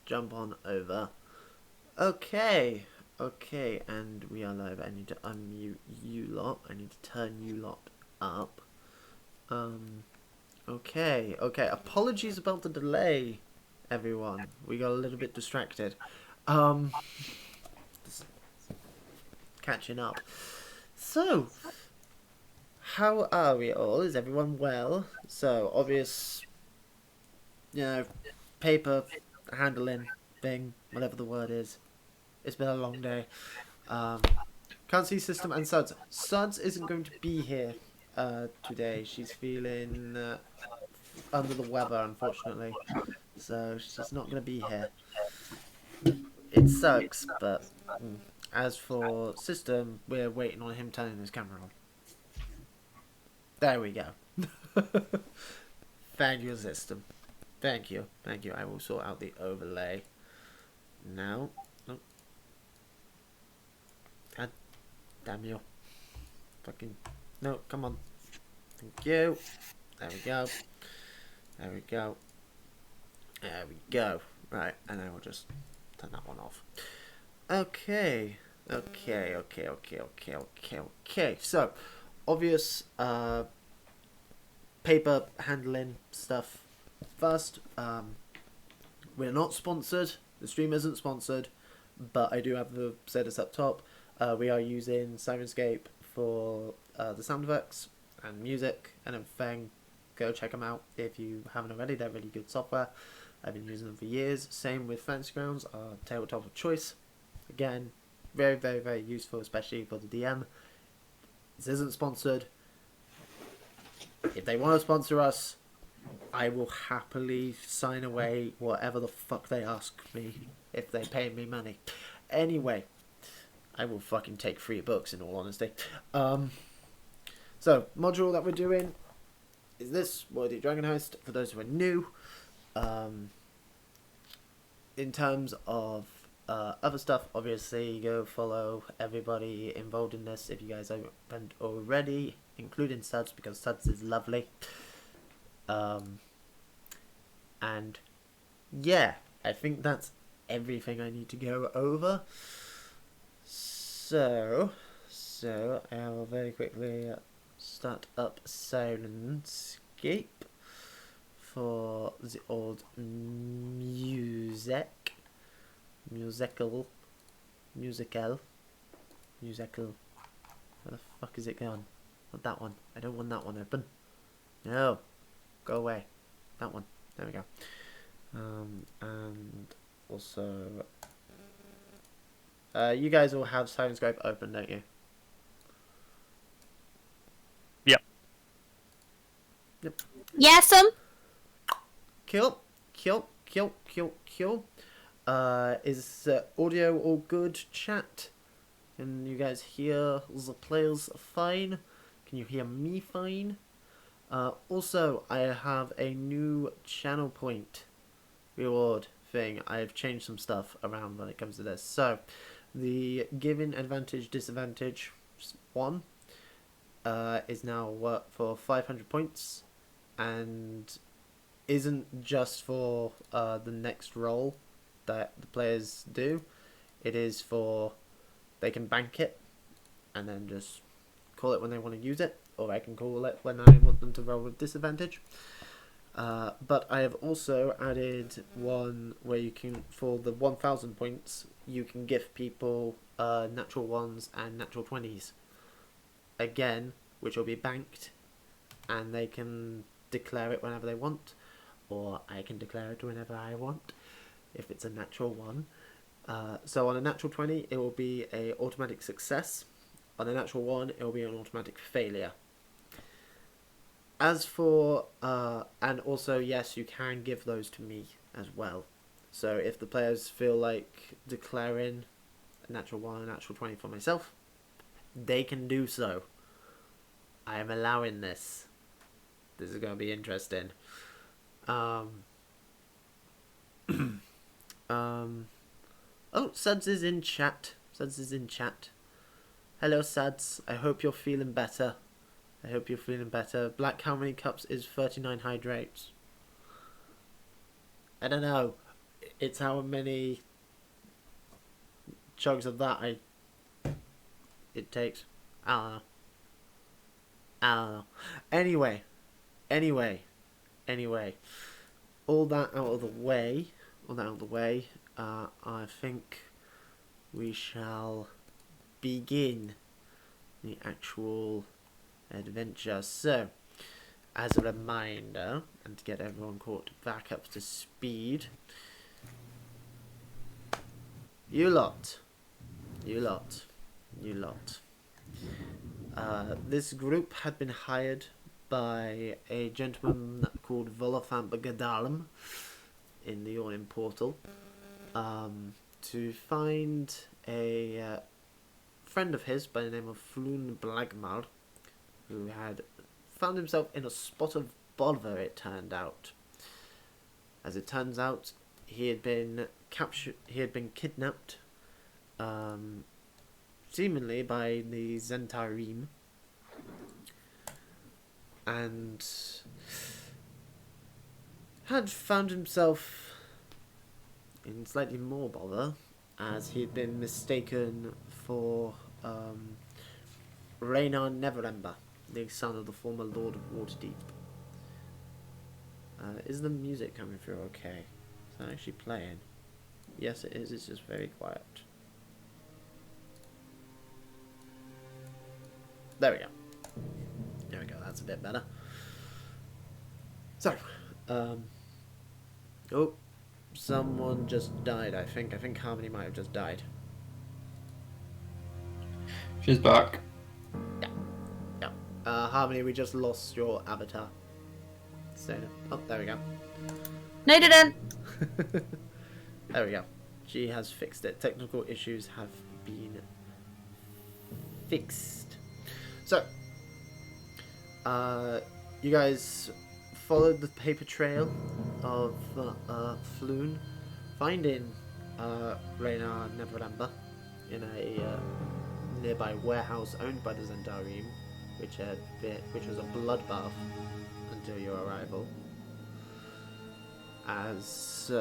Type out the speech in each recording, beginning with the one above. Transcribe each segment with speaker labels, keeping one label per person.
Speaker 1: jump on over. Okay, okay, and we are live. I need to unmute you lot. I need to turn you lot up. Okay, okay. Apologies about the delay, everyone. We got a little bit distracted. Just catching up. So, how are we all? Is everyone well? So, obvious, paper handling thing, whatever the word is. It's been a long day. Can't see System and Suds. Suds isn't going to be here today. She's feeling under the weather, unfortunately. So she's not going to be here. It sucks, but as for System, we're waiting on him turning his camera on. There we go. Thank you, System. Thank you. Thank you. I will sort out the overlay now. Oh. God damn you. Fucking. No, come on. Thank you. There we go. There we go. There we go. Right, and I will just turn that one off. Okay. Okay. So, obvious paper handling stuff first. We're not sponsored. The stream isn't sponsored, but I do have the status up top. We are using Sirenscape for the sound effects and music and everything. Go check them out if you haven't already. They're really good software. I've been using them for years. Same with Fantasy Grounds, our tabletop of choice. Again, very useful, especially for the DM. This isn't sponsored. If they want to sponsor us, I will happily sign away whatever the fuck they ask me if they pay me money. Anyway, I will fucking take free books in all honesty. So, module that we're doing is this, Waterdeep Dragon Heist, for those who are new. In terms of other stuff, obviously go follow everybody involved in this if you guys haven't already, including Suds, because Suds is lovely. And yeah, I think that's everything I need to go over. So I will very quickly start up Sirenscape for the old musical. Where the fuck is it gone? Not that one. I don't want that one open. No, go away. That one. There we go. And also, you guys all have Sirenscape open, don't you?
Speaker 2: Yep.
Speaker 3: Yes,
Speaker 1: Cool. Is audio all good, chat? Can you guys hear the players fine? Can you hear me fine? Also, I have a new channel point reward thing. I've changed some stuff around when it comes to this. So, the given advantage disadvantage one is now work for 500 points and isn't just for the next roll that the players do. It is for they can bank it and then just call it when they want to use it, or I can call it when I want them to roll with disadvantage. But I have also added one where you can, for the 1000 points, you can give people natural ones and natural 20s. Again, which will be banked, and they can declare it whenever they want, or I can declare it whenever I want, if it's a natural one. So on a natural 20, it will be an automatic success. On a natural 1, it will be an automatic failure. As for, and also, yes, you can give those to me as well. So if the players feel like declaring a natural 1 and a natural 20 for myself, they can do so. I am allowing this. This is going to be interesting. Oh, Suds is in chat. Hello, Suds. I hope you're feeling better. Black, how many cups is 39 hydrates? I don't know. It's how many chugs of that it takes. I don't know. I don't know. Anyway. All that out of the way. I think we shall begin the actual adventure. So, as a reminder, and to get everyone caught back up to speed, you lot. This group had been hired by a gentleman called Volafamp Gadalm in the Yawning Portal to find a friend of his by the name of Floon Blagmar, who had found himself in a spot of bother, it turned out. As it turns out, he had been kidnapped, seemingly by the Zentarim, and had found himself in slightly more bother, as he had been mistaken for Raynar Neverember, the son of the former Lord of Waterdeep. Is the music coming through okay? Is that actually playing? Yes, it is. It's just very quiet. There we go. That's a bit better. So, oh, someone just died, I think. I think Harmony might have just died.
Speaker 2: She's back.
Speaker 1: Yeah. Harmony, we just lost your avatar. So, oh, there we go.
Speaker 3: No, you didn't.
Speaker 1: There we go. She has fixed it. Technical issues have been fixed. So, you guys followed the paper trail of Floon, finding Raynar Neverember in a nearby warehouse owned by the Zentarim, which was a bloodbath until your arrival. As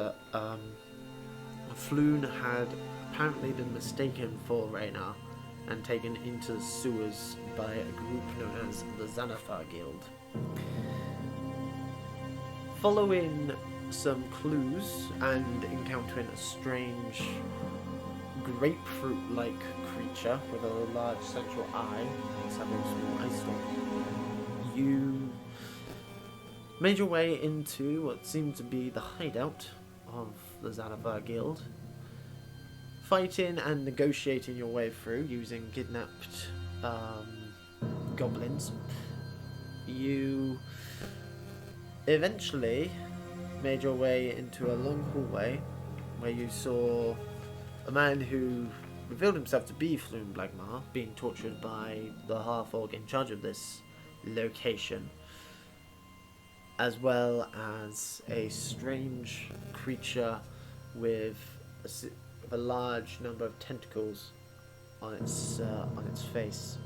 Speaker 1: Floon had apparently been mistaken for Raynar and taken into the sewers by a group known as the Xanathar Guild. Following some clues and encountering a strange grapefruit-like creature with a large central eye and several small eye stalks, you made your way into what seemed to be the hideout of the Xanathar Guild, fighting and negotiating your way through using kidnapped goblins. You eventually made your way into a long hallway where you saw a man who revealed himself to be Floon Blagmar being tortured by the half-orc in charge of this location, as well as a strange creature with a large number of tentacles on its face.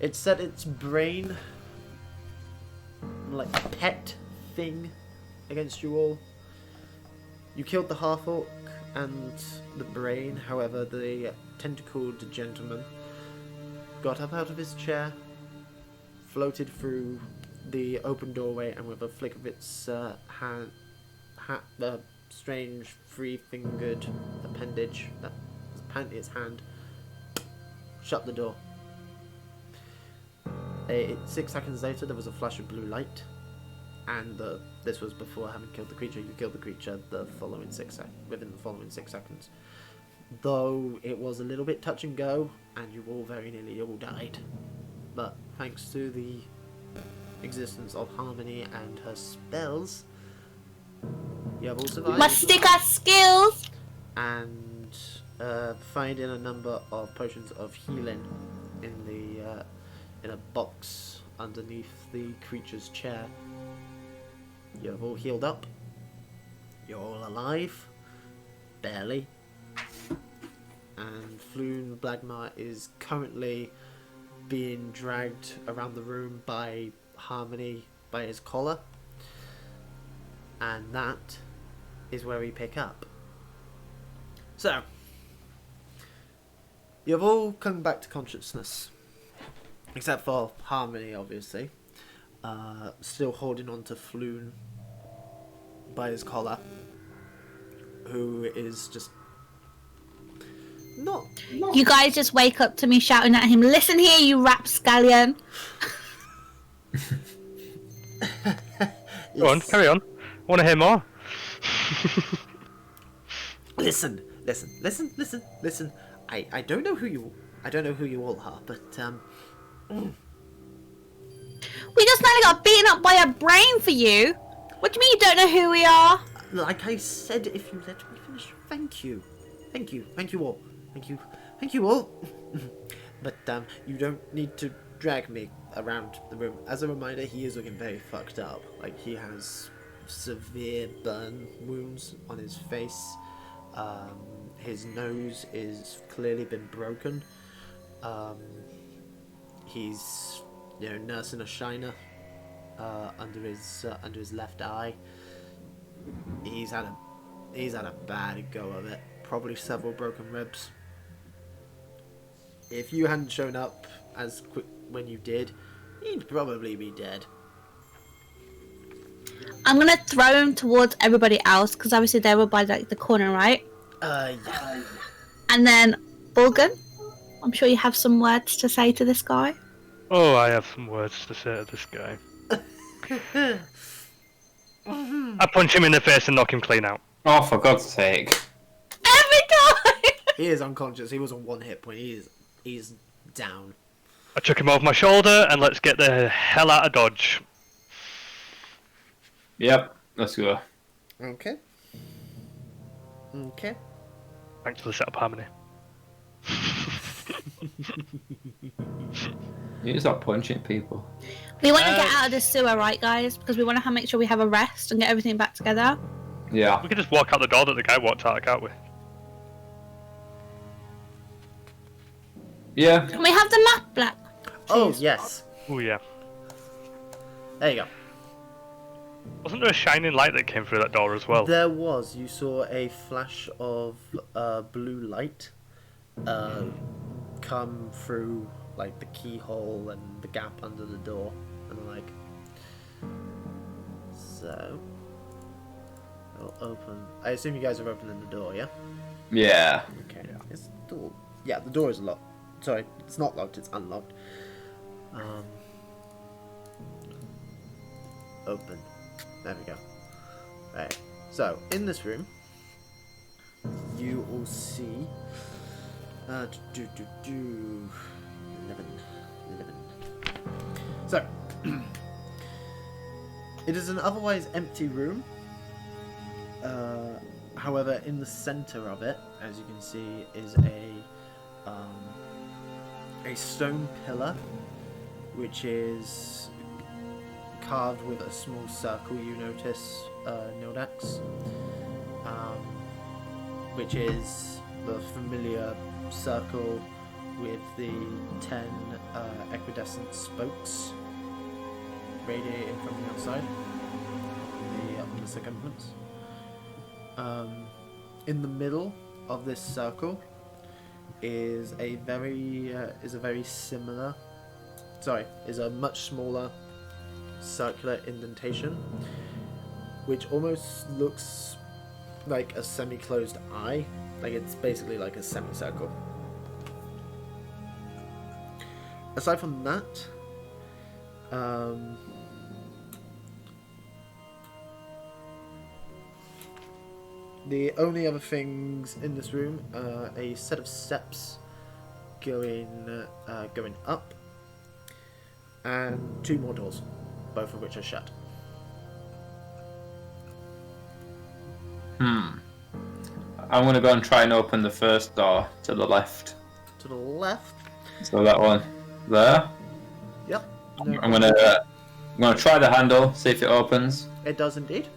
Speaker 1: It set its brain like a pet thing against you all. You killed the half-orc and the brain. However, the tentacled gentleman got up out of his chair, floated through the open doorway, and with a flick of its the strange three-fingered appendage that was apparently its hand, shut the door. 6 seconds later, there was a flash of blue light, and this was before having killed the creature. You killed the creature within the following 6 seconds. Though it was a little bit touch and go, and you all very nearly all died. But thanks to the existence of Harmony and her spells, you have all survived.
Speaker 3: Mastica skills!
Speaker 1: And finding a number of potions of healing in a box underneath the creature's chair. You have all healed up. You're all alive. Barely. And Floon Blagmar is currently being dragged around the room by Harmony by his collar. And that is where we pick up. So, you've all come back to consciousness, except for Harmony, obviously, still holding on to Floon by his collar, who is just not.
Speaker 3: You guys just wake up to me shouting at him, "Listen here, you rapscallion!"
Speaker 2: Go on, carry on. I want to hear more.
Speaker 1: Listen. I don't know who you all are, but
Speaker 3: We just nearly got beaten up by a brain for you. What do you mean you don't know who we are?
Speaker 1: like I said, if you let me finish, thank you all, thank you all. But you don't need to drag me around the room. As a reminder, he is looking very fucked up. Like, he has severe burn wounds on his face. His nose is clearly been broken. He's, nursing a shiner under his left eye. He's had a bad go of it. Probably several broken ribs. If you hadn't shown up as quick when you did, he'd probably be dead.
Speaker 3: I'm gonna throw him towards everybody else because obviously they were by the corner, right?
Speaker 1: Yeah.
Speaker 3: And then Bulgan, I'm sure you have some words to say to this guy.
Speaker 2: Oh, I have some words to say to this guy. I punch him in the face and knock him clean out.
Speaker 4: Oh, for God's sake.
Speaker 3: Every time!
Speaker 1: He is unconscious. He was on 1 hit point. He's down.
Speaker 2: I chuck him over my shoulder and let's get the hell out of Dodge.
Speaker 4: Yep, let's go.
Speaker 1: Okay.
Speaker 2: Thanks for the setup, Harmony.
Speaker 4: You need to stop punching people.
Speaker 3: We want to get out of this sewer, right, guys? Because we want to make sure we have a rest and get everything back together.
Speaker 4: Yeah.
Speaker 2: We can just walk out the door that the guy walked out, can't we?
Speaker 4: Yeah.
Speaker 3: Can we have the map back?
Speaker 1: Oh,
Speaker 3: Please?
Speaker 1: yes.
Speaker 2: Oh yeah.
Speaker 1: There you go.
Speaker 2: Wasn't there a shining light that came through that door as well?
Speaker 1: There was. You saw a flash of blue light come through, like, the keyhole and the gap under the door. And like... So... I'll open... I assume you guys are opening the door, yeah?
Speaker 4: Yeah.
Speaker 1: Okay. It's the door... Yeah, the door is locked. Sorry, it's not locked, it's unlocked. Open. There we go. Right. So, in this room, you will see... 11. So, it is an otherwise empty room. However, in the center of it, as you can see, is a stone pillar, which is carved with a small circle. You notice, Nodax, which is the familiar circle with the 10 equidistant spokes radiating from the outside of the circumference. In the middle of this circle is a much smaller circular indentation, which almost looks like a semi-closed eye. Like, it's basically like a semicircle. Aside from that, the only other things in this room are a set of steps going up, and 2 more doors, both of which are shut.
Speaker 4: I'm going to go and try and open the first door to the left.
Speaker 1: To the left.
Speaker 4: So that one there.
Speaker 1: Yep.
Speaker 4: I'm going to try the handle, see if it opens.
Speaker 1: It does indeed.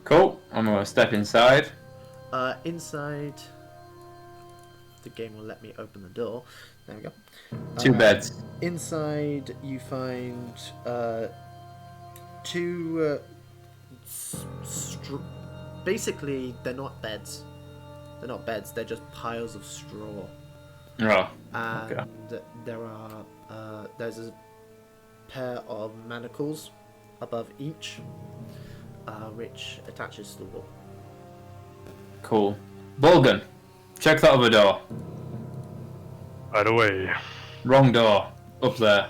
Speaker 4: Cool. I'm going to step inside.
Speaker 1: Inside, the game will let me open the door. There we go.
Speaker 4: 2 beds.
Speaker 1: Inside, you find 2 basically, they're not beds. They're not beds. They're just piles of straw.
Speaker 4: Oh.
Speaker 1: And
Speaker 4: Okay.
Speaker 1: there's a pair of manacles above each, which attaches to the wall.
Speaker 4: Cool. Bulgan, check that other door.
Speaker 2: Right away.
Speaker 4: Wrong door. Up there.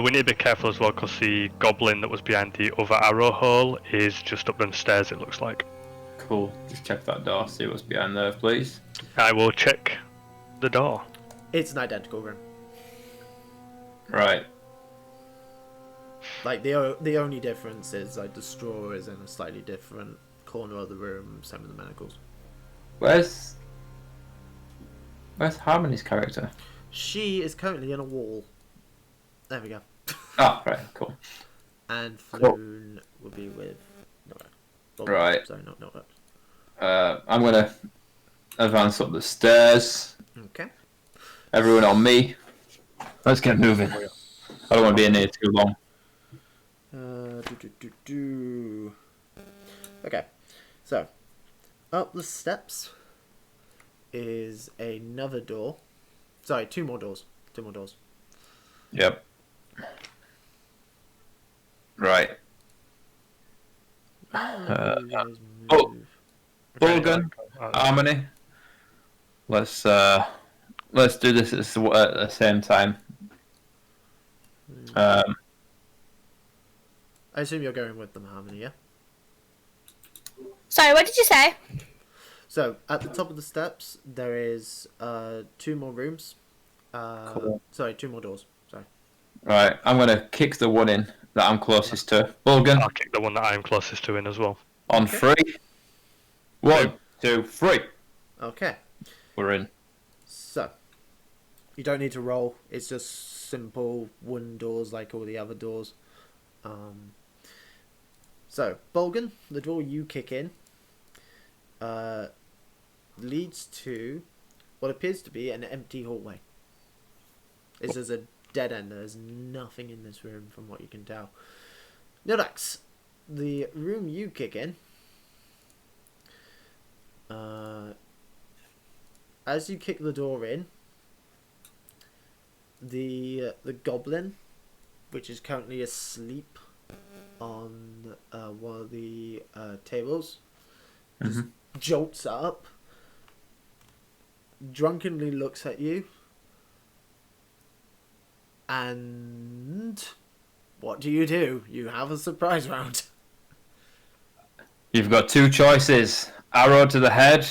Speaker 2: We need to be careful as well because the goblin that was behind the other arrow hole is just up them stairs, it looks like.
Speaker 4: Cool. Just check that door. See what's behind there, please.
Speaker 2: I will check the door.
Speaker 1: It's an identical room.
Speaker 4: Right.
Speaker 1: Like the only difference is like the straw is in a slightly different corner of the room. Same with the manacles.
Speaker 4: Where's Harmony's character?
Speaker 1: She is currently in a wall. There we go.
Speaker 4: Oh, right. Cool.
Speaker 1: And Floon will be with Nora. Oh,
Speaker 4: Right.
Speaker 1: Sorry, not Nora.
Speaker 4: I'm gonna advance up the stairs.
Speaker 1: Okay.
Speaker 4: Everyone on me. Let's get moving. I don't want to be in here too long.
Speaker 1: Okay. So, up the steps is another door. Sorry, two more doors. Two more doors.
Speaker 4: Yep. Right.
Speaker 1: You guys
Speaker 4: oh.
Speaker 1: move.
Speaker 4: Bulgan, Harmony. Let's do this at the same time.
Speaker 1: I assume you're going with them, Harmony, yeah?
Speaker 3: Sorry, what did you say?
Speaker 1: So, at the top of the steps, there is two more rooms.
Speaker 4: Cool.
Speaker 1: Sorry, two more doors. Sorry.
Speaker 4: Right, I'm gonna kick the one in that I'm closest to. Bulgan,
Speaker 2: I'll kick the one that I'm closest to in as well.
Speaker 4: on
Speaker 1: Okay.
Speaker 4: 3. 1, 2, 3.
Speaker 1: Okay.
Speaker 4: We're in.
Speaker 1: So, you don't need to roll. It's just simple wooden doors like all the other doors. So, Bolgan, the door you kick in leads to what appears to be an empty hallway. This is a dead end. There's nothing in this room from what you can tell. Nodax, the room you kick in, as you kick the door in, the goblin, which is currently asleep on one of the tables, just jolts up, drunkenly looks at you, and what do? You have a surprise round.
Speaker 4: You've got 2 choices: arrow to the head,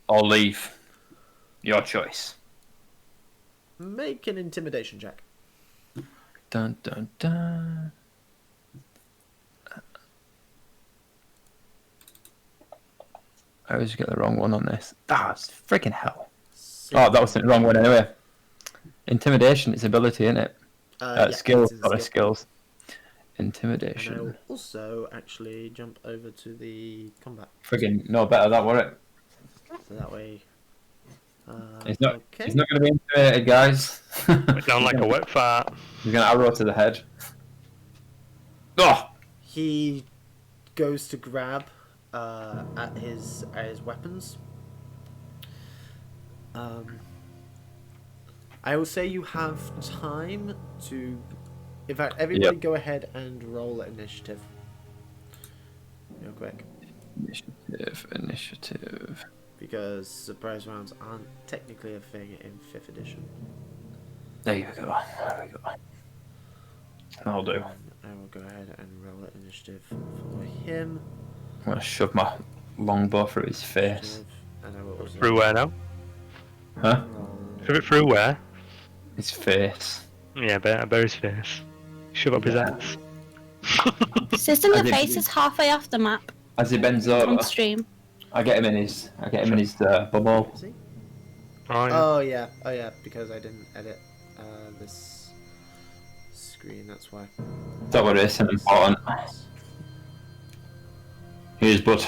Speaker 4: or leave. Your choice.
Speaker 1: Make an intimidation check.
Speaker 4: Dun dun dun. I always get the wrong one on this. That's freaking hell. Oh, that was the wrong one anyway. Intimidation, it's ability, isn't it?
Speaker 1: Yeah,
Speaker 4: Skills,
Speaker 1: it's a
Speaker 4: not a
Speaker 1: skill.
Speaker 4: skills.
Speaker 1: And I
Speaker 4: Intimidation.
Speaker 1: will also actually jump over to the combat,
Speaker 4: Friggin' no better that, were it?
Speaker 1: so that way.
Speaker 4: He's not.
Speaker 1: Okay.
Speaker 4: He's not going to be intimidated, guys.
Speaker 2: Went down like a wet fart.
Speaker 4: He's going to arrow to the head. Oh,
Speaker 1: He goes to grab at his weapons. I will say you have time to. In fact, everybody go ahead and roll initiative. Real quick.
Speaker 4: Initiative.
Speaker 1: Because surprise rounds aren't technically a thing in 5th edition.
Speaker 4: There you go. There we go. I'll do.
Speaker 1: I will go ahead and roll initiative for him.
Speaker 4: I'm going to shove my longbow through his face.
Speaker 1: And I will also
Speaker 2: Through where now?
Speaker 4: Huh?
Speaker 1: roll.
Speaker 2: Shove it through where?
Speaker 4: His face.
Speaker 2: Yeah, I bear his face. Shove up his ass.
Speaker 3: System
Speaker 4: I
Speaker 3: of
Speaker 4: think-
Speaker 3: Face is halfway off the map
Speaker 4: As he bends over,
Speaker 3: on stream.
Speaker 4: I get him in his bubble.
Speaker 1: Is he?
Speaker 2: Oh, yeah.
Speaker 1: Oh yeah, because I didn't edit this screen, that's why.
Speaker 4: That what it is, important. He is but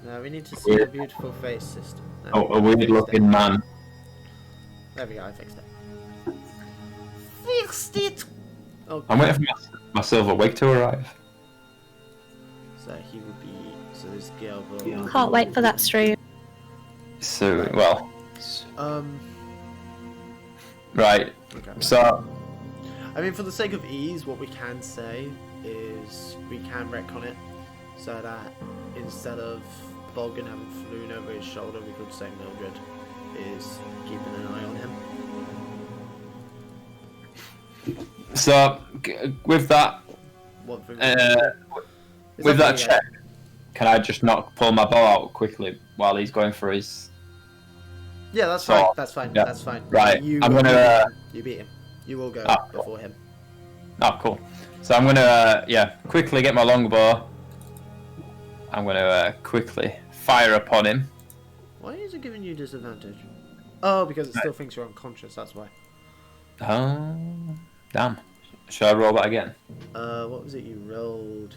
Speaker 1: No, we need to see the beautiful face system. There we go,
Speaker 4: a
Speaker 1: I
Speaker 4: weird
Speaker 1: fixed
Speaker 4: looking
Speaker 1: it.
Speaker 4: man.
Speaker 1: There we go, I fixed it. Fixed it! Oh,
Speaker 4: I'm waiting for my silver wig to arrive.
Speaker 1: So he would be. So this girl will.
Speaker 3: Can't wait for that stream.
Speaker 4: So, well, right.
Speaker 1: Okay.
Speaker 4: So,
Speaker 1: I mean, for the sake of ease, what we can say is we can retcon it so that instead of Bolgan having flown over his shoulder, we could say Mildred is keeping an eye on him.
Speaker 4: so with that,
Speaker 1: One thing.
Speaker 4: with that check, can I just not pull my bow out quickly while he's going for his?
Speaker 1: Yeah, that's
Speaker 4: So,
Speaker 1: fine. That's fine.
Speaker 4: yeah.
Speaker 1: That's fine.
Speaker 4: Right,
Speaker 1: You,
Speaker 4: I'm gonna.
Speaker 1: you beat him. You will go
Speaker 4: Ah,
Speaker 1: before him.
Speaker 4: Oh, cool. So I'm gonna, quickly get my longbow. I'm gonna quickly fire upon him.
Speaker 1: Why is it giving you disadvantage? Oh, because it still thinks you're unconscious. That's why.
Speaker 4: Oh, damn. Should I roll that again?
Speaker 1: What was it you rolled?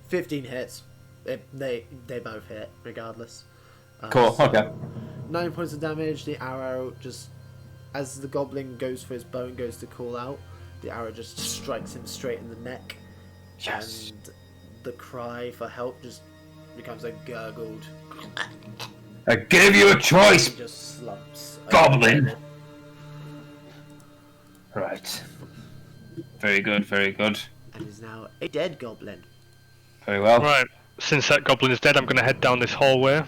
Speaker 1: 15 hits. They both hit, regardless.
Speaker 4: Cool.
Speaker 1: So
Speaker 4: Okay.
Speaker 1: 9 points of damage. The arrow just, as the goblin goes for his bow and goes to call out, the arrow just strikes him straight in the neck.
Speaker 4: Yes.
Speaker 1: And the cry for help just becomes a gurgled.
Speaker 4: I gave you a
Speaker 1: He
Speaker 4: choice,
Speaker 1: just slumps.
Speaker 4: Goblin. Right. Very good. Very good.
Speaker 1: And is now a dead goblin.
Speaker 4: Very well.
Speaker 2: Right, since that goblin is dead, I'm going to head down this hallway.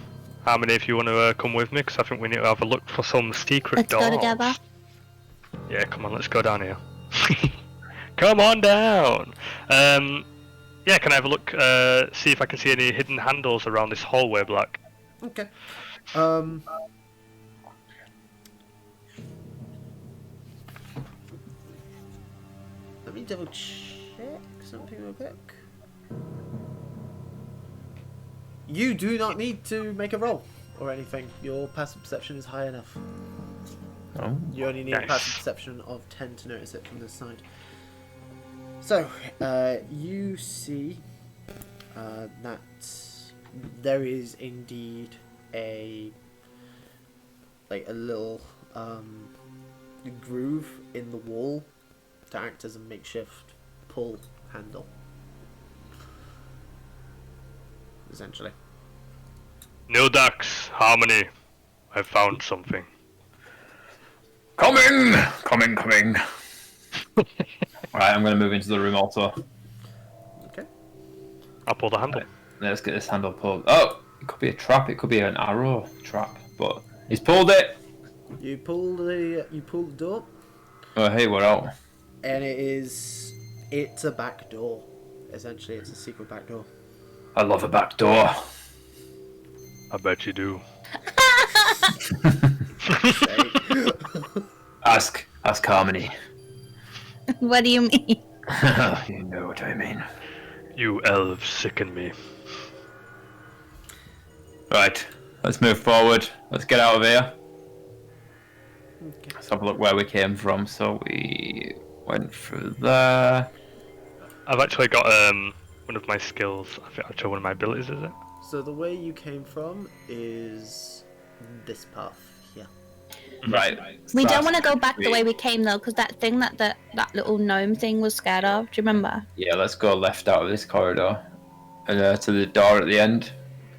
Speaker 2: How many of you want to come with me? Because I think we need to have a look for some secret
Speaker 3: Let's
Speaker 2: doors.
Speaker 3: go together.
Speaker 2: Yeah, come on, let's go down here. Come on down! Yeah, can I have a look, see if I can see any hidden handles around this hallway, Black?
Speaker 1: Okay. Let me double check something real quick. You do not need to make a roll or anything. Your passive perception is high enough.
Speaker 4: Oh.
Speaker 1: You only need a
Speaker 2: Nice.
Speaker 1: passive perception of 10 to notice it from this side. So, you see that there is indeed a little groove in the wall to act as a makeshift pull handle, essentially.
Speaker 2: Nildax, Harmony, I found something.
Speaker 4: Coming. Right, I'm gonna move into the room also.
Speaker 1: Okay.
Speaker 2: I'll pull the handle.
Speaker 4: Let's get this handle pulled. Oh, it could be a trap. It could be an arrow trap, but he's pulled it.
Speaker 1: You pull the door,
Speaker 4: Oh, hey, we're out.
Speaker 1: and it's a back door. Essentially, it's a secret back door.
Speaker 4: I love a back door.
Speaker 2: I bet you do.
Speaker 4: Ask Harmony.
Speaker 3: What do you mean?
Speaker 4: You know what I mean.
Speaker 2: You elves sicken me.
Speaker 4: Right, let's move forward. Let's get out of here.
Speaker 1: Okay.
Speaker 4: Let's have a look where we came from. So we went through there.
Speaker 2: I've actually got one of my skills. I think actually one of my abilities, is it?
Speaker 1: So the way you came from is this path here.
Speaker 4: Right.
Speaker 3: We don't want to go back the way we came though, because that thing that little gnome thing was scared of. Do you remember?
Speaker 4: Yeah, let's go left out of this corridor. And to the door at the end,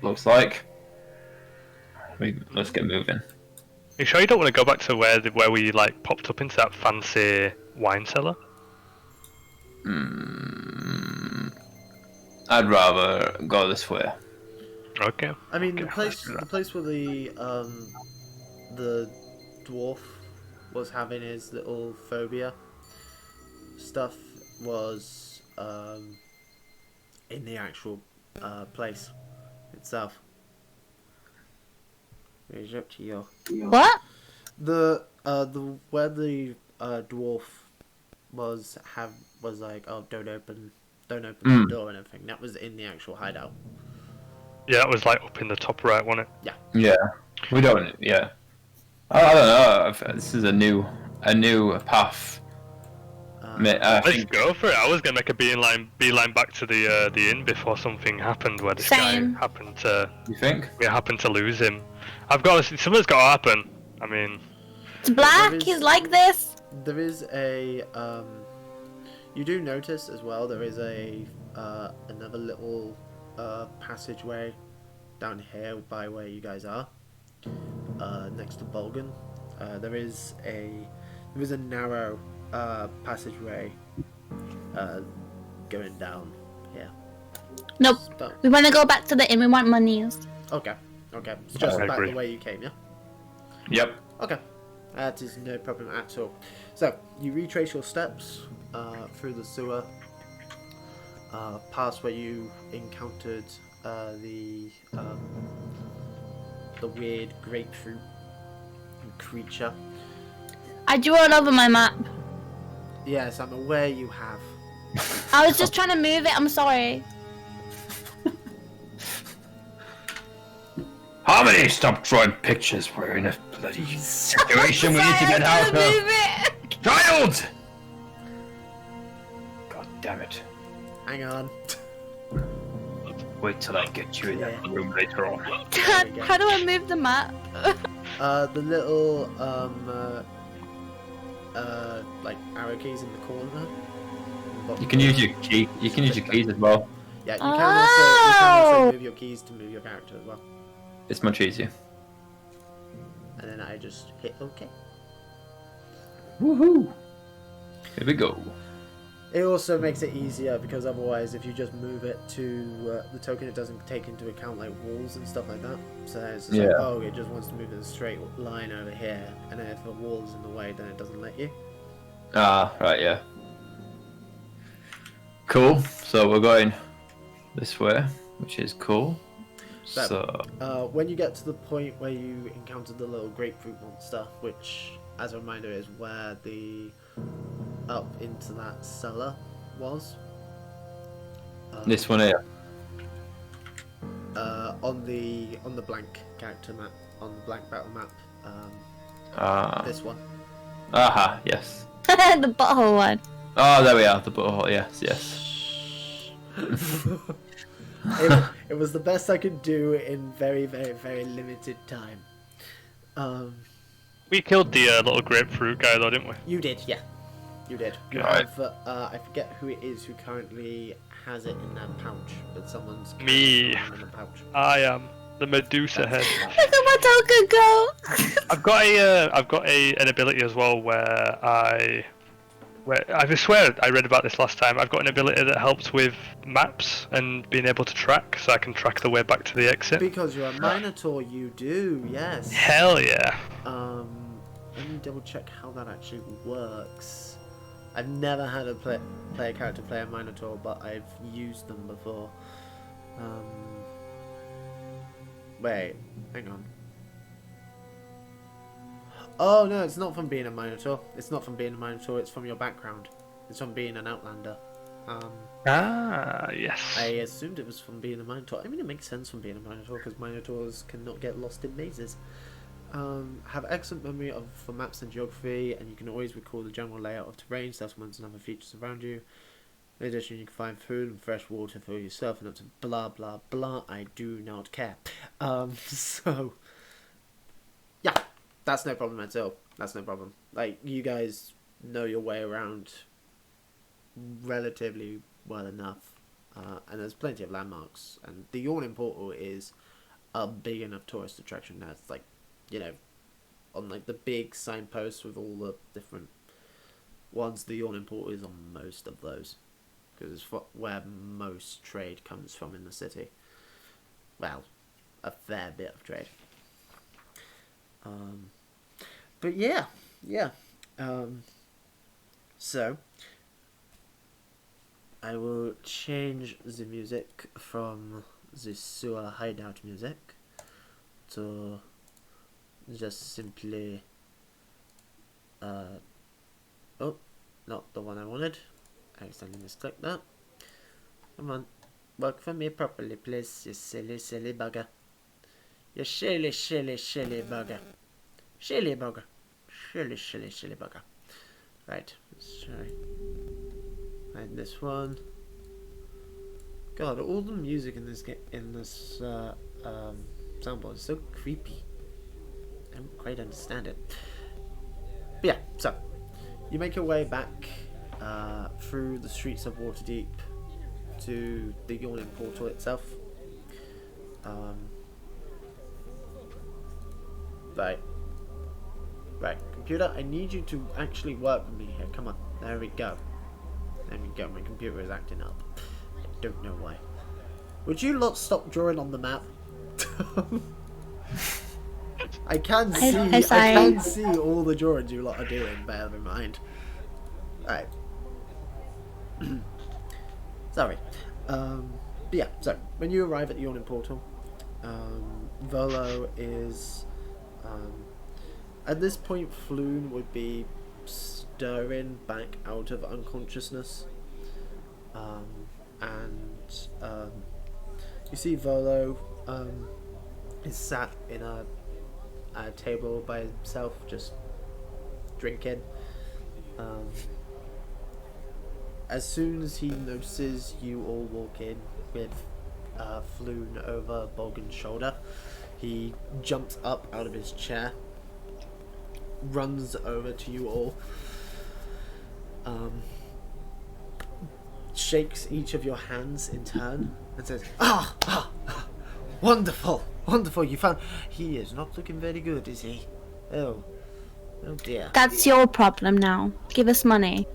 Speaker 4: looks like. Let's get moving.
Speaker 2: You sure you don't want to go back to where we like popped up into that fancy wine cellar?
Speaker 4: I'd rather go this way.
Speaker 2: Okay.
Speaker 1: I mean, the
Speaker 2: Okay,
Speaker 1: place
Speaker 2: let's do that.
Speaker 1: where the dwarf was having his little phobia stuff was in the actual place itself. It's up to you.
Speaker 3: What?
Speaker 1: The where the dwarf was like, oh, don't open the door and everything. That was in the actual hideout.
Speaker 2: Yeah, that was like up in the top right, wasn't it?
Speaker 4: Yeah. We don't. Yeah. I don't know. This is a new path. I
Speaker 2: Let's
Speaker 4: think.
Speaker 2: go for it. I was gonna make a beeline back to the inn before something happened where this
Speaker 3: Same.
Speaker 2: guy happened to
Speaker 4: You think?
Speaker 2: we happened to lose him. Something's got to happen. I mean,
Speaker 3: It's black.
Speaker 1: There is-
Speaker 3: He's like this.
Speaker 1: There is a you do notice as well. There is a another little passageway down here by where you guys are, next to Bolgan. There is a narrow passageway going down here.
Speaker 3: Nope.
Speaker 1: So,
Speaker 3: We want to go back to the inn. We want monies.
Speaker 1: okay. It's just
Speaker 2: I
Speaker 1: back
Speaker 2: agree.
Speaker 1: the way you came, yeah?
Speaker 4: Yep.
Speaker 1: Okay. That is no problem at all. So, you retrace your steps through the sewer, past where you encountered the weird grapefruit creature.
Speaker 3: I drew it over my map.
Speaker 1: Yes, I'm aware you have.
Speaker 3: I was just trying to move it. I'm sorry.
Speaker 4: Harmony, stop drawing pictures. We're in a bloody situation we need to get out of.
Speaker 3: Move it.
Speaker 4: Child! God damn it.
Speaker 1: Hang on.
Speaker 4: Wait till I get you in that
Speaker 1: Yeah.
Speaker 4: room later on.
Speaker 3: Dad, how do I move the map?
Speaker 1: The little like arrow keys in the corner.
Speaker 4: You can use your key. You can use your keys as well.
Speaker 1: Yeah, you can also
Speaker 3: Oh!
Speaker 1: move your keys to move your character as well.
Speaker 4: It's much easier.
Speaker 1: And then I just hit OK.
Speaker 4: Woohoo! Here we go.
Speaker 1: It also makes it easier because otherwise, if you just move it to the token, it doesn't take into account like walls and stuff like that. So it's just like,
Speaker 4: Yeah.
Speaker 1: oh, it just wants to move in a straight line over here, and then if a wall is in the way, then it doesn't let you.
Speaker 4: Ah, right, yeah. Cool. So we're going this way, which is cool. So
Speaker 1: When you get to the point where you encounter the little grapefruit monster, which, as a reminder, is where the up into that cellar was.
Speaker 4: this one here.
Speaker 1: On the blank character map, on the blank battle map. This one.
Speaker 4: Aha, yes.
Speaker 3: The butthole one.
Speaker 4: Oh, there we are. The butthole. Yes, yes.
Speaker 1: It was the best I could do in very, very, very limited time.
Speaker 2: We killed the little grapefruit guy though, didn't we?
Speaker 1: You did, yeah. You did. You
Speaker 4: Right.
Speaker 1: have, I forget who it is who currently has it in their pouch, but someone's
Speaker 2: Me.
Speaker 1: in the pouch.
Speaker 2: I am the Medusa head.
Speaker 3: Look at my token go.
Speaker 2: I've got an ability as well where I swear I read about this last time. I've got an ability that helps with maps and being able to track, so I can track the way back to the exit.
Speaker 1: Because you're a Minotaur, you do, yes.
Speaker 2: Hell yeah!
Speaker 1: Let me double check how that actually works. I've never had a player character play a Minotaur, but I've used them before. Wait, hang on. Oh no, it's not from being a Minotaur. It's not from being a Minotaur, it's from your background. It's from being an Outlander.
Speaker 2: Ah, yes.
Speaker 1: I assumed it was from being a Minotaur. I mean, it makes sense from being a Minotaur, because Minotaurs cannot get lost in mazes. Have excellent memory for maps and geography, and you can always recall the general layout of terrain, settlements, and other features around you. In addition, you can find food and fresh water for yourself, and up to blah blah blah. I do not care. So yeah, that's no problem at all. That's no problem. Like, you guys know your way around relatively well enough, and there's plenty of landmarks. And the Yawning Portal is a big enough tourist attraction now. It's like, you know, on like the big signposts with all the different ones, the Yawning Portal is on most of those, because it's where most trade comes from in the city. Well, a fair bit of trade. But yeah. So I will change the music from the sewer hideout music to just simply oh, not the one I wanted. I accidentally misclicked that. Come on, work for me properly, please, you silly bugger. You silly bugger. Silly bugger. Silly bugger. Right, let's try. Find this one. God, all the music in this soundboard is so creepy. I don't quite understand it. But yeah, so you make your way back through the streets of Waterdeep to the Yawning Portal itself. Right. Right, computer, I need you to actually work with me here. Come on. There we go. There we go. My computer is acting up. I don't know why. Would you lot stop drawing on the map? I can see I can see all the drawings you lot are doing, bear in mind. Right. Sorry. But yeah, so when you arrive at the Yawning Portal, Volo is at this point Floon would be stirring back out of unconsciousness. You see Volo is sat in a table by himself, just drinking. As soon as he notices you all walk in with Floon over Bolgan's shoulder, he jumps up out of his chair, runs over to you all, shakes each of your hands in turn, and says, wonderful, wonderful, you found... He is not looking very good, is he? Oh dear.
Speaker 3: That's your problem now. Give us money.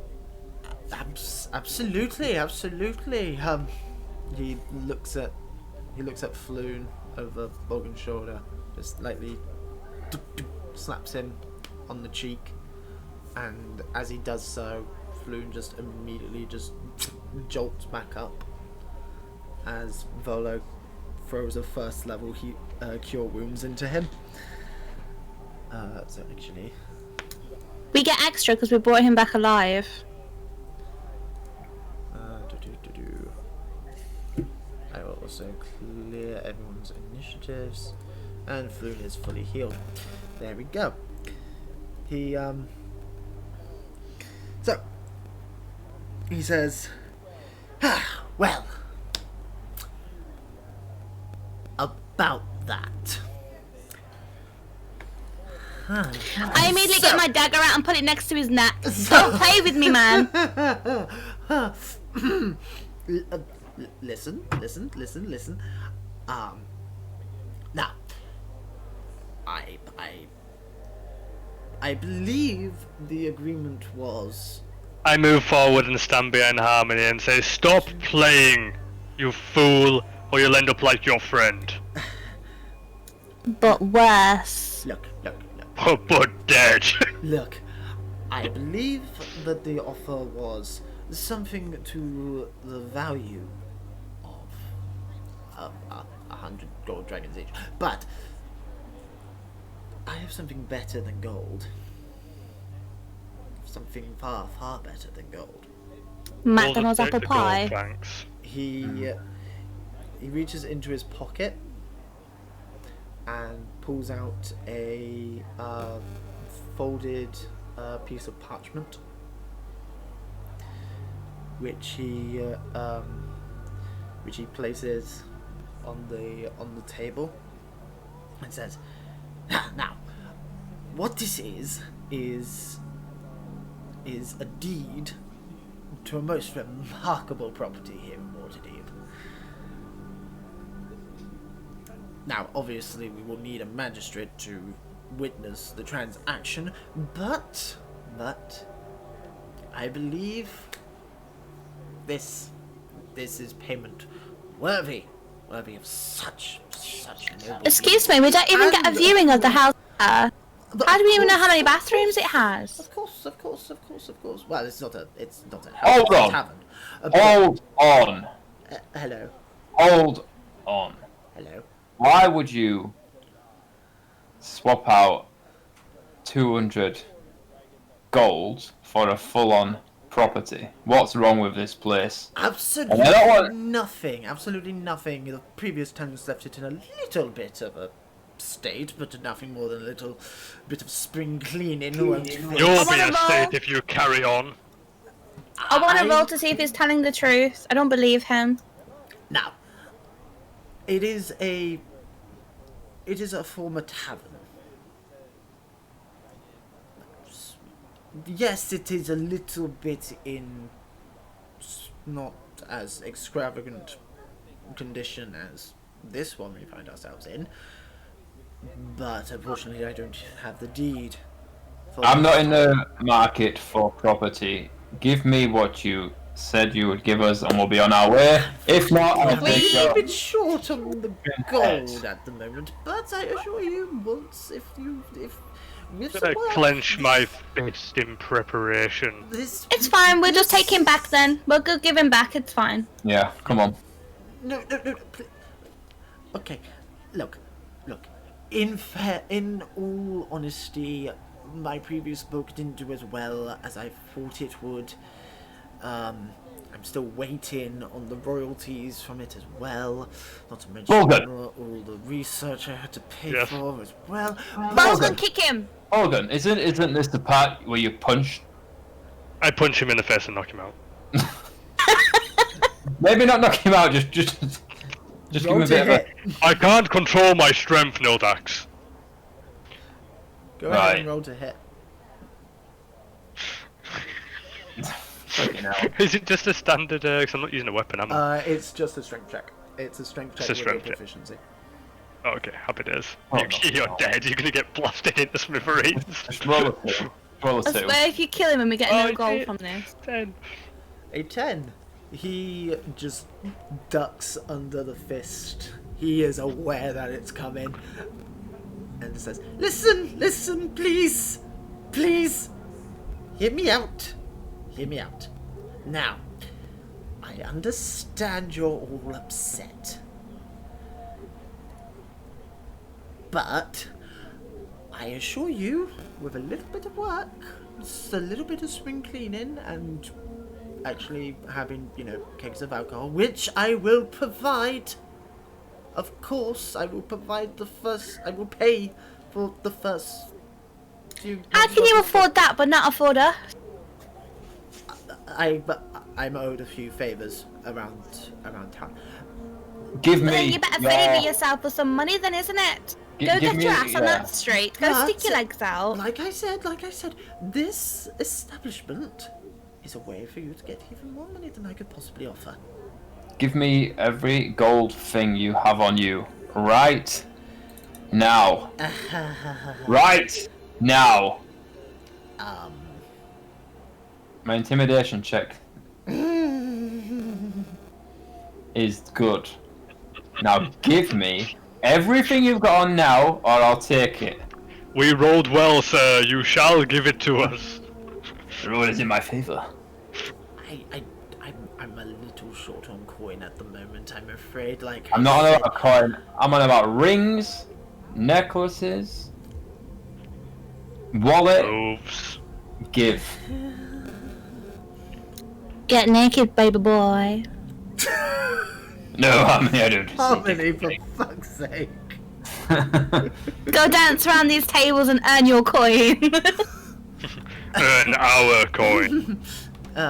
Speaker 1: Absolutely. He looks at Floon over Bolgan's shoulder, just lightly slaps him on the cheek, and as he does so, Floon just immediately just jolts back up as Volo throws a first level cure wounds into him. So actually,
Speaker 3: we get extra because we brought him back alive.
Speaker 1: I will also clear everyone's initiatives, and Floon is fully healed. There we go. He so he says, well, about that.
Speaker 3: I immediately get my dagger out and put it next to his neck. Don't play with me, man.
Speaker 1: Listen. Now, I believe the agreement was...
Speaker 2: I move forward and stand behind Harmony and say, stop playing, you fool, or you'll end up like your friend.
Speaker 3: But worse.
Speaker 1: Look.
Speaker 2: But dead.
Speaker 1: Look, I believe that the offer was something to the value of 100 gold dragons each. But I have something better than gold. Something far, far better than gold.
Speaker 3: McDonald's apple pie.
Speaker 2: Gold, thanks.
Speaker 1: He reaches into his pocket and pulls out a folded piece of parchment, which he places on the table, and says, "Now, what this is a deed to a most remarkable property here in Waterdeep. Now, obviously, we will need a magistrate to witness the transaction, but I believe this is payment worthy of such noble.
Speaker 3: Excuse me, we don't even get a viewing of the house. How do we even know how many bathrooms it has?
Speaker 1: Of course. Well, it's not a house.
Speaker 4: Hold on.
Speaker 1: Tavern.
Speaker 4: Hold on.
Speaker 1: Hello.
Speaker 4: Hold on.
Speaker 1: Hello.
Speaker 4: Why would you swap out 200 gold for a full-on property? What's wrong with this place?
Speaker 1: Absolutely nothing. The previous tenants left it in a little bit of a state, but nothing more than a little bit of spring cleaning.
Speaker 2: You'll be in a state if you carry on.
Speaker 3: I want to roll to see if he's telling the truth. I don't believe him.
Speaker 1: Now, it is a former tavern. Yes, it is a little bit in not as extravagant condition as this one we find ourselves in. But unfortunately, I don't have the deed.
Speaker 4: I'm not in the market for property. Give me what you said you would give us, and we'll be on our way. If not, I'll
Speaker 1: I'm a
Speaker 4: take
Speaker 1: little
Speaker 4: your...
Speaker 1: bit short on the gold at the moment, but I assure you, once if with
Speaker 2: I'm
Speaker 1: some
Speaker 2: gonna
Speaker 1: work,
Speaker 2: clench my fist in preparation.
Speaker 1: this
Speaker 3: It's fine. We'll just take him back then. We'll go give him back. It's fine.
Speaker 4: Yeah, come on.
Speaker 1: No, please. Okay, look. In all honesty, my previous book didn't do as well as I thought it would. I'm still waiting on the royalties from it as well. Not to mention all the research I had to pay for as well.
Speaker 3: Logan, kick him.
Speaker 4: Morgan, isn't this the part where you punch?
Speaker 2: I punch him in the face and knock him out.
Speaker 4: Maybe not knock him out. Just give him a bit of a...
Speaker 2: I can't control my strength, Nildax.
Speaker 1: Go ahead and roll to hit.
Speaker 4: Fucking hell.
Speaker 2: Is it just a standard? Because I'm not using a weapon, am I?
Speaker 1: It's just a strength check. It's a strength check with your proficiency.
Speaker 2: Oh, okay, happy days.
Speaker 4: Oh,
Speaker 2: You're dead. You're gonna get blasted into smithereens.
Speaker 4: Just roll a two. Roll a
Speaker 3: I
Speaker 4: two.
Speaker 3: swear if you kill him and we get no gold from this.
Speaker 2: 10.
Speaker 1: A 10. He just ducks under the fist. He is aware that it's coming. And says, Listen, please. Please. Hear me out. Now, I understand you're all upset. But I assure you, with a little bit of work, just a little bit of spring cleaning, and actually having, kegs of alcohol, which I will provide. Of course, I will provide I will pay for the first few...
Speaker 3: How can you afford that but not afford us?
Speaker 1: I'm owed a few favours around town.
Speaker 4: Give
Speaker 3: Well,
Speaker 4: me.
Speaker 3: then you better favour yourself with some money then, isn't it? Go get your ass on that straight. Go stick your legs out.
Speaker 1: Like I said, this establishment is a way for you to get even more money than I could possibly offer.
Speaker 4: Give me every gold thing you have on you right now. Right now. My intimidation check is good. Now give me everything you've got on now, or I'll take it.
Speaker 2: We rolled well, sir. You shall give it to us.
Speaker 4: The roll is in my favour.
Speaker 1: I'm a little short on coin at the moment, I'm afraid.
Speaker 4: I'm not on about coin. I'm on about rings, necklaces, wallet.
Speaker 2: Oops.
Speaker 4: Give.
Speaker 3: Get naked, baby boy.
Speaker 4: No, I don't.
Speaker 1: Harmony, for fuck's sake.
Speaker 3: Go dance around these tables and earn your coin.
Speaker 2: Earn our coin.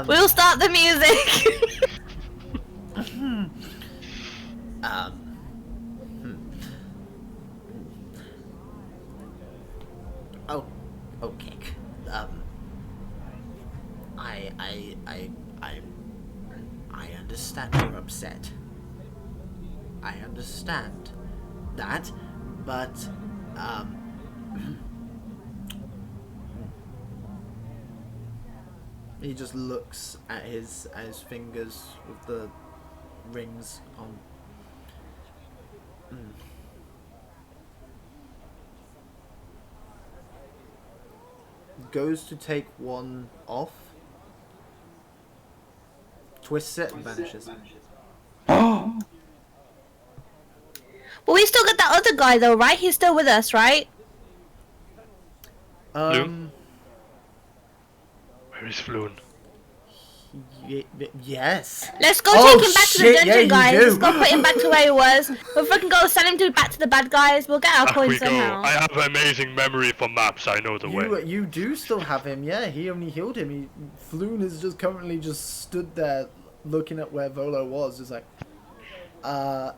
Speaker 3: We'll start the music.
Speaker 1: Oh, okay. I understand you're upset. I understand that, but he just looks at his fingers with the rings on. Goes to take one off, twists it, and vanishes.
Speaker 4: Oh.
Speaker 3: Well, we still got that other guy though, right? He's still with us, right?
Speaker 2: Where is Floon?
Speaker 1: Yes.
Speaker 3: Let's go take him back to the
Speaker 1: shit,
Speaker 3: dungeon,
Speaker 1: yeah,
Speaker 3: guys.
Speaker 1: you do.
Speaker 3: Let's go put him back to where he was. We'll fucking go send him back to the bad guys. We'll get our
Speaker 2: Back
Speaker 3: coins
Speaker 2: we go.
Speaker 3: somehow.
Speaker 2: I have amazing memory for maps. I know the way.
Speaker 1: You do still have him, yeah. He only healed him. Floon is just currently just stood there looking at where Volo was. Just like,
Speaker 2: I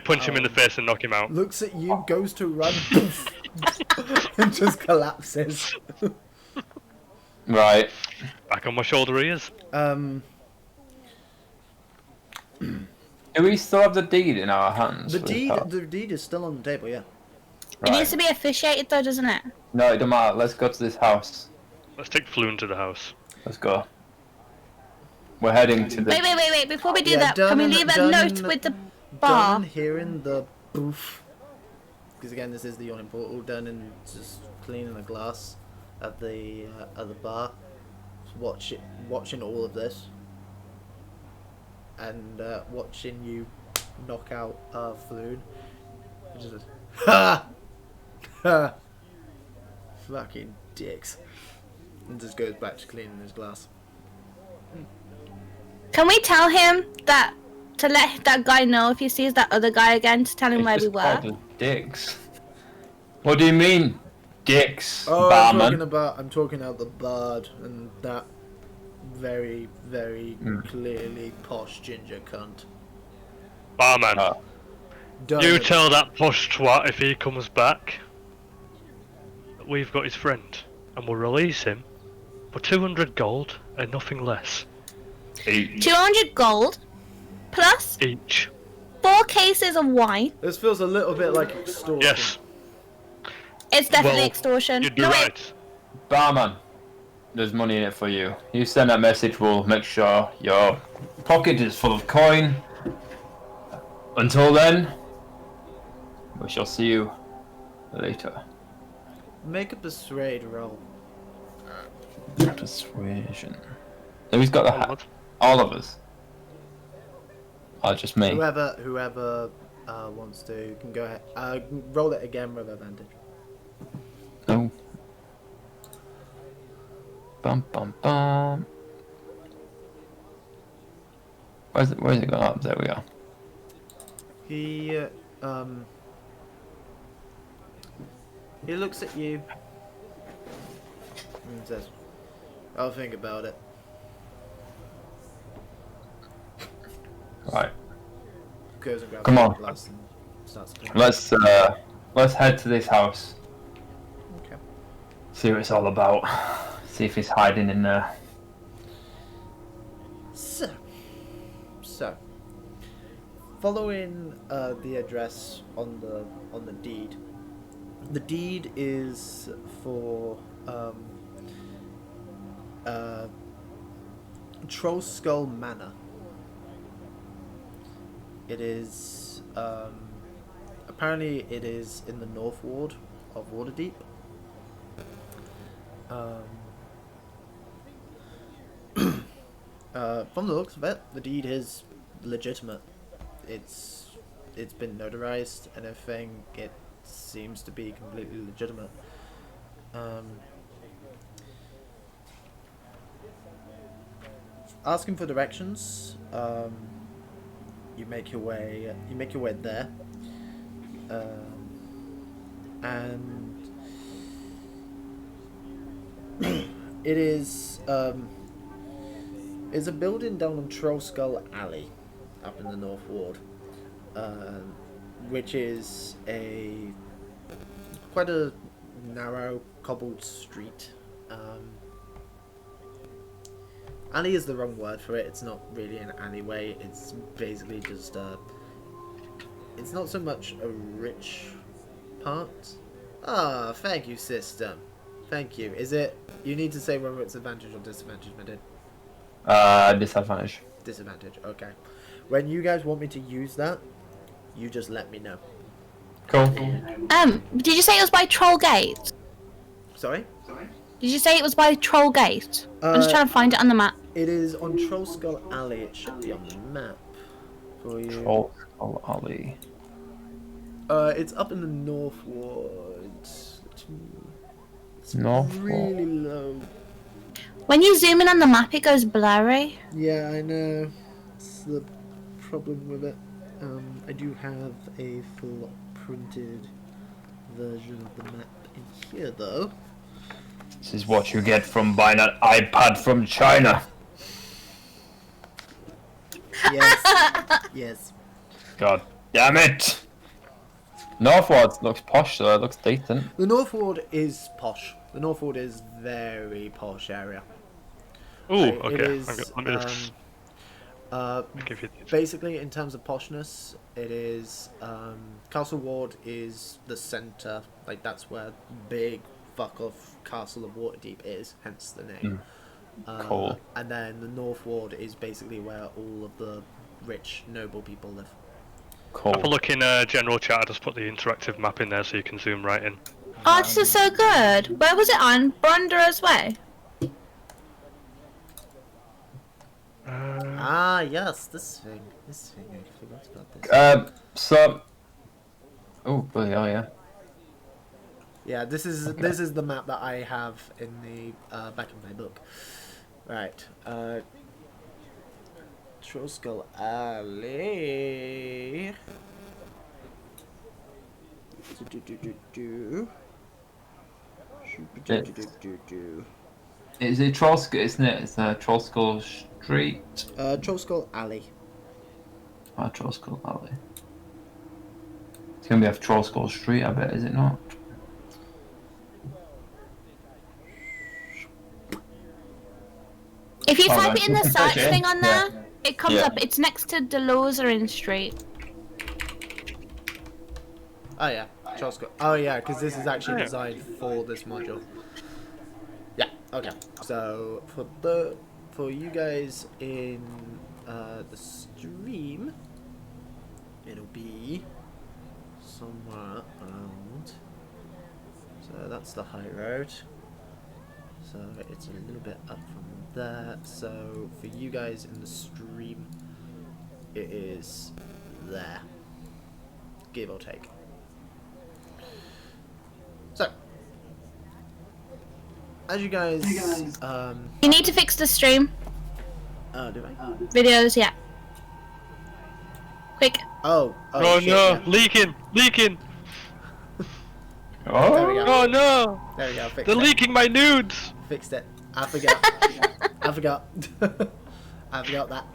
Speaker 2: punch him in the face and knock him out.
Speaker 1: looks at you, goes to run, and just collapses.
Speaker 2: Back on my shoulder he is.
Speaker 4: Do we still have the deed in our hands?
Speaker 1: The
Speaker 4: for this
Speaker 1: deed,
Speaker 4: house?
Speaker 1: the deed is still on the table. Yeah.
Speaker 3: It needs to be officiated though, doesn't it?
Speaker 4: No, it don't matter. Let's go to this house.
Speaker 2: Let's take Floon to the house.
Speaker 4: Let's go. We're heading to the.
Speaker 3: Wait. Before we do
Speaker 1: Yeah,
Speaker 3: that, can we
Speaker 1: done-
Speaker 3: leave a
Speaker 1: done-
Speaker 3: note with the bar?
Speaker 1: Done hearing the boof. Because again, this is the yawning portal. Done and just cleaning the glass at the bar. Just watching all of this. And watching you knock out Floon. Just ha! Ha! Fucking dicks. And just goes back to cleaning his glass.
Speaker 3: Can we tell him that to let that guy know if he sees that other guy again to tell him where we
Speaker 4: Just
Speaker 3: were?
Speaker 4: called us dicks. What do you mean, dicks,
Speaker 1: Oh,
Speaker 4: barman?
Speaker 1: I'm talking about the bard and that very, very clearly posh ginger cunt.
Speaker 2: Barman,
Speaker 1: Done
Speaker 2: you
Speaker 1: it.
Speaker 2: tell that posh twat if he comes back that we've got his friend and we'll release him for 200 gold and nothing less.
Speaker 3: 200 gold plus
Speaker 2: Each.
Speaker 3: 4 cases of wine.
Speaker 1: This feels a little bit like extortion.
Speaker 2: Yes,
Speaker 3: It's definitely
Speaker 2: Well,
Speaker 3: extortion.
Speaker 2: you'd be
Speaker 3: No, wait.
Speaker 2: right.
Speaker 4: Barman, there's money in it for you. You send that message, we'll make sure your pocket is full of coin. Until then, we shall see you later.
Speaker 1: Make a persuade roll.
Speaker 4: Persuasion. Who's got the hat?
Speaker 2: What?
Speaker 4: All of us. Oh, just me.
Speaker 1: Whoever wants to can go ahead. Roll it again with advantage.
Speaker 4: No. Bum bum bum. Where's it going up? There we are.
Speaker 1: He looks at you and says, "I'll think about it."
Speaker 4: Right.
Speaker 1: Goes and grabs
Speaker 4: Come
Speaker 1: the
Speaker 4: on.
Speaker 1: glass and starts cleaning.
Speaker 4: Let's head to this house.
Speaker 1: Okay.
Speaker 4: See what it's all about. See if he's hiding in there.
Speaker 1: So, following the address on the deed. The deed is for Troll Skull Manor. It is apparently it is in the North Ward of Waterdeep. From the looks of it, the deed is legitimate. It's been notarized and everything. It seems to be completely legitimate. Asking for directions. You make your way. You make your way there. And it is. It's a building down on Troll Skull Alley, up in the North Ward, which is quite a narrow cobbled street. Alley is the wrong word for it. It's not really an alleyway. It's basically just it's not so much a rich part. Ah, thank you, system. Thank you. Is it? You need to say whether it's advantage or disadvantage, my dude.
Speaker 4: Disadvantage.
Speaker 1: Disadvantage. Okay. When you guys want me to use that, you just let me know.
Speaker 4: Cool.
Speaker 3: Did you say it was by Troll Gate?
Speaker 1: Sorry.
Speaker 3: Did you say it was by Troll Gate? I'm just trying to find it on the map.
Speaker 1: It is on Troll Skull Alley. It should be on the map for you.
Speaker 4: Troll Skull Alley.
Speaker 1: It's up in the North Ward. It's
Speaker 4: North
Speaker 1: really low.
Speaker 3: When you zoom in on the map, it goes blurry.
Speaker 1: Yeah, I know. It's the problem with it. I do have a full printed version of the map in here, though.
Speaker 4: This is what you get from buying an iPad from China.
Speaker 1: Yes. Yes.
Speaker 4: God damn it! Northward looks posh though, it looks decent.
Speaker 1: The North Ward is posh. The North Ward is very posh area.
Speaker 2: Ooh,
Speaker 1: It
Speaker 2: okay.
Speaker 1: is,
Speaker 2: I'm gonna Give you
Speaker 1: Basically, in terms of poshness, it is Castle Ward is the center. Like that's where big fuck off Castle of Waterdeep is, hence the name.
Speaker 4: Cool.
Speaker 1: And then the North Ward is basically where all of the rich noble people live.
Speaker 4: Cool.
Speaker 2: Have a look in general chat. I just put the interactive map in there so you can zoom right in.
Speaker 3: Oh, this is so good. Where was it on? Bronderer's Way?
Speaker 1: Yes, this thing. I forgot about this.
Speaker 4: So. Oh, bloody hell, yeah.
Speaker 1: Yeah, this is the map that I have in the back of my book. Right. Troll Skull Alley.
Speaker 4: Is it Troll Skull, isn't it? It's Troll Skull Street.
Speaker 1: Troll Skull Alley.
Speaker 4: Troll Skull Alley. It's gonna be off Troll Skull Street, I bet, is it not?
Speaker 3: If you
Speaker 4: Oh,
Speaker 3: type
Speaker 4: right.
Speaker 3: it in the search
Speaker 4: Okay.
Speaker 3: thing on there,
Speaker 4: Yeah.
Speaker 3: it comes
Speaker 4: Yeah.
Speaker 3: up. It's next to Delozerin Street.
Speaker 1: Oh yeah, Troll Skull. Oh yeah, because this is actually designed for this module. Yeah. Okay. So for you guys in the stream, it'll be somewhere around. So that's the high road. So it's a little bit up from there. So for you guys in the stream, it is there, give or take. So, as you guys,
Speaker 3: You need to fix the stream
Speaker 1: do I?
Speaker 3: videos. Yeah. Quick.
Speaker 1: Oh
Speaker 2: Oh
Speaker 1: shit,
Speaker 2: no!
Speaker 1: yeah.
Speaker 2: Leaking!
Speaker 1: There we
Speaker 4: Oh.
Speaker 1: go.
Speaker 2: Oh no!
Speaker 1: There we go. Fixed
Speaker 2: They're
Speaker 1: it.
Speaker 2: leaking my nudes!
Speaker 1: Fixed it. I forgot. I forgot. I forgot that.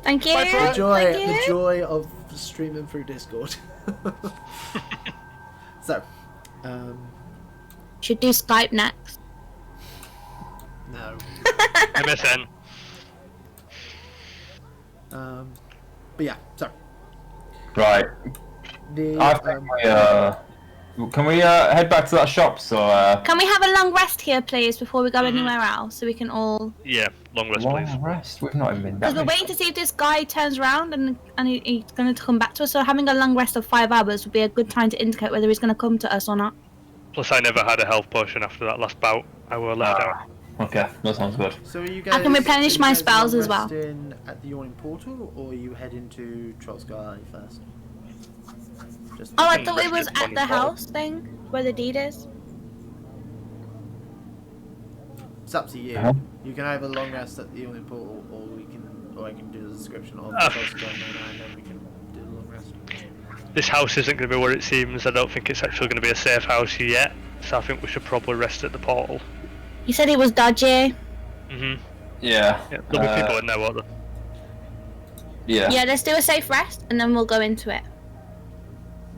Speaker 3: Thank you.
Speaker 2: My
Speaker 1: The
Speaker 2: fault.
Speaker 1: joy,
Speaker 3: Thank
Speaker 1: the
Speaker 3: you.
Speaker 1: joy of streaming through Discord. So,
Speaker 3: Should do Skype next.
Speaker 1: no.
Speaker 2: MSN.
Speaker 1: But yeah, so
Speaker 4: Right.
Speaker 1: the
Speaker 4: I think can we head back to that shop? So
Speaker 3: Can we have a long rest here, please, before we go anywhere else, so we can all?
Speaker 2: Yeah, long rest, please.
Speaker 4: long rest. We've not even been
Speaker 3: Because
Speaker 4: back.
Speaker 3: we're waiting to see if this guy turns around and he's going to come back to us. So having a long rest of 5 hours would be a good time to indicate whether he's going to come to us or not.
Speaker 2: Plus, I never had a health potion after that last bout. I will let down.
Speaker 4: Okay, that sounds good.
Speaker 1: So are you guys,
Speaker 3: can replenish
Speaker 1: are you
Speaker 3: my
Speaker 1: guys
Speaker 3: spells as well.
Speaker 1: resting at the Yawning Portal, or you head into Trollskull Alley first? Just
Speaker 3: Oh, I
Speaker 2: can
Speaker 3: thought it
Speaker 2: rest
Speaker 3: was
Speaker 2: at
Speaker 3: at the
Speaker 2: 24.
Speaker 3: house thing where the deed is.
Speaker 1: it's up to you.
Speaker 4: Uh-huh.
Speaker 1: You can either long rest at the Yawning Portal, or I can do the description of
Speaker 2: Ah.
Speaker 1: Trollskull Manor, and then we can do the long rest.
Speaker 2: This house isn't going to be where it seems. I don't think it's actually going to be a safe house yet. So I think we should probably rest at the portal.
Speaker 3: He said it was dodgy.
Speaker 4: Yeah.
Speaker 2: Yeah, there'll be people in there, won't there?
Speaker 4: Yeah.
Speaker 3: Yeah, let's do a safe rest and then we'll go into it.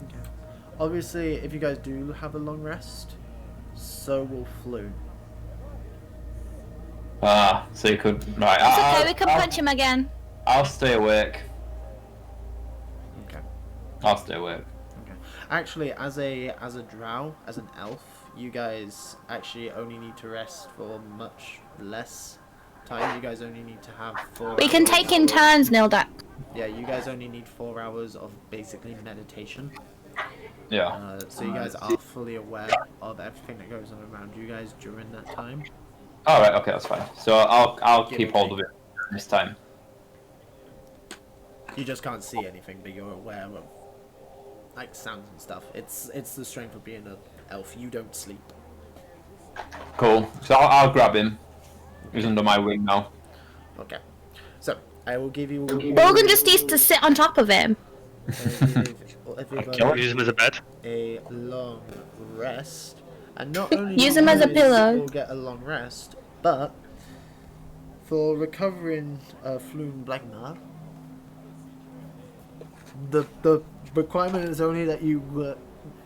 Speaker 1: Okay. Obviously, if you guys do have a long rest, so will Floon.
Speaker 4: So you could. Right.
Speaker 3: It's okay, we can punch him again.
Speaker 4: I'll stay awake.
Speaker 1: Okay.
Speaker 4: I'll stay awake.
Speaker 1: Okay. Actually, as a drow, as an elf, you guys actually only need to rest for much less time. You guys only need to have 4
Speaker 3: We can
Speaker 1: hours
Speaker 3: take in
Speaker 1: of-
Speaker 3: turns, Nildak.
Speaker 1: Yeah, you guys only need 4 hours of basically meditation.
Speaker 4: Yeah.
Speaker 1: So you guys are fully aware of everything that goes on around you guys during that time.
Speaker 4: All right. Okay, that's fine. So I'll
Speaker 1: Give
Speaker 4: keep
Speaker 1: or
Speaker 4: hold
Speaker 1: take.
Speaker 4: of it this time.
Speaker 1: You just can't see anything, but you're aware of like sounds and stuff. It's the strength of being an elf. You don't sleep.
Speaker 4: Cool. So I'll grab him. He's under my wing now.
Speaker 1: Okay. So I will give you.
Speaker 3: Morgan just needs to sit on top of him.
Speaker 1: Everybody
Speaker 4: kill him.
Speaker 2: Use him as a bed.
Speaker 1: a long rest, and not only
Speaker 3: Use
Speaker 1: do
Speaker 3: him as a
Speaker 1: you
Speaker 3: pillow.
Speaker 1: all get a long rest, but for recovering Floon Blackmar, the requirement is only that you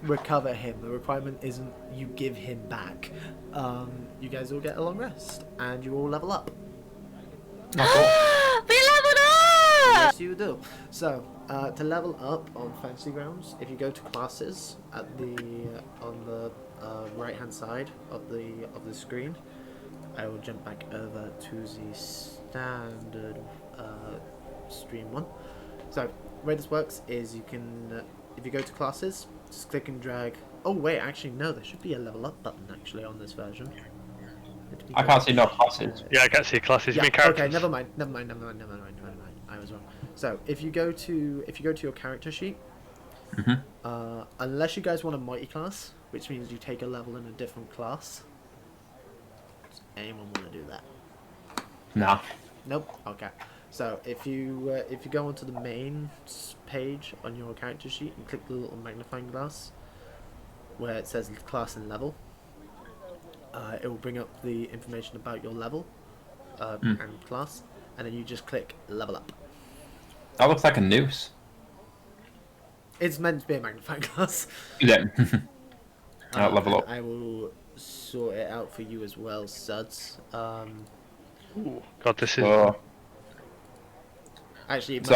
Speaker 1: recover him. The requirement isn't you give him back. You guys all get a long rest, and you all level up.
Speaker 3: We leveled
Speaker 1: you do. So, to level up on Fantasy Grounds, if you go to classes at the on the right hand side of the screen, I will jump back over to the standard stream one. So, the way this works is you can, if you go to classes, just click and drag. Oh wait, actually no, there should be a level up button actually on this version.
Speaker 4: I can't see no classes.
Speaker 2: Yeah, I can't see classes. You
Speaker 1: Yeah,
Speaker 2: mean characters?
Speaker 1: okay, never mind. I was wrong. So if you go to your character sheet, unless you guys want a multi-class, which means you take a level in a different class. Does anyone want to do that?
Speaker 4: Nah.
Speaker 1: Nope. Okay. So if you go onto the main page on your character sheet and click the little magnifying glass where it says class and level, it will bring up the information about your level and class, and then you just click level up.
Speaker 4: That looks like a noose.
Speaker 1: It's meant to be a magnifying glass.
Speaker 4: Yeah. Level up.
Speaker 1: I will sort it out for you as well, Suds.
Speaker 2: Ooh, God, this is.
Speaker 1: Actually, it
Speaker 4: So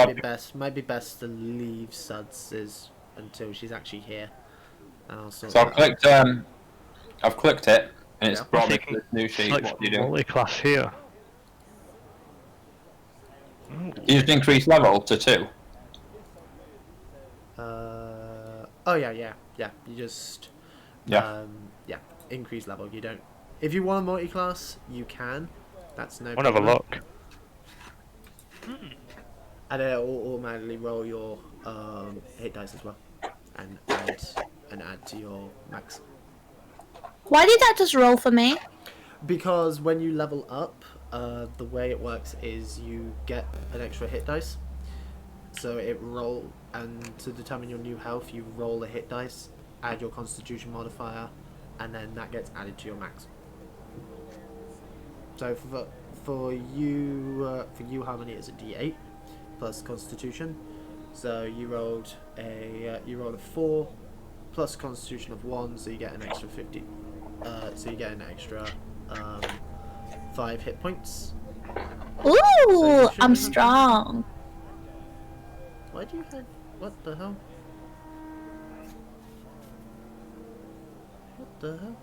Speaker 1: might be best to leave Suds until she's actually here. And I'll sort
Speaker 4: So
Speaker 1: it
Speaker 4: I've
Speaker 1: out.
Speaker 4: clicked. I've clicked it, and it's
Speaker 1: Yeah.
Speaker 4: brought me to this new sheet.
Speaker 2: Select
Speaker 4: What do you do?
Speaker 2: multi-class here.
Speaker 4: You just increase level to 2.
Speaker 1: Oh yeah. You just increase level. You don't. If you want a multi-class, you can. That's no.
Speaker 2: I'll have a
Speaker 1: problem.
Speaker 2: look.
Speaker 1: And it'll automatically roll your hit dice as well, and add to your max.
Speaker 3: Why did that just roll for me?
Speaker 1: Because when you level up, the way it works is you get an extra hit dice. So it roll, and to determine your new health, you roll a hit dice, add your Constitution modifier, and then that gets added to your max. So for you, Harmony, it's a D8 plus Constitution. So you rolled a 4 plus Constitution of 1, so you get an extra 50. So you get an extra 5 hit points.
Speaker 3: Ooh,
Speaker 1: you should
Speaker 3: I'm
Speaker 1: have-
Speaker 3: strong.
Speaker 1: Why do you have? What the hell? What the hell?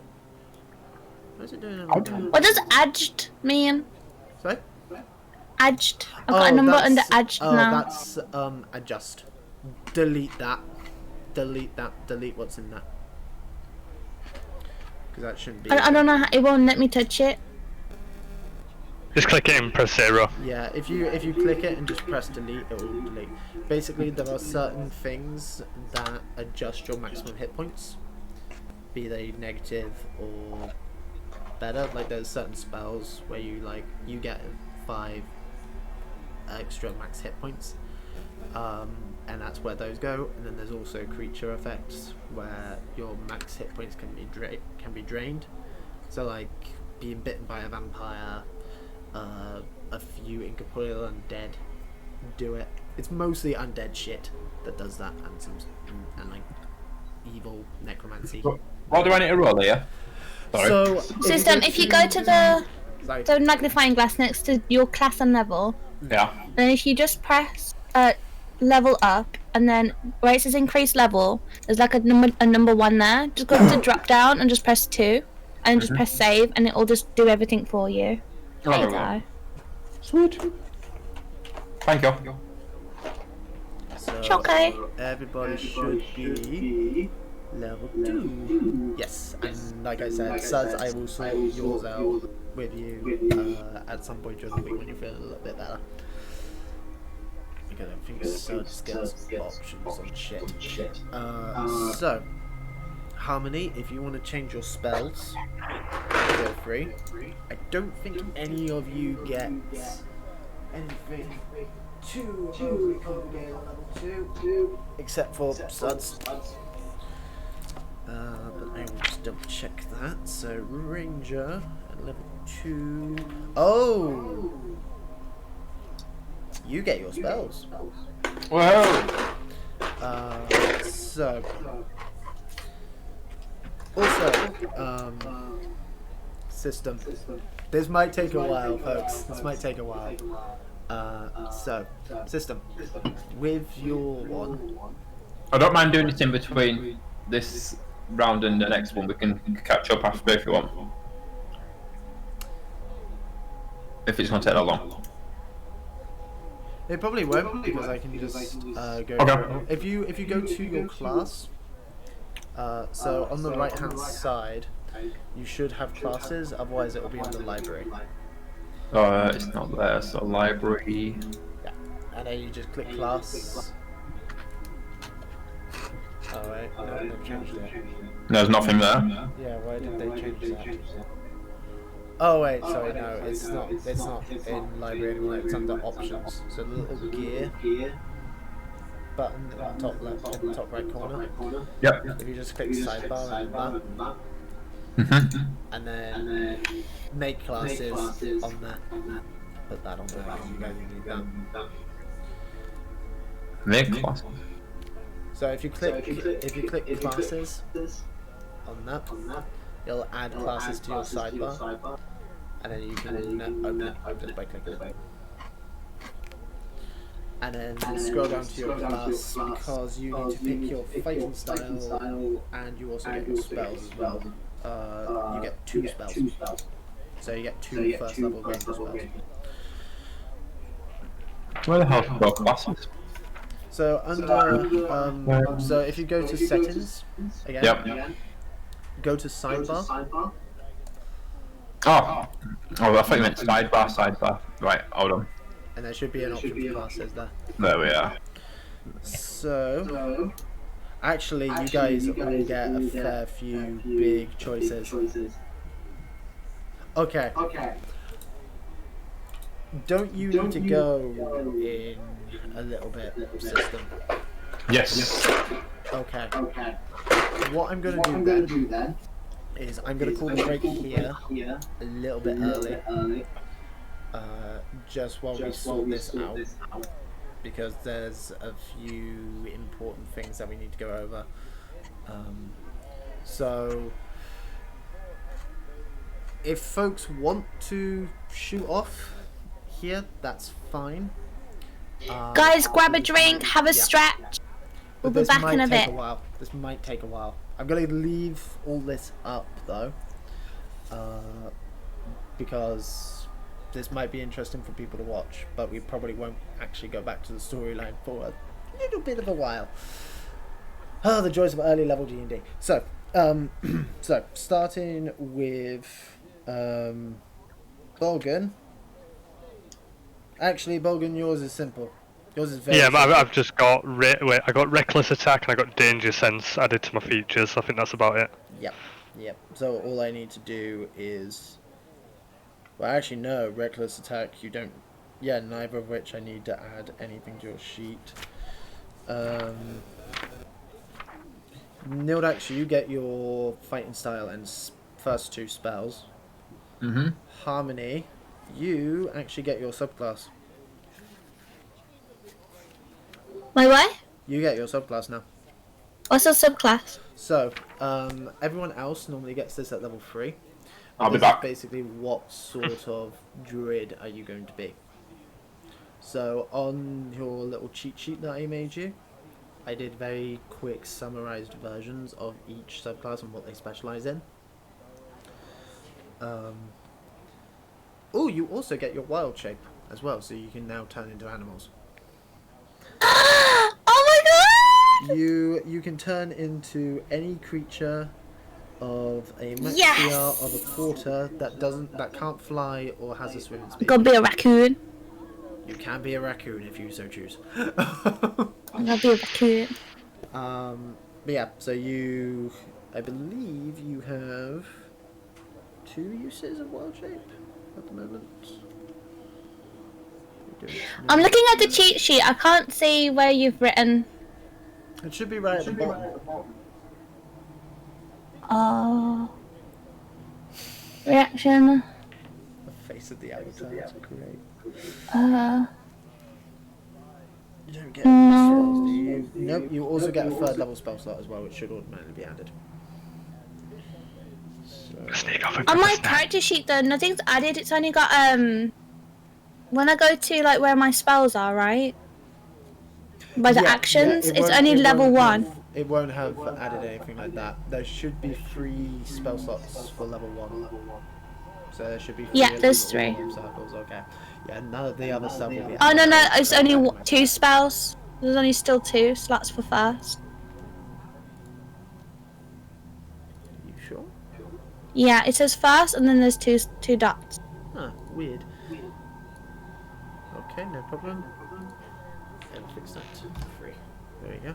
Speaker 1: What is it doing over there?
Speaker 3: What does edged mean?
Speaker 1: Sorry?
Speaker 3: Edged. I've got a number under edged now.
Speaker 1: That's adjust. Delete that. Delete that. Delete what's in there. Because that shouldn't be.
Speaker 3: I don't know how, it won't let me touch it.
Speaker 2: Just click it and press 0.
Speaker 1: Yeah, if you click it and just press delete, it will delete. Basically, there are certain things that adjust your maximum hit points, be they negative or better. Like there's certain spells where you get 5 extra max hit points, and that's where those go. And then there's also creature effects where your max hit points can be drained. So like being bitten by a vampire. A few incorporeal undead do it. It's mostly undead shit that does that, and like evil necromancy.
Speaker 4: What do I need to roll here? Sorry.
Speaker 1: So
Speaker 3: System, if you go to the
Speaker 1: Sorry.
Speaker 3: magnifying glass next to your class and level,
Speaker 4: Yeah.
Speaker 3: then if you just press level up, and then where it says increase level, there's like a number 1 there. Just go to the drop down and just press 2, and just press save, and it'll just do everything for you. There you go.
Speaker 4: Sweet. Thank you.
Speaker 1: So
Speaker 3: It's okay.
Speaker 1: everybody should be level 2. Yes, and like I said, Suz, I will sort yours out with you at some point during the week when you're feeling a little bit better. Because I think Suz gets options on shit. So, Harmony, if you want to change your spells, feel free. I don't think any of you get anything too overly complicated on level 2, except for Suds. But I will just double check that. So, Ranger at level 2. Oh! You get your spells.
Speaker 4: Whoa.
Speaker 1: So. Also, system. This might take a while, folks. This might take a while. So, system. With your one,
Speaker 4: I don't mind doing it in between this round and the next one. We can catch up after if you want. If it's going to take that long.
Speaker 1: it probably won't because I can just go.
Speaker 4: Okay.
Speaker 1: If you go to your class, so on the right hand side, you should have classes. Otherwise, it will be on the library.
Speaker 4: It's not there. So library.
Speaker 1: Yeah, and then you just click class. Oh wait, no, they've changed it.
Speaker 4: There's nothing there.
Speaker 1: Yeah, why did they change that? Oh wait, sorry, no, it's not in library anymore, it's under options. So the little gear button in the top left, in the top right corner.
Speaker 4: Yep.
Speaker 1: If you just click sidebar and that, and then make classes on that. Put that on there because you guys need that.
Speaker 4: Make class.
Speaker 1: So if you click classes on that, it'll add classes to your sidebar, and then you can open it just by clicking it. And then scroll down to your class because you need to pick your fighting style, and you also get your spells as well. You get 2 spells, so you get 2 first level ranger spells.
Speaker 4: Where the hell are your classes?
Speaker 1: So under so if you go to settings again,
Speaker 4: Yep.
Speaker 1: go to sidebar.
Speaker 4: Oh, I thought you meant sidebar. Right, hold on.
Speaker 1: And there should be an option for classes there.
Speaker 4: There we are.
Speaker 1: So, actually, you guys all get a fair few big choices. Okay. Don't you need to go in a little bit, system?
Speaker 4: Yes.
Speaker 1: Okay. What I'm going to do then is I'm going to call the break here a little bit early. Just while we sort this out, because there's a few important things that we need to go over. So if folks want to shoot off here, that's fine.
Speaker 3: Guys, grab a drink, have a
Speaker 1: Yeah.
Speaker 3: stretch. We'll
Speaker 1: But
Speaker 3: be back in a
Speaker 1: take
Speaker 3: bit.
Speaker 1: a while. This might take a while. I'm going to leave all this up though, because this might be interesting for people to watch, but we probably won't actually go back to the storyline for a little bit of a while. Oh, the joys of early level D&D. So, so starting with Bolgan. Actually, Bolgan, yours is simple. Yours is very simple.
Speaker 2: I've just got I got reckless attack and I got danger sense added to my features. I think that's about it.
Speaker 1: Yep. So all I need to do is, well, actually no, reckless attack. You don't. Yeah, neither of which I need to add anything to your sheet. Nildax, you get your fighting style and first 2 spells. Harmony, you actually get your subclass.
Speaker 3: My what?
Speaker 1: You get your subclass now.
Speaker 3: What's your subclass?
Speaker 1: So, everyone else normally gets this at level 3.
Speaker 4: I'll be
Speaker 1: This
Speaker 4: back.
Speaker 1: is basically what sort of druid are you going to be. So, on your little cheat sheet that I made you, I did very quick summarized versions of each subclass and what they specialize in. Oh, you also get your wild shape as well, so you can now turn into animals.
Speaker 3: Oh my god!
Speaker 1: You can turn into any creature of a max
Speaker 3: Yes!
Speaker 1: CR of a quarter that can't fly or has a swimming speed.
Speaker 3: Gotta be a raccoon.
Speaker 1: You can be a raccoon if you so choose.
Speaker 3: I'm gonna be a raccoon.
Speaker 1: But yeah, so I believe you have 2 uses of wild shape at the moment.
Speaker 3: I'm looking at the cheat sheet. I can't see where you've written.
Speaker 1: It should be right at the bottom.
Speaker 3: Reaction.
Speaker 1: The face of the avatar is great. You don't get any spells, do you? Nope, you also get a 3rd level spell slot as well, which should automatically be added. So,
Speaker 2: Sneak off and
Speaker 3: On
Speaker 2: grab a
Speaker 3: my
Speaker 2: snack.
Speaker 3: character sheet though, nothing's added. It's only got when I go to like where my spells are, right? By the actions,
Speaker 1: it
Speaker 3: it's
Speaker 1: won't-
Speaker 3: only
Speaker 1: it
Speaker 3: level
Speaker 1: won't
Speaker 3: 1.
Speaker 1: have- It won't have added anything like that. There should be 3 spell slots for level 1. So there should be 3
Speaker 3: Yeah,
Speaker 1: of
Speaker 3: there's
Speaker 1: these
Speaker 3: 3.
Speaker 1: orb circles, okay. Yeah, none of the other stuff will be
Speaker 3: Oh no,
Speaker 1: added.
Speaker 3: no, it's only
Speaker 1: Anyway.
Speaker 3: 2 spells. There's only still 2 slots for first.
Speaker 1: You sure?
Speaker 3: Yeah, it says first, and then there's two dots.
Speaker 1: Huh, weird. Okay, no problem. I'll fix that to 3. There we go.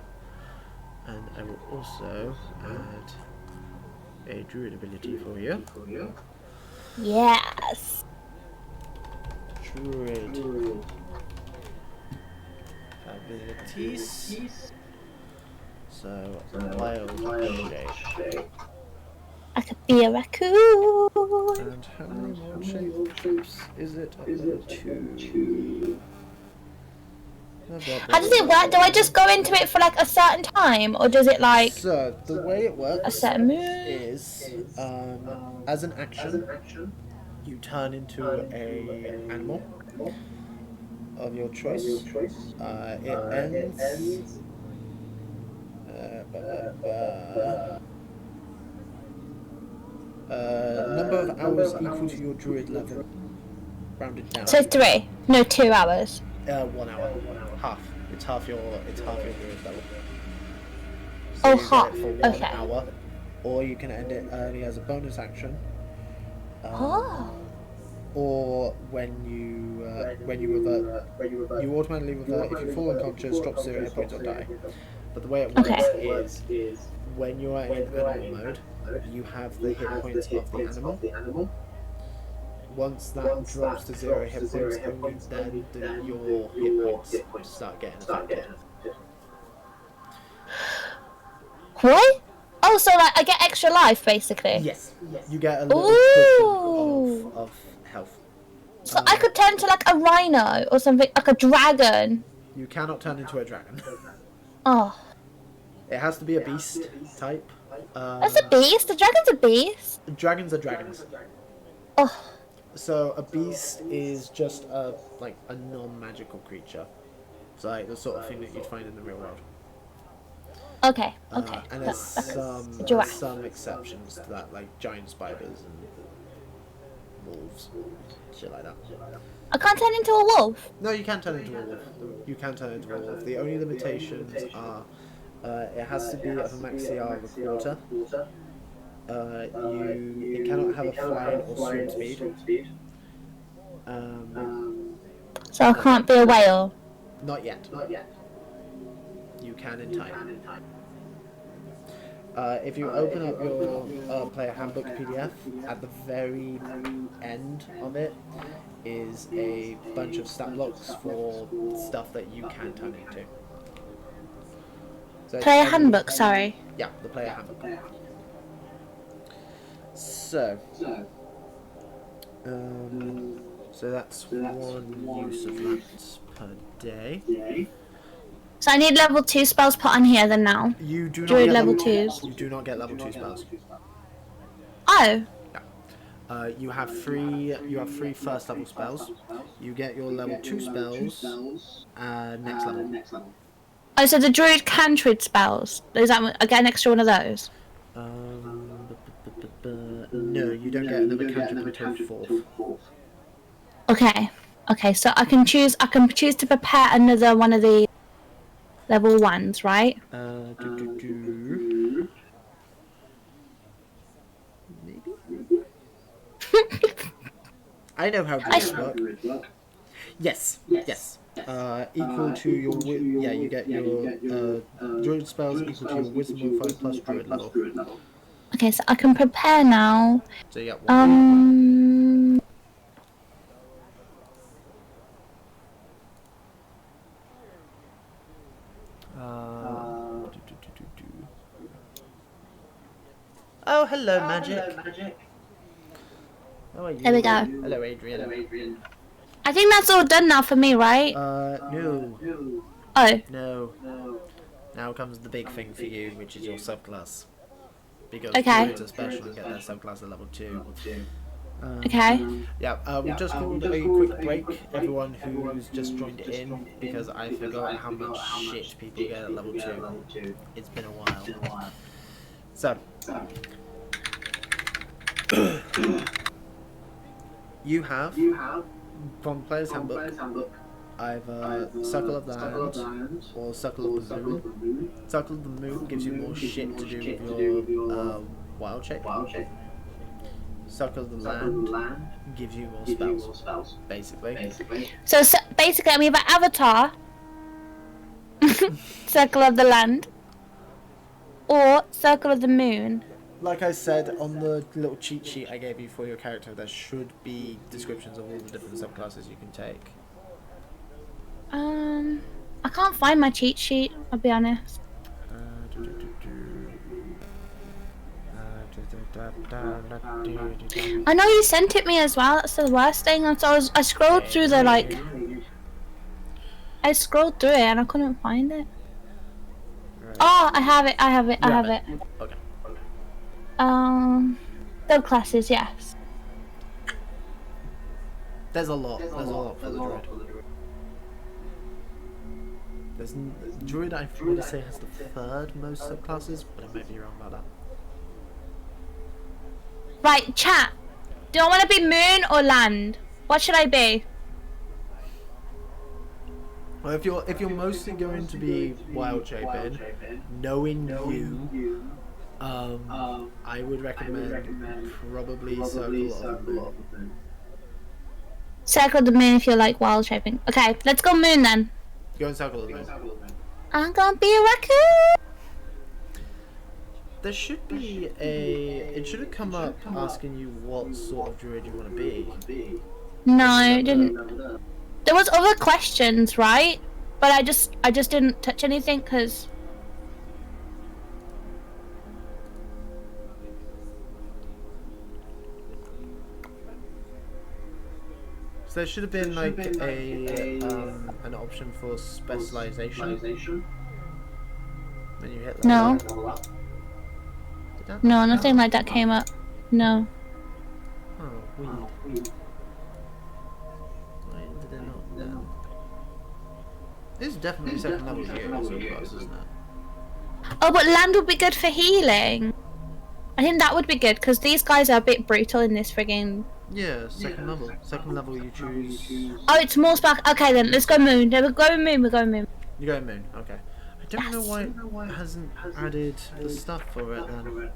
Speaker 1: And I will also add a druid ability for you.
Speaker 3: Yes.
Speaker 1: Druid abilities. So, wild shape.
Speaker 3: I could be a raccoon.
Speaker 1: And how many wild shapes is it at level 2?
Speaker 3: How does it work? Do I just go into it for like a certain time, or does it like
Speaker 1: So, the way it
Speaker 3: a
Speaker 1: works
Speaker 3: certain move?
Speaker 1: is, as an action, you turn into a animal of your choice. It ends. Number of hours equal to your druid level, rounded down.
Speaker 3: So 3, no 2 hours.
Speaker 1: 1 hour, half. It's half your druid level.
Speaker 3: Oh,
Speaker 1: you get it
Speaker 3: half.
Speaker 1: for 1
Speaker 3: Okay.
Speaker 1: hour, or you can end it early as a bonus action.
Speaker 3: Oh.
Speaker 1: Or when you revert, you automatically revert if you fall unconscious, drop 0 hit points or die. But the way it works is when you are in animal mode, you have the hit points of the animal. Once that drops to 0 hit points, only then do your hit points start getting affected.
Speaker 3: What? Oh, so like I get extra life basically.
Speaker 1: Yes, you get a little
Speaker 3: Ooh.
Speaker 1: cushion of health.
Speaker 3: So I could turn to like a rhino or something, like a dragon.
Speaker 1: You cannot turn into a dragon.
Speaker 3: Oh,
Speaker 1: It has to be a beast type.
Speaker 3: that's a beast. The dragon's a beast.
Speaker 1: Dragons are dragons.
Speaker 3: Oh,
Speaker 1: So a beast is just a non-magical creature. It's like the sort of thing that you'd find in the real world.
Speaker 3: okay, okay.
Speaker 1: And there's
Speaker 3: giraffe.
Speaker 1: some exceptions to that, like giant spiders and wolves, shit like that.
Speaker 3: I can't turn into a wolf.
Speaker 1: No, you can turn into a wolf. You can turn into a wolf. The only limitations are it has to be of a max CR of a quarter. It cannot have a flying or swim speed.
Speaker 3: So I can't be a whale.
Speaker 1: Not yet. You can in time. If you open up your player handbook PDF, at the very end of it is a bunch of stat blocks for stuff that you can turn into. So
Speaker 3: Player handbook, sorry.
Speaker 1: Yeah, the player handbook. So, so that's one use of that per day.
Speaker 3: So I need level 2 spells put on here then now.
Speaker 1: You do not
Speaker 3: Druid
Speaker 1: get
Speaker 3: level 2s.
Speaker 1: You do not get level 2 spells.
Speaker 3: Oh.
Speaker 1: You have three first level spells. You get your level 2 spells next level.
Speaker 3: Oh, so the druid cantrip spells. Is that I get an extra one of those?
Speaker 1: No, you don't get another cantrip until 4th.
Speaker 3: Okay. Okay, so I can choose to prepare another one of the level 1s, right?
Speaker 1: Maybe? I know how druids work. Yes. Equal to your you get your druid spells equal to your wisdom modifier plus druid level.
Speaker 3: Okay, so I can prepare now.
Speaker 1: So you get one. Oh, hello, Magic. How are you?
Speaker 3: There we go.
Speaker 1: Hello, Adrian.
Speaker 3: I think that's all done now for me, right?
Speaker 1: No.
Speaker 3: Oh.
Speaker 1: No. Now comes the big thing for you, which is your subclass. Because
Speaker 3: Okay.
Speaker 1: druids are special and get their subclass at level 2.
Speaker 3: Okay.
Speaker 1: Yeah, we just called a quick break, everyone who's just joined in, because I forgot how much shit people get at level 2. It's been a while. So, you have, from Player's Handbook, either Circle of the Land or Circle of the Moon. Circle of the Moon gives you more shit to do with your wild shape. Circle of the Land gives you more spells, basically.
Speaker 3: So basically, I'm either Avatar, Circle of the Land, or Circle of the Moon.
Speaker 1: Like I said, on the little cheat sheet I gave you for your character, there should be descriptions of all the different subclasses you can take.
Speaker 3: I can't find my cheat sheet, I'll be honest. I know you sent it me as well, that's the worst thing. And so I scrolled through the, like... I scrolled through it and I couldn't find it.
Speaker 1: Right.
Speaker 3: Oh, I have it.
Speaker 1: Okay.
Speaker 3: Subclasses, yes.
Speaker 1: There's a lot for the druid. Druid, I want to say, has the third most subclasses, but I might be wrong about that.
Speaker 3: Right, chat. Do I want to be moon or land? What should I be?
Speaker 1: Well, if you're mostly going to be wild shaping, knowing you, I would recommend probably Circle of the Moon.
Speaker 3: Circle of the Moon if you're like wild shaping. Okay, let's go moon then.
Speaker 1: Go in Circle of the Moon.
Speaker 3: I'm gonna be a raccoon.
Speaker 1: There should be it should have come up asking you what sort of druid you want to be.
Speaker 3: No, it didn't. There was other questions, right? But I just didn't touch anything because.
Speaker 1: So there should have been like an option for specialization when you hit
Speaker 3: No.
Speaker 1: level up. Did that
Speaker 3: No, nothing like that came up. No.
Speaker 1: Oh, weird. Why did it not then? It's definitely second level here, subclass, isn't it?
Speaker 3: Oh, but land would be good for healing. I think that would be good because these guys are a bit brutal in this frigging.
Speaker 1: Yeah, second level. Second level you choose.
Speaker 3: Oh, it's more spark. Okay then, let's go moon. We're going moon. We're going moon.
Speaker 1: You go moon, okay. I don't know why it hasn't added the stuff for it then.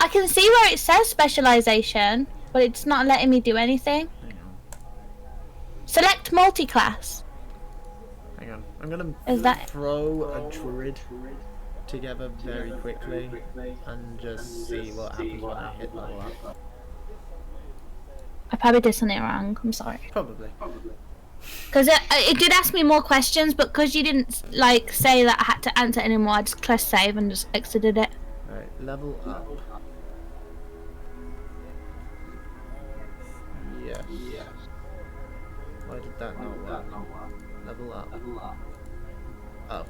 Speaker 3: I can see where it says specialization, but it's not letting me do anything.
Speaker 1: Hang on.
Speaker 3: Select multi-class.
Speaker 1: Hang on. I'm gonna
Speaker 3: that-
Speaker 1: throw a druid together very quickly and just see what happens when I hit level up.
Speaker 3: I probably did something wrong. I'm sorry.
Speaker 1: Probably.
Speaker 3: Because it did ask me more questions, but because you didn't like say that I had to answer anymore, I just pressed save and just exited it.
Speaker 1: Right, level up. Yes. Why did that not work? Level up. Oh.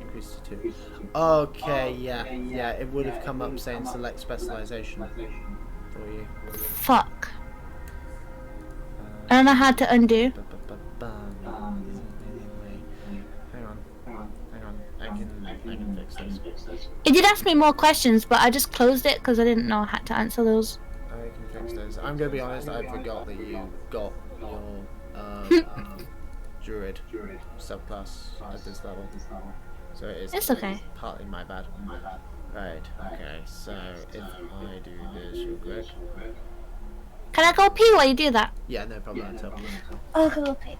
Speaker 1: Increase to 2. Okay, yeah. It would have come up saying select specialization for you.
Speaker 3: Fuck. I don't know how to undo.
Speaker 1: Hang on. I can fix this.
Speaker 3: It did ask me more questions, but I just closed it because I didn't know I had to answer those.
Speaker 1: I can fix this. I'm gonna be honest, I forgot that you got your druid subclass at this level. So it is
Speaker 3: It's okay.
Speaker 1: partly my bad. Right, okay, so if I do this real quick.
Speaker 3: Can I go pee while you do that?
Speaker 1: Yeah, no problem at all.
Speaker 3: Oh, go pee.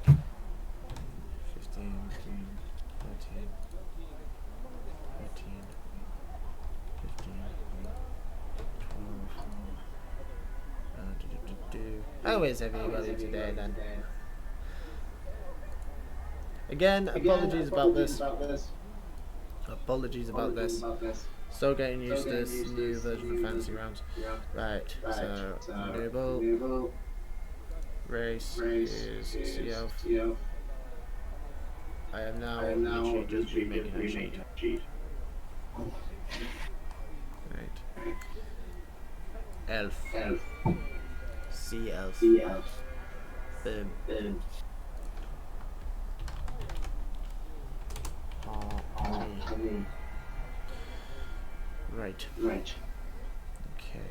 Speaker 1: 15, 13, 15, 12. How is everybody today then? Again, apologies about this. Apologies about this. Still getting used to this new version of Fantasy Rounds. Right, so noble race is CF. I am now literally just remaking a sheet. Right. Elf. Sea elf. Boom. Right. Okay.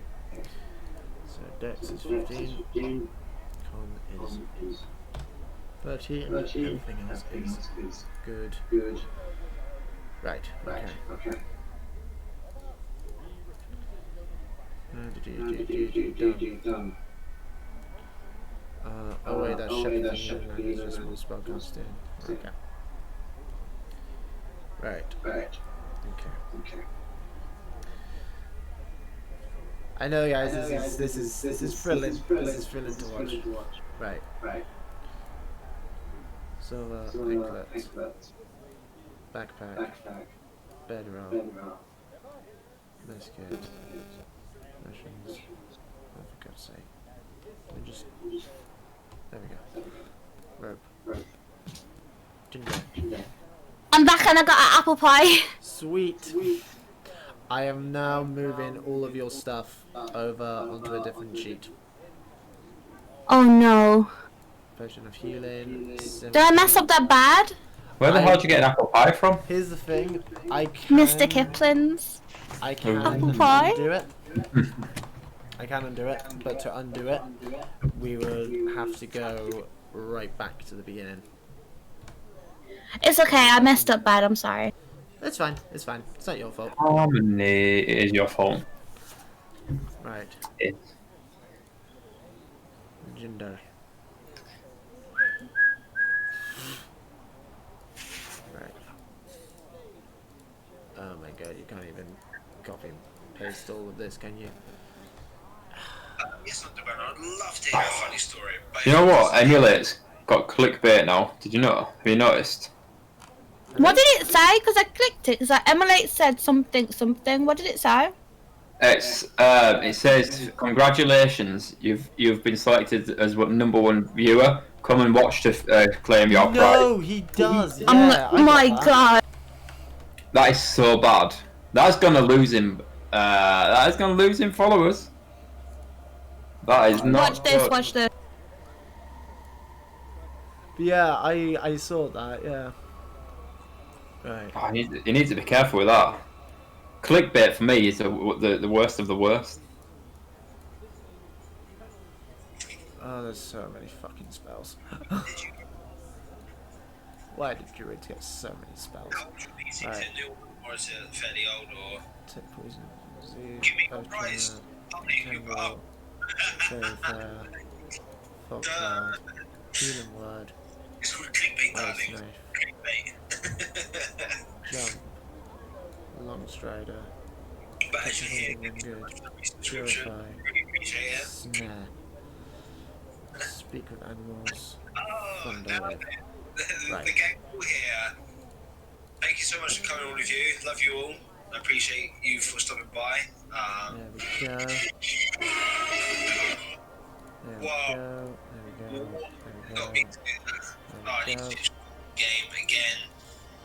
Speaker 1: So Dex is 15. Con is 13. Everything else is good. Right. Okay. Done. Oh wait, that's shepherding and it's just more spellcasting. Okay. Right. Okay. I know, guys. This is thrilling. This is thrilling to watch. Right. Silver anklet, backpack, bedroll, biscuit, rations. Oh, for God's sake! Let me just. There we go. Rope. Ginger.
Speaker 3: I'm back and I got an apple pie.
Speaker 1: Sweet. I am now moving all of your stuff over onto a different sheet.
Speaker 3: Oh no.
Speaker 1: Potion of healing.
Speaker 3: Did I mess up that bad?
Speaker 4: Where the hell did you get an apple pie from?
Speaker 1: Here's the thing. I can.
Speaker 3: Mr. Kipling's.
Speaker 1: I can
Speaker 3: Apple pie?
Speaker 1: undo it. I can undo it, but to undo it, we would have to go right back to the beginning.
Speaker 3: It's okay, I messed up bad, I'm sorry.
Speaker 1: It's fine. It's not your fault.
Speaker 4: Harmony, it is your fault.
Speaker 1: Right.
Speaker 4: It's
Speaker 1: Jinder. Right. Oh my god, you can't even copy and paste all of this, can you?
Speaker 5: Yes, not the bad. I'd love to hear a funny story.
Speaker 4: You know what? Emulate's got clickbait now. Did you know? Have you noticed?
Speaker 3: What did it say? Because I clicked it, because Emulate said something. What did it say?
Speaker 4: It says congratulations, you've been selected as #1 viewer. Come and watch to claim your prize.
Speaker 1: No, he does. Yeah,
Speaker 3: I'm like, oh my god.
Speaker 4: That is so bad. That's gonna lose him. That is gonna lose him followers. That is not.
Speaker 3: Watch this,
Speaker 4: good.
Speaker 3: watch this.
Speaker 1: Yeah, I saw that. Yeah. Right.
Speaker 4: Oh, you need to be careful with that. Clickbait for me is the worst of the worst.
Speaker 1: Oh, there's so many fucking spells. Why did Druids get so many spells?
Speaker 5: How old should be easy
Speaker 1: Right.
Speaker 5: to do, or is it fairly old, or
Speaker 1: Take poison.
Speaker 5: give me a prize? How many have you got up?
Speaker 1: Folklore, healing word,
Speaker 5: It's called clickbait,
Speaker 1: ice
Speaker 5: darling.
Speaker 1: knife,
Speaker 5: Clickbait.
Speaker 1: jump, long strider,
Speaker 5: But as you hear,
Speaker 1: Good.
Speaker 5: subscription.
Speaker 1: Purify.
Speaker 5: Really appreciate it.
Speaker 1: snare, speak with animals,
Speaker 5: Oh,
Speaker 1: thunder
Speaker 5: now
Speaker 1: wave.
Speaker 5: the
Speaker 1: Right.
Speaker 5: gang all here. Thank you so much for coming, all of you. Love you all. I appreciate you for stopping by.
Speaker 1: There we go. There we
Speaker 5: Wow.
Speaker 1: go. There we go.
Speaker 5: Got me to do that. Oh, I need to finish the game again.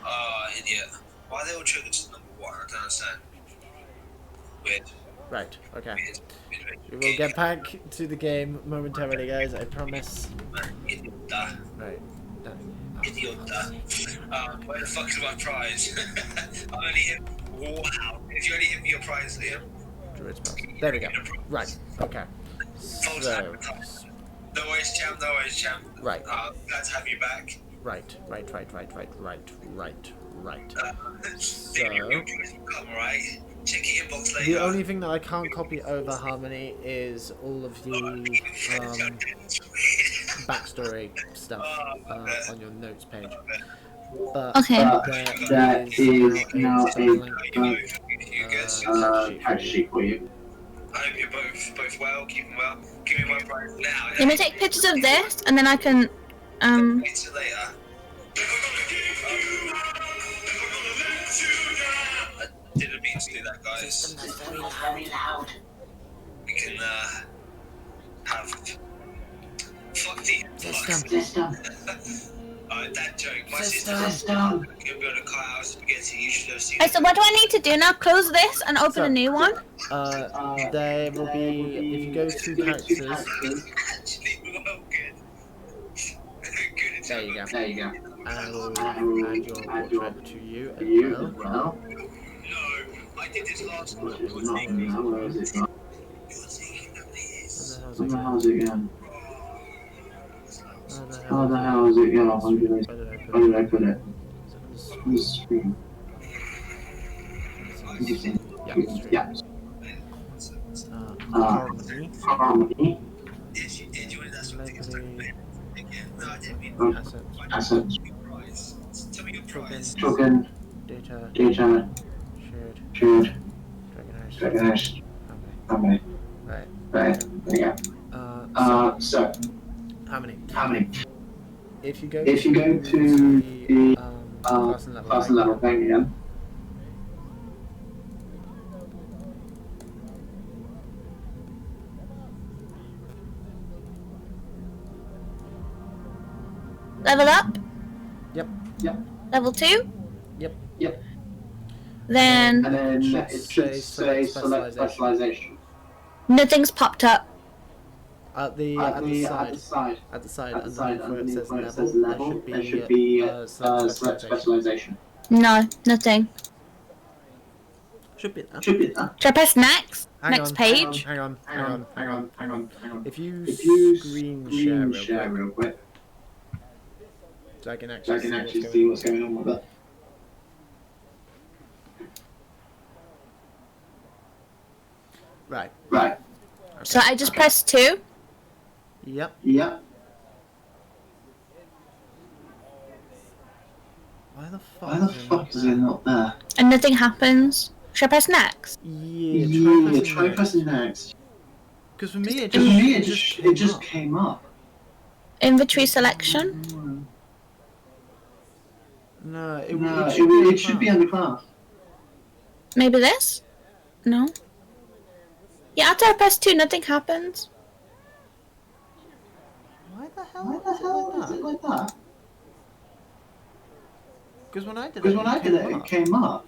Speaker 5: Oh, idiot. Why are they all triggered to #1? I don't understand. Weird.
Speaker 1: Right. Okay.
Speaker 5: Weird.
Speaker 1: We will get back to the game momentarily, guys. I promise.
Speaker 5: Idiota.
Speaker 1: Right. Done.
Speaker 5: Idiota. Where the fuck is my prize? I only hit. Wow. If you only hit me your prize, Liam.
Speaker 1: Druid spells. There we go. Right. Okay.
Speaker 5: False
Speaker 1: So.
Speaker 5: advertising. No worries, champ. No worries, champ.
Speaker 1: Right.
Speaker 5: Glad to have you back.
Speaker 1: Right.
Speaker 5: So. Come, alright? Check your inbox later.
Speaker 1: The only thing that I can't copy over Harmony is all of the backstory stuff on your notes page. But
Speaker 3: Okay.
Speaker 1: there is now a blank
Speaker 5: You guys.
Speaker 1: catch sheet for you.
Speaker 5: I hope you're both well, keeping well. Give me my prize now.
Speaker 3: Let me take pictures of this and then I can
Speaker 5: It's later. I didn't mean to do that, guys.
Speaker 3: very loud.
Speaker 5: We can have fuck the that joke. My sister's gonna be on a car house spaghetti. You should have seen
Speaker 3: So what do I need to do now? Close this and open a new one?
Speaker 1: there will be, if you go to characters,
Speaker 5: Actually, well, good. Good.
Speaker 1: there you go.
Speaker 6: There you go.
Speaker 1: I will add your portrait to you as well.
Speaker 5: No, I did this last time.
Speaker 1: Not
Speaker 5: You're
Speaker 1: now, where is it
Speaker 5: taking
Speaker 1: gone?
Speaker 5: that
Speaker 1: Where
Speaker 5: is.
Speaker 1: the hell's
Speaker 6: Where
Speaker 1: it
Speaker 6: the
Speaker 1: gone?
Speaker 6: hell's it going?
Speaker 1: Where the
Speaker 6: How the hell is it going?
Speaker 1: Where did I put
Speaker 6: Where
Speaker 1: it?
Speaker 6: did I put it?
Speaker 1: Is it on
Speaker 6: On the screen.
Speaker 1: the screen?
Speaker 6: Yeah.
Speaker 1: Harmony.
Speaker 6: Harmony.
Speaker 5: Yes, you did. You wanted that something.
Speaker 1: Library.
Speaker 5: No, I didn't mean
Speaker 1: Assets.
Speaker 6: Assets.
Speaker 5: prize. Tell me your prize.
Speaker 6: Token.
Speaker 1: Data.
Speaker 6: Data.
Speaker 1: Shared.
Speaker 6: Shared.
Speaker 1: Dragon Heist.
Speaker 6: Dragonist.
Speaker 1: Harmony.
Speaker 6: Harmony.
Speaker 1: Right.
Speaker 6: Right. There you go. So.
Speaker 1: Harmony.
Speaker 6: Harmony.
Speaker 1: If you go
Speaker 6: If you go to the
Speaker 1: class
Speaker 6: class level thing again.
Speaker 3: Level up.
Speaker 1: Yep.
Speaker 6: Yep.
Speaker 3: Level 2.
Speaker 1: Yep.
Speaker 6: Yep.
Speaker 3: Then
Speaker 6: And then
Speaker 1: Should
Speaker 6: it should say select specialization.
Speaker 3: nothing's popped up.
Speaker 1: At the
Speaker 6: At the
Speaker 1: side.
Speaker 6: side.
Speaker 1: At the side,
Speaker 6: At the side,
Speaker 1: underneath where it
Speaker 6: underneath
Speaker 1: says
Speaker 6: where it
Speaker 1: level,
Speaker 6: says level,
Speaker 1: there should be select
Speaker 6: select
Speaker 1: specialization.
Speaker 6: specialization.
Speaker 3: No, nothing.
Speaker 1: Should be there.
Speaker 6: Should be there.
Speaker 3: Should I press next?
Speaker 1: Hang
Speaker 3: Next
Speaker 1: on,
Speaker 3: page?
Speaker 1: Hang on.
Speaker 6: Hang on.
Speaker 1: If you
Speaker 6: If you
Speaker 1: screen share real quick,
Speaker 6: real quick,
Speaker 1: so I can
Speaker 6: so I can
Speaker 1: actually
Speaker 6: actually
Speaker 1: see
Speaker 6: see
Speaker 1: what's
Speaker 6: what's going on with it.
Speaker 1: Right.
Speaker 6: Right.
Speaker 3: So I just press 2.
Speaker 1: Yep.
Speaker 6: Yep.
Speaker 1: Why the fuck?
Speaker 6: Why the fuck is it not there?
Speaker 3: And nothing happens. Should I press next?
Speaker 1: Yeah,
Speaker 6: Try pressing next.
Speaker 1: Because for me,
Speaker 6: For me, it just came up.
Speaker 3: Inventory selection.
Speaker 1: No,
Speaker 6: It should be under class.
Speaker 3: Maybe this? No. Yeah, after I press 2, nothing happens.
Speaker 1: Why the hell?
Speaker 6: Why the hell is it like that?
Speaker 1: Because when I did it,
Speaker 6: Because when I did it, it came up.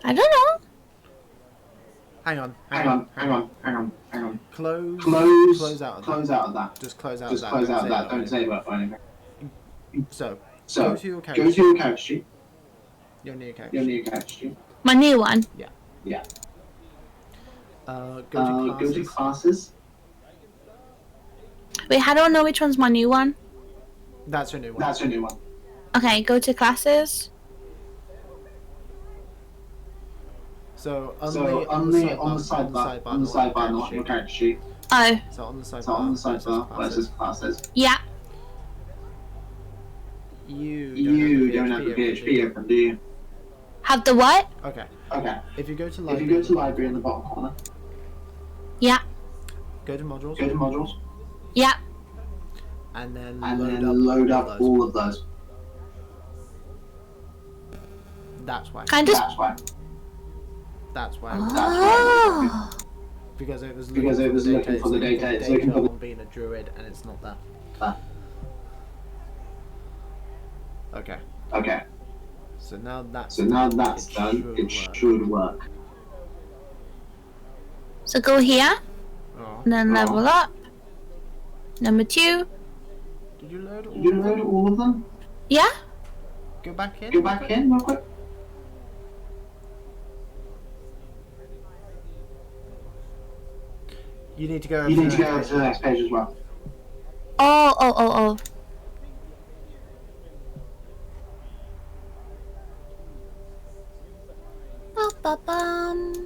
Speaker 3: I don't know.
Speaker 1: Hang on.
Speaker 6: Close
Speaker 1: out of that.
Speaker 6: Close out of that.
Speaker 1: Just close out
Speaker 6: Just
Speaker 1: of that.
Speaker 6: close out of that.
Speaker 1: Don't
Speaker 6: Don't say about anything.
Speaker 1: So,
Speaker 6: So,
Speaker 1: go to your
Speaker 6: go
Speaker 1: character.
Speaker 6: to your character sheet.
Speaker 1: Your new character.
Speaker 6: Your new character sheet.
Speaker 3: My new one.
Speaker 6: Yeah.
Speaker 1: Go to
Speaker 6: Go
Speaker 1: classes.
Speaker 6: to classes.
Speaker 3: Wait, how do I know which one's my new one?
Speaker 1: That's your new one.
Speaker 6: That's your new one.
Speaker 3: Okay, go to classes.
Speaker 6: So on the sidebar, not your character sheet.
Speaker 3: Oh,
Speaker 1: So on the sidebar.
Speaker 6: So on the sidebar, where it says classes,
Speaker 3: yeah.
Speaker 6: you don't have the PHP open, do you?
Speaker 3: Have the what?
Speaker 1: Okay.
Speaker 6: Okay.
Speaker 1: If you go to
Speaker 6: If
Speaker 1: library,
Speaker 6: you go to library in the bottom corner,
Speaker 3: Yeah.
Speaker 1: go to modules,
Speaker 6: go to modules,
Speaker 3: Yeah.
Speaker 1: and then
Speaker 6: and load up all of those.
Speaker 1: That's why.
Speaker 3: Can I just...
Speaker 1: That's why.
Speaker 3: Oh.
Speaker 1: Because it was
Speaker 6: Because it was looking for the data. It's looking for the
Speaker 1: on being a druid, and it's not there.
Speaker 6: Ah.
Speaker 1: Okay.
Speaker 6: Okay.
Speaker 1: So now that's
Speaker 6: done. It should work.
Speaker 3: So go here,
Speaker 1: Oh.
Speaker 3: and then level up. Number 2.
Speaker 1: Did you load all?
Speaker 6: Did you load all of them?
Speaker 3: Yeah.
Speaker 1: Go back in.
Speaker 6: Go back in real quick.
Speaker 1: You need to go.
Speaker 6: You need to go to the next page as well.
Speaker 3: Oh. Ba-ba-bum.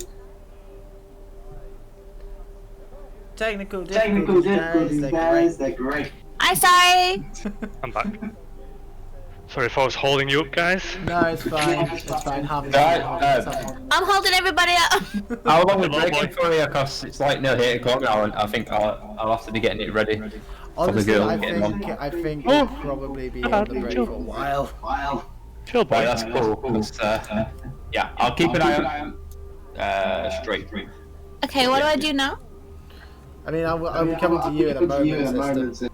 Speaker 1: Technical
Speaker 6: Technical
Speaker 1: difficulties,
Speaker 6: difficulties,
Speaker 1: guys.
Speaker 6: they're great.
Speaker 3: I'm sorry.
Speaker 2: I'm back. Sorry if I was holding you up, guys.
Speaker 1: No, it's fine. It's fine.
Speaker 3: I'm holding everybody up.
Speaker 4: How long we
Speaker 2: Hello,
Speaker 4: breaking
Speaker 2: boy.
Speaker 4: for you? Because it's like near 8 o'clock now, and I think I'll have to be getting it ready.
Speaker 1: Honestly,
Speaker 4: girl
Speaker 1: I
Speaker 4: getting
Speaker 1: think
Speaker 2: Oh.
Speaker 1: we'll probably be on the break for a while.
Speaker 6: Wow.
Speaker 2: Chill, boy.
Speaker 4: Right, that's cool. 'Cause, yeah, I'll keep an eye on straight.
Speaker 3: Okay, what do I do now?
Speaker 1: I mean, I'll be coming to you in a moment. System.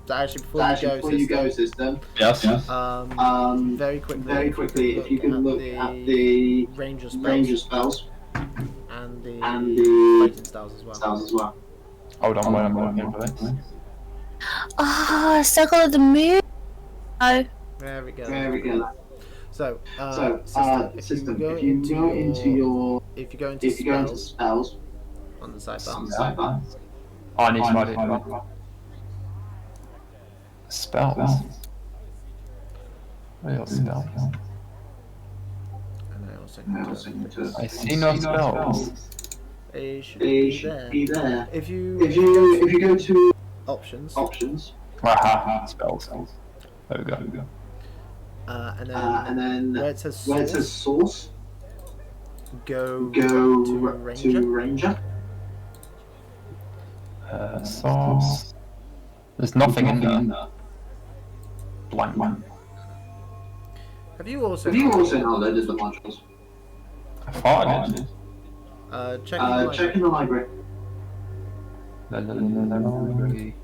Speaker 1: So actually, before you go, system.
Speaker 4: Yes.
Speaker 1: Very quickly,
Speaker 6: If you can look at the
Speaker 1: ranger
Speaker 6: ranger
Speaker 1: spells
Speaker 6: spells
Speaker 1: and
Speaker 6: and
Speaker 1: the
Speaker 6: the
Speaker 1: fighting styles as well.
Speaker 6: styles as well.
Speaker 4: Hold on, I'm looking for this.
Speaker 3: Ah, Circle of the Moon. Oh,
Speaker 1: There we go.
Speaker 6: There we go.
Speaker 1: So,
Speaker 6: System. If you go into your spells
Speaker 1: on the sidebar,
Speaker 6: on the sidebar,
Speaker 4: Oh, I need to add it as well. Spells. Real spells.
Speaker 1: and I also need to.
Speaker 4: I see no spells.
Speaker 1: They should
Speaker 6: they
Speaker 1: be
Speaker 6: should
Speaker 1: there.
Speaker 6: be there.
Speaker 1: If you
Speaker 6: If you go to
Speaker 1: options,
Speaker 4: Aha, spells. There we go.
Speaker 1: and
Speaker 6: and then
Speaker 1: where it says
Speaker 6: source,
Speaker 1: go
Speaker 6: go
Speaker 1: to ranger.
Speaker 4: Source. There's nothing in there. Blank.
Speaker 1: Have you also
Speaker 6: downloaded the modules?
Speaker 4: I thought I did.
Speaker 1: check in the library?
Speaker 4: Library.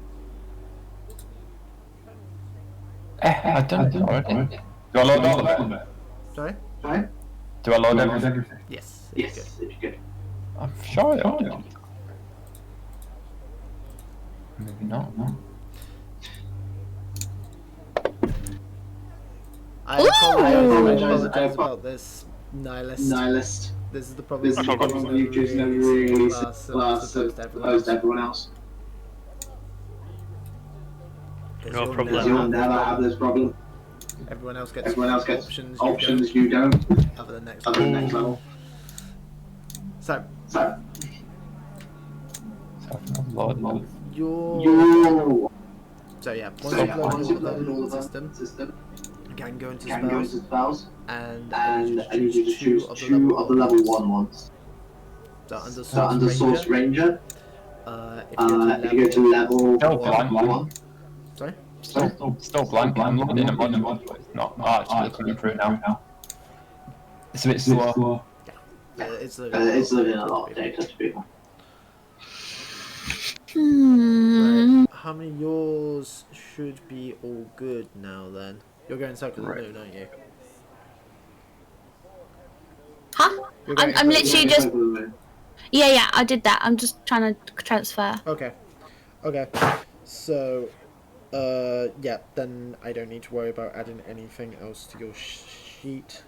Speaker 4: I've done it already. Do I load all of it?
Speaker 1: Sorry?
Speaker 4: Do I load everything?
Speaker 1: Yes.
Speaker 6: Yes, if you could.
Speaker 4: I'm sure I did. Maybe not.
Speaker 1: I apologize about this, Nihilist. This is the problem.
Speaker 6: This is the problem. You've just never really class opposed to everyone else.
Speaker 2: No
Speaker 1: You'll
Speaker 2: problem.
Speaker 6: You'll never have this problem.
Speaker 1: Everyone else gets
Speaker 6: options you don't.
Speaker 1: Other than next
Speaker 6: level.
Speaker 1: So
Speaker 4: Load.
Speaker 1: your so yeah, once
Speaker 6: once
Speaker 1: you've
Speaker 6: you've
Speaker 1: loaded all the system, you can go into spells, and you just choose two of the level 1 ones. So under source ranger, if you go to level one. Sorry?
Speaker 4: Still blank. I'm loading a module. It's not actually coming through now. It's a bit slow.
Speaker 1: It's
Speaker 6: living a lot of data to people.
Speaker 1: Right. How many yours should be all good now then? You're going Circle of the Moon, aren't you?
Speaker 3: huh? I'm literally just. Yeah, I did that. I'm just trying to transfer.
Speaker 1: Okay. So, yeah, then I don't need to worry about adding anything else to your sheet.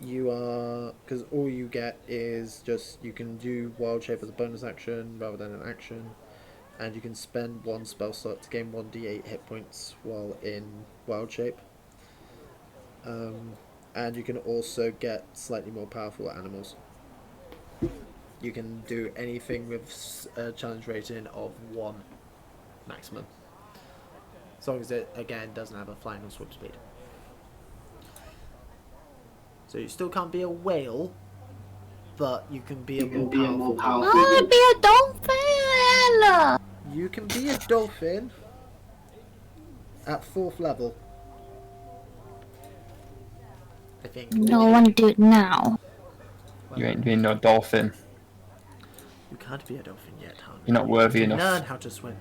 Speaker 1: Because all you get is just, you can do Wild Shape as a bonus action rather than an action, and you can spend one spell slot to gain 1d8 hit points while in Wild Shape. And you can also get slightly more powerful animals. You can do anything with a challenge rating of 1 maximum, as long as it again doesn't have a flying or swim speed. So you still can't be a whale, but you can be a more powerful.
Speaker 3: I want to be a dolphin.
Speaker 1: You can be a dolphin at 4th level, I think.
Speaker 3: No, I want to do it now.
Speaker 1: Well,
Speaker 4: You ain't being no dolphin.
Speaker 1: you can't be a dolphin yet, huh?
Speaker 4: You're not worthy enough.
Speaker 1: Learn how to swim.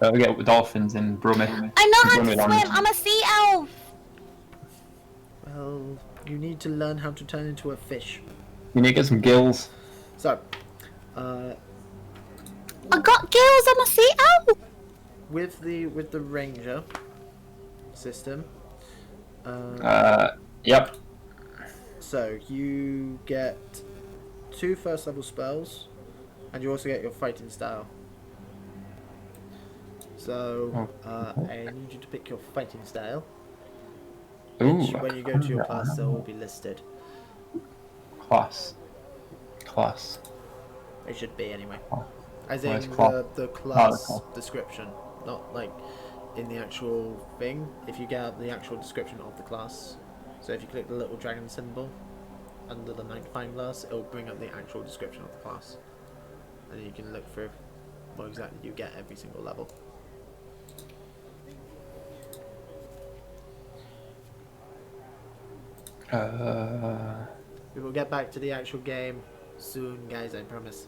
Speaker 4: We get dolphins in Brummie.
Speaker 3: I know how to swim. I'm a sea elf.
Speaker 1: Well, you need to learn how to turn into a fish.
Speaker 4: You need to get some gills.
Speaker 1: So,
Speaker 3: I got gills. I'm a sea elf.
Speaker 1: with the ranger system,
Speaker 4: Yep.
Speaker 1: so you get 2 first level spells, and you also get your fighting style. So I need you to pick your fighting style, which when you go to your class they'll all be listed.
Speaker 4: Class.
Speaker 1: It should be anyway. As
Speaker 4: Where's
Speaker 1: in
Speaker 4: class?
Speaker 1: the class description, not like in the actual thing. If you get the actual description of the class, so if you click the little dragon symbol under the magnifying glass, it'll bring up the actual description of the class, and you can look through what exactly you get every single level. We will get back to the actual game soon, guys, I promise.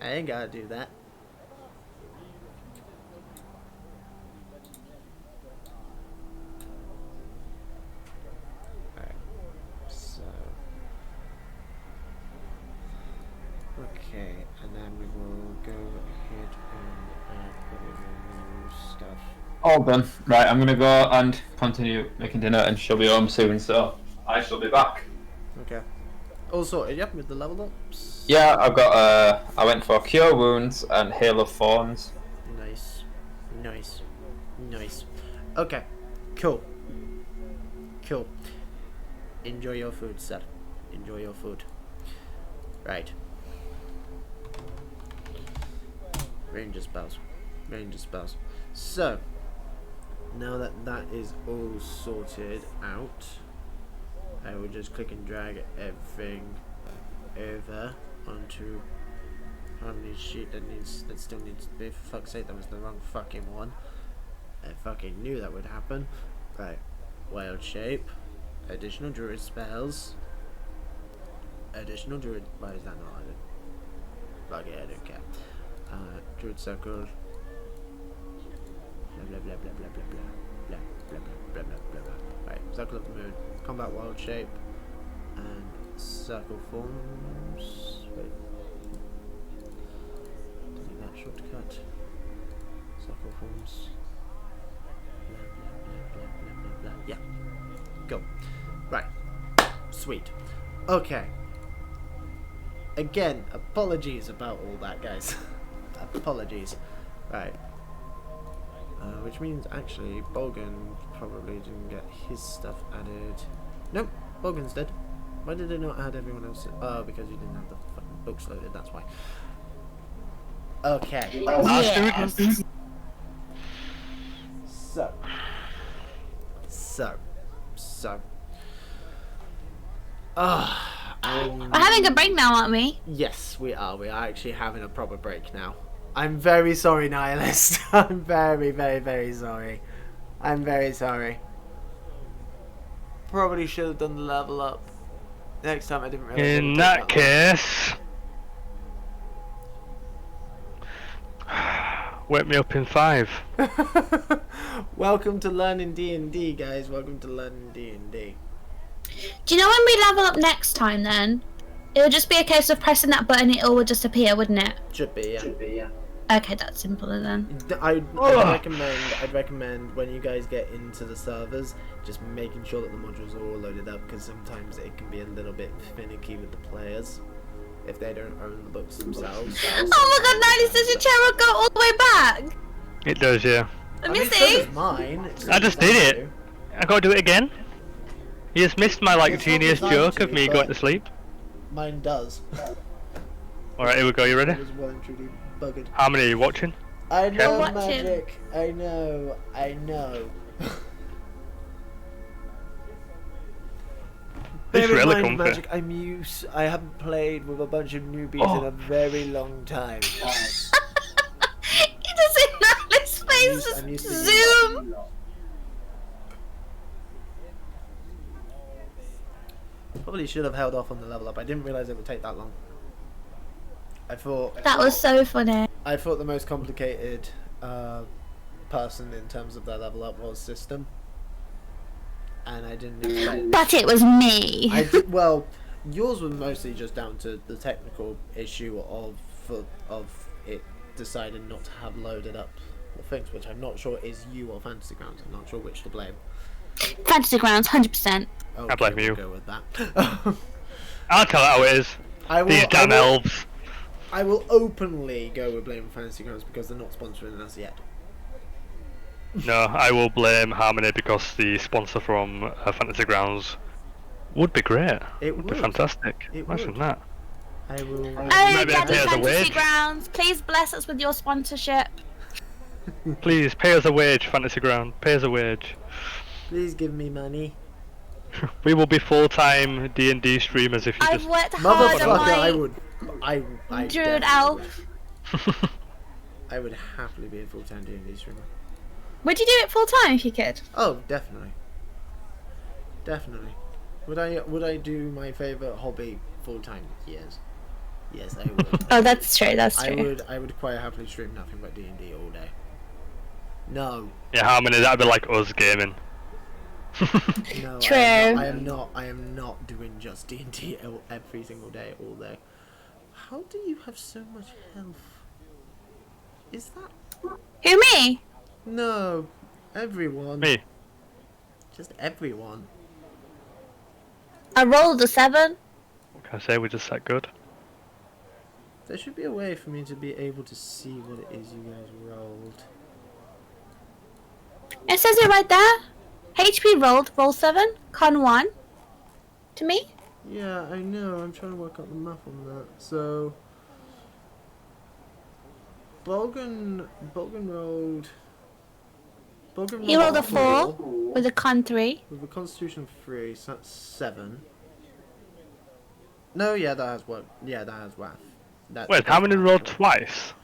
Speaker 1: I ain't gotta do that. Alright. So. Okay, and then we will go ahead and put in the new stuff.
Speaker 4: All done. Right, I'm gonna go and continue making dinner, and she'll be home soon, so I shall be back.
Speaker 1: Okay. All sorted, yep, with the level ups.
Speaker 4: Yeah, I've got. I went for Cure Wounds and Hail of Thorns.
Speaker 1: Nice. Nice. Nice. Okay. Cool. Cool. Enjoy your food, sir. Enjoy your food. Right. Ranger spells. Ranger spells. So, now that that is all sorted out, I will just click and drag everything over onto Harmony sheet that still needs to be. For fuck's sake, that was the wrong fucking one. I fucking knew that would happen. Right. Wild shape. Additional druid spells. Additional druid. Why is that not added? Fuck it, I don't care. Druid circle. Blah blah blah blah blah blah blah blah blah blah blah blah blah. Right, circle of the moon, combat wild shape, and circle forms. Wait, delete that shortcut. Circle forms. Blah blah blah blah blah blah blah. Yeah, go. Right, sweet. Okay. Again, apologies about all that, guys. Apologies. Right. Which means, actually, Bolgan probably didn't get his stuff added. Nope, Bolgan's dead. Why did it not add everyone else? Oh, because you didn't have the fucking books loaded, that's why. Okay.
Speaker 3: Yes.
Speaker 1: So.
Speaker 3: We're having a break now, aren't we?
Speaker 1: Yes, we are. We are actually having a proper break now. I'm very sorry, Nihilist. I'm very, very, very sorry. I'm very sorry. Probably should have done the level up. Next time I didn't really.
Speaker 2: In that case, wake me up in 5.
Speaker 1: Welcome to learning D&D, guys. Welcome to learning D&D.
Speaker 3: Do you know when we level up next time then? It would just be a case of pressing that button, it all would just appear, wouldn't it?
Speaker 1: Should be, yeah.
Speaker 3: Okay, that's simpler then.
Speaker 1: I'd recommend when you guys get into the servers, just making sure that the modules are all loaded up, because sometimes it can be a little bit finicky with the players if they don't own the books themselves.
Speaker 3: Oh my god, Natalie says your chair will go all the way back!
Speaker 2: It does, yeah.
Speaker 3: Let me
Speaker 1: So
Speaker 3: see.
Speaker 1: does mine.
Speaker 2: I just did it. I gotta do it again. You just missed my
Speaker 1: It's not
Speaker 2: genius
Speaker 1: designed
Speaker 2: joke
Speaker 1: to,
Speaker 2: of me
Speaker 1: but-
Speaker 2: going to sleep.
Speaker 1: Mine does.
Speaker 2: Alright, here we go, you ready?
Speaker 1: It was well and truly buggered.
Speaker 2: How many are you watching?
Speaker 1: I know,
Speaker 3: I'm watching.
Speaker 1: Magic. I know.
Speaker 2: It's
Speaker 1: Bear in
Speaker 2: really
Speaker 1: mind,
Speaker 2: comfy.
Speaker 1: Magic, I haven't played with a bunch of newbies in a very long time.
Speaker 3: He doesn't know his face,
Speaker 1: I'm used
Speaker 3: just
Speaker 1: to
Speaker 3: zoom!
Speaker 1: Probably should have held off on the level up. I didn't realise it would take that long. I thought
Speaker 3: That was so funny.
Speaker 1: the most complicated person in terms of their level up was system, and I didn't expect.
Speaker 3: But it was me.
Speaker 1: Well, yours was mostly just down to the technical issue of it deciding not to have loaded up the things, which I'm not sure is you or Fantasy Grounds. I'm not sure which to blame.
Speaker 3: Fantasy Grounds, 100%.
Speaker 1: Okay,
Speaker 2: I blame
Speaker 1: we'll
Speaker 2: you.
Speaker 1: Go with that.
Speaker 2: I'll tell it how it is. These damn elves.
Speaker 1: I will openly go with blame Fantasy Grounds because they're not sponsoring us yet.
Speaker 2: No, I will blame Harmony because the sponsor from Fantasy Grounds would be great.
Speaker 1: It
Speaker 2: would be
Speaker 1: would.
Speaker 2: fantastic.
Speaker 1: It
Speaker 2: Imagine
Speaker 1: would.
Speaker 2: that.
Speaker 1: I will.
Speaker 3: Oh,
Speaker 2: Maybe I
Speaker 3: Daddy
Speaker 2: pay as a
Speaker 3: Fantasy
Speaker 2: wage.
Speaker 3: Grounds, please bless us with your sponsorship.
Speaker 2: Please pay us a wage, Fantasy Ground. Pay us a wage.
Speaker 1: Please give me money.
Speaker 2: We will be full-time D&D streamers if you
Speaker 3: I've
Speaker 2: just.
Speaker 3: worked hard on
Speaker 1: Motherfucker,
Speaker 3: my
Speaker 1: I would. I
Speaker 3: Druid
Speaker 1: definitely
Speaker 3: Elf.
Speaker 1: would. I would happily be a full-time D&D streamer.
Speaker 3: Would you do it full time if you could?
Speaker 1: Oh, definitely. Definitely. Would I do my favourite hobby full-time? Yes. Yes, I would.
Speaker 3: Oh, that's true. That's true.
Speaker 1: I would quite happily stream nothing but D&D all day. No.
Speaker 2: Yeah, how many? That'd be like us gaming.
Speaker 1: No,
Speaker 3: True.
Speaker 1: I am not doing just D&D every single day, all day. How do you have so much health? Is that...
Speaker 3: Who, me?
Speaker 1: No, everyone.
Speaker 2: Me.
Speaker 1: Just everyone.
Speaker 3: I rolled a 7.
Speaker 2: What can I say? We're just that good.
Speaker 1: There should be a way for me to be able to see what it is you guys rolled.
Speaker 3: It says it right there. HP rolled, roll 7, con 1. To me?
Speaker 1: Yeah, I know. I'm trying to work out the math on that. So, Bolgan rolled.
Speaker 3: He rolled a 4 with a con 3.
Speaker 1: With a Constitution of 3, so that's 7. No, yeah, that has work. Yeah, that has wrath. That's
Speaker 2: Wait, how many rolled twice?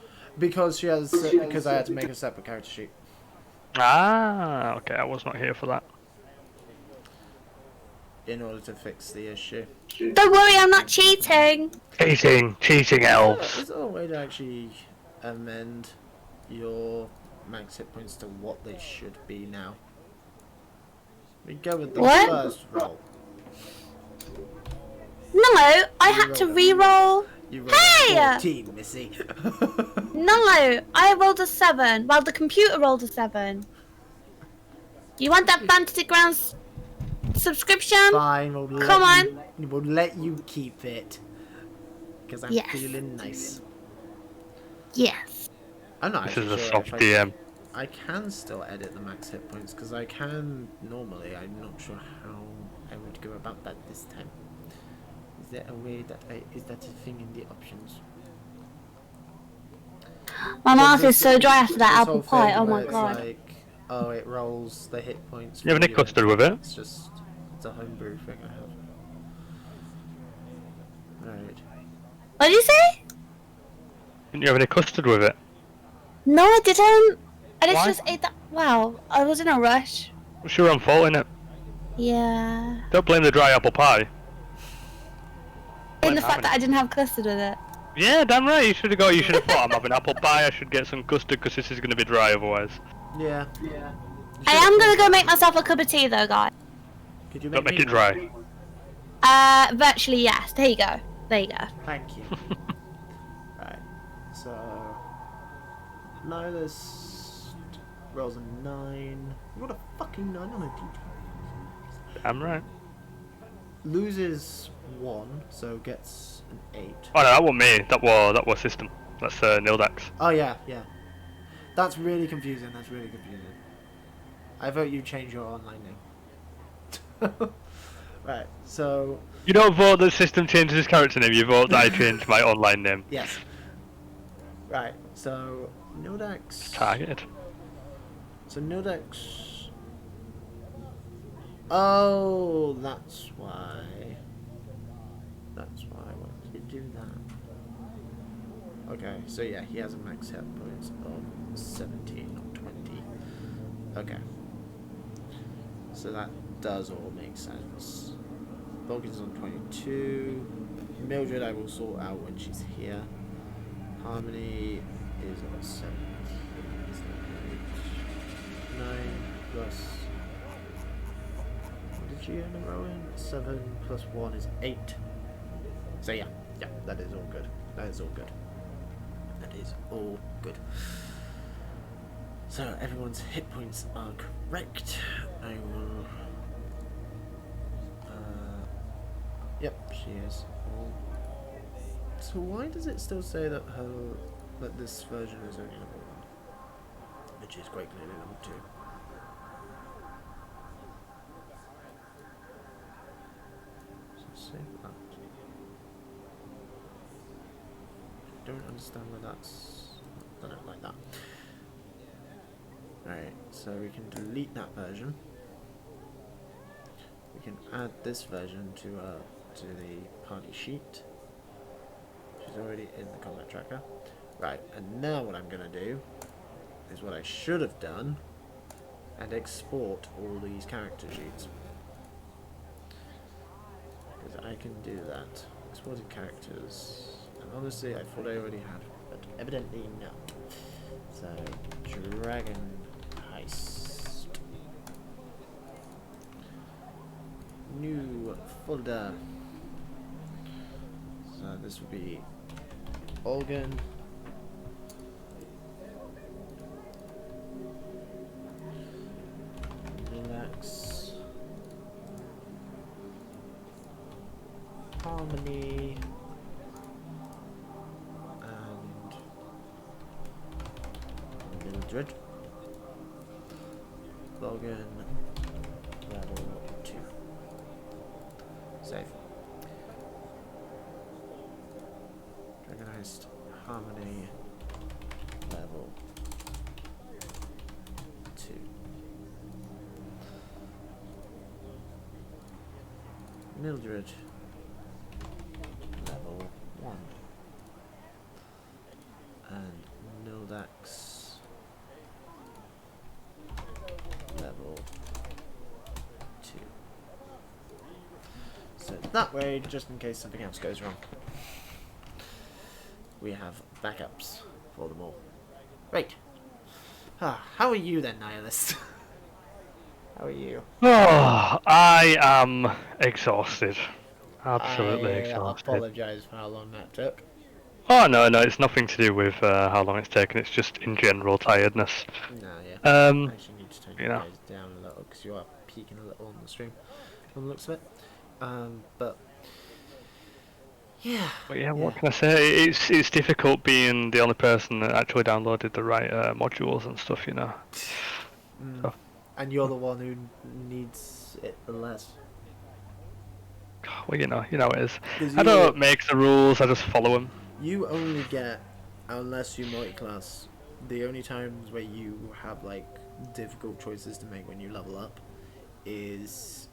Speaker 1: Because she has. Because I had to make a separate character sheet.
Speaker 2: Ah, okay, I was not here for that.
Speaker 1: In order to fix the issue.
Speaker 3: Don't worry, I'm not cheating.
Speaker 2: Cheating elves.
Speaker 1: Is there a way to actually amend your max hit points to what they should be now? We go with the
Speaker 3: What?
Speaker 1: first roll.
Speaker 3: No, I had to re-roll.
Speaker 1: You rolled
Speaker 3: Hey!
Speaker 1: a 14, Missy.
Speaker 3: No, I rolled a 7. Well, the computer rolled a 7. You want that Fantasy Grounds subscription?
Speaker 1: Fine,
Speaker 3: Come on.
Speaker 1: We'll let you keep it. Because I'm
Speaker 3: Yes.
Speaker 1: feeling nice.
Speaker 3: Yes.
Speaker 1: I'm not
Speaker 2: This is
Speaker 1: actually
Speaker 2: a
Speaker 1: sure
Speaker 2: soft
Speaker 1: if
Speaker 2: DM.
Speaker 1: I can still edit the max hit points because I can normally. I'm not sure how I would go about that this time. Is there a way that is that a thing in the options?
Speaker 3: My mouth
Speaker 1: This-
Speaker 3: is so dry after that
Speaker 1: this
Speaker 3: apple
Speaker 1: whole
Speaker 3: pie.
Speaker 1: thing
Speaker 3: Oh
Speaker 1: where
Speaker 3: my
Speaker 1: it's
Speaker 3: god.
Speaker 1: Like, oh, it rolls the hit points.
Speaker 2: You have
Speaker 1: for
Speaker 2: any custard with it?
Speaker 1: It's just it's a homebrew thing I have. Right.
Speaker 3: What did you say?
Speaker 2: Didn't you have any custard with it?
Speaker 3: No, I didn't. I
Speaker 2: Why?
Speaker 3: just ate that. Wow, I was in a rush.
Speaker 2: What's your own fault, innit?
Speaker 3: Yeah.
Speaker 2: Don't blame the dry apple pie.
Speaker 3: In the
Speaker 2: How
Speaker 3: fact that I
Speaker 2: many?
Speaker 3: didn't have custard with it.
Speaker 2: Yeah, damn right. You should have got. You should have thought I'm having apple pie. I should get some custard because this is going to be dry otherwise.
Speaker 1: Yeah.
Speaker 3: I am gonna go make myself a cup of tea though, guys.
Speaker 1: Could you
Speaker 2: Don't make
Speaker 1: me
Speaker 2: it
Speaker 1: one?
Speaker 2: dry.
Speaker 3: Virtually yes. There you go. There you go.
Speaker 1: Thank you. Right. So Nihilist rolls a 9. You got a fucking 9 on a D10.
Speaker 2: Damn right.
Speaker 1: Loses 1, so gets an 8.
Speaker 2: Oh no, that wasn't me. That was system. That's Nildax.
Speaker 1: Oh yeah. That's really confusing. I vote you change your online name. Right. So
Speaker 2: You don't vote that system changes his character name. You vote that I change my online name.
Speaker 1: yes. Right. So Nildax.
Speaker 2: Targeted.
Speaker 1: So Nildax. Oh, that's why. Why did you do that? Okay, so yeah, he has a max hit points of 17 or 20. Okay. So that does all make sense. Vulcan's on 22. Mildred I will sort out when she's here. Harmony is on 17. 9 plus... What did you end up rolling? 7 plus 1 is 8. So yeah, that is all good. That is all good. So everyone's hit points are correct. I will... Yep, she is. So why does it still say that this version is only level 1? Which is quite clearly level 2. So save that. I don't understand why that's done it like that. Alright, so we can delete that version. We can add this version to the party sheet. She's already in the combat tracker. Right, and now what I'm gonna do is what I should have done and export all these character sheets. Because I can do that. Exporting characters, and honestly, I thought I already had, but evidently no. So, Dragon Heist. New folder. So this would be Organ. Relax. Harmony. And Mildred. Logan. Level 2. Save. Dragonized Harmony. Level 2. Mildred. Level 1. And Mildax. Level 2. So that way, just in case something else goes wrong, we have backups for them all. Right. How are you then, Nihilist? How are you?
Speaker 2: Oh, I am exhausted. Absolutely
Speaker 1: I
Speaker 2: exhausted.
Speaker 1: apologise for how long that took.
Speaker 2: Oh no, it's nothing to do with how long it's taken. It's just in general tiredness.
Speaker 1: Nah, yeah.
Speaker 2: I
Speaker 1: actually need to turn
Speaker 2: you
Speaker 1: you
Speaker 2: know.
Speaker 1: guys down a little because you are peaking a little on the stream, from the looks of it. But yeah.
Speaker 2: But yeah, what can I say? It's difficult being the only person that actually downloaded the right modules and stuff, you know. So,
Speaker 1: And you're the one who needs it the less.
Speaker 2: well, you know it is.
Speaker 1: 'Cause
Speaker 2: I don't make the rules. I just follow them.
Speaker 1: You only get, unless you multi-class, the only times where you have like difficult choices to make when you level up is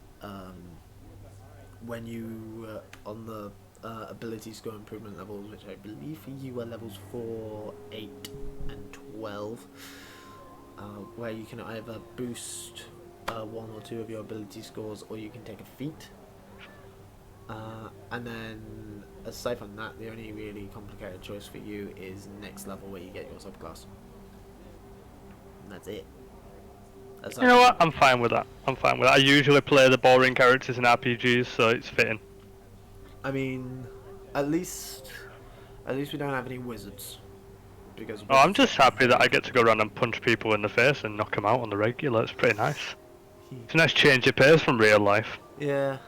Speaker 1: when you on the ability score improvement levels, which I believe for you are levels 4, 8, and 12, where you can either boost 1 or 2 of your ability scores, or you can take a feat. And then, aside from that, the only really complicated choice for you is next level, where you get your subclass. And that's it.
Speaker 2: You know what? I'm fine with that. I usually play the boring characters in RPGs, so it's fitting.
Speaker 1: I mean, at least we don't have any wizards. Because
Speaker 2: Oh, I'm just happy that I get to go around and punch people in the face and knock them out on the regular. It's pretty nice. It's a nice change of pace from real life.
Speaker 1: Yeah,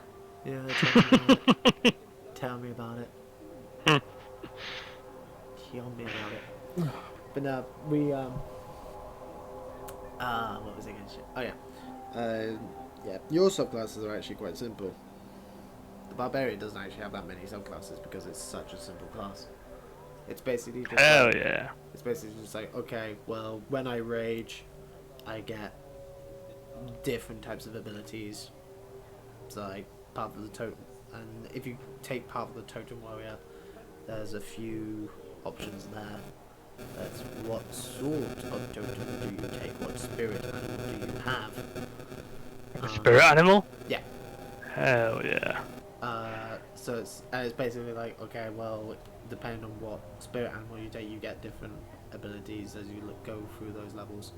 Speaker 1: tell me about it. Tell me about it. But no, we what was I going to say? Oh yeah, yeah. Your subclasses are actually quite simple. The barbarian doesn't actually have that many subclasses because it's such a simple class. It's basically just
Speaker 2: Hell
Speaker 1: like,
Speaker 2: yeah.
Speaker 1: It's basically just like, okay, well, when I rage, I get different types of abilities. So like part of the totem, and if you take part of the totem warrior, there's a few options there. That's what sort of totem do you take? What spirit animal do you have?
Speaker 2: Spirit animal?
Speaker 1: Yeah.
Speaker 2: Hell yeah.
Speaker 1: So it's basically like, okay, well, depending on what spirit animal you take, you get different abilities as you go through those levels.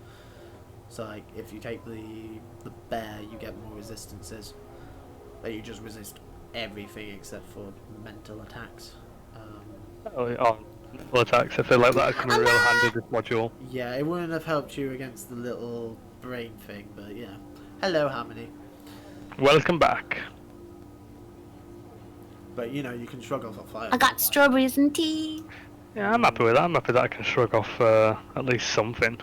Speaker 1: So like, if you take the bear, you get more resistances. Like, you just resist everything except for mental attacks.
Speaker 2: Oh, mental attacks. I feel like that come in real handy this module.
Speaker 1: Yeah, it wouldn't have helped you against the little brain thing, but yeah. Hello, Harmony.
Speaker 2: Welcome back.
Speaker 1: But you know, you can shrug off a fire.
Speaker 3: I got strawberries and tea.
Speaker 2: Yeah, I'm happy with that. I'm happy that I can shrug off at least something.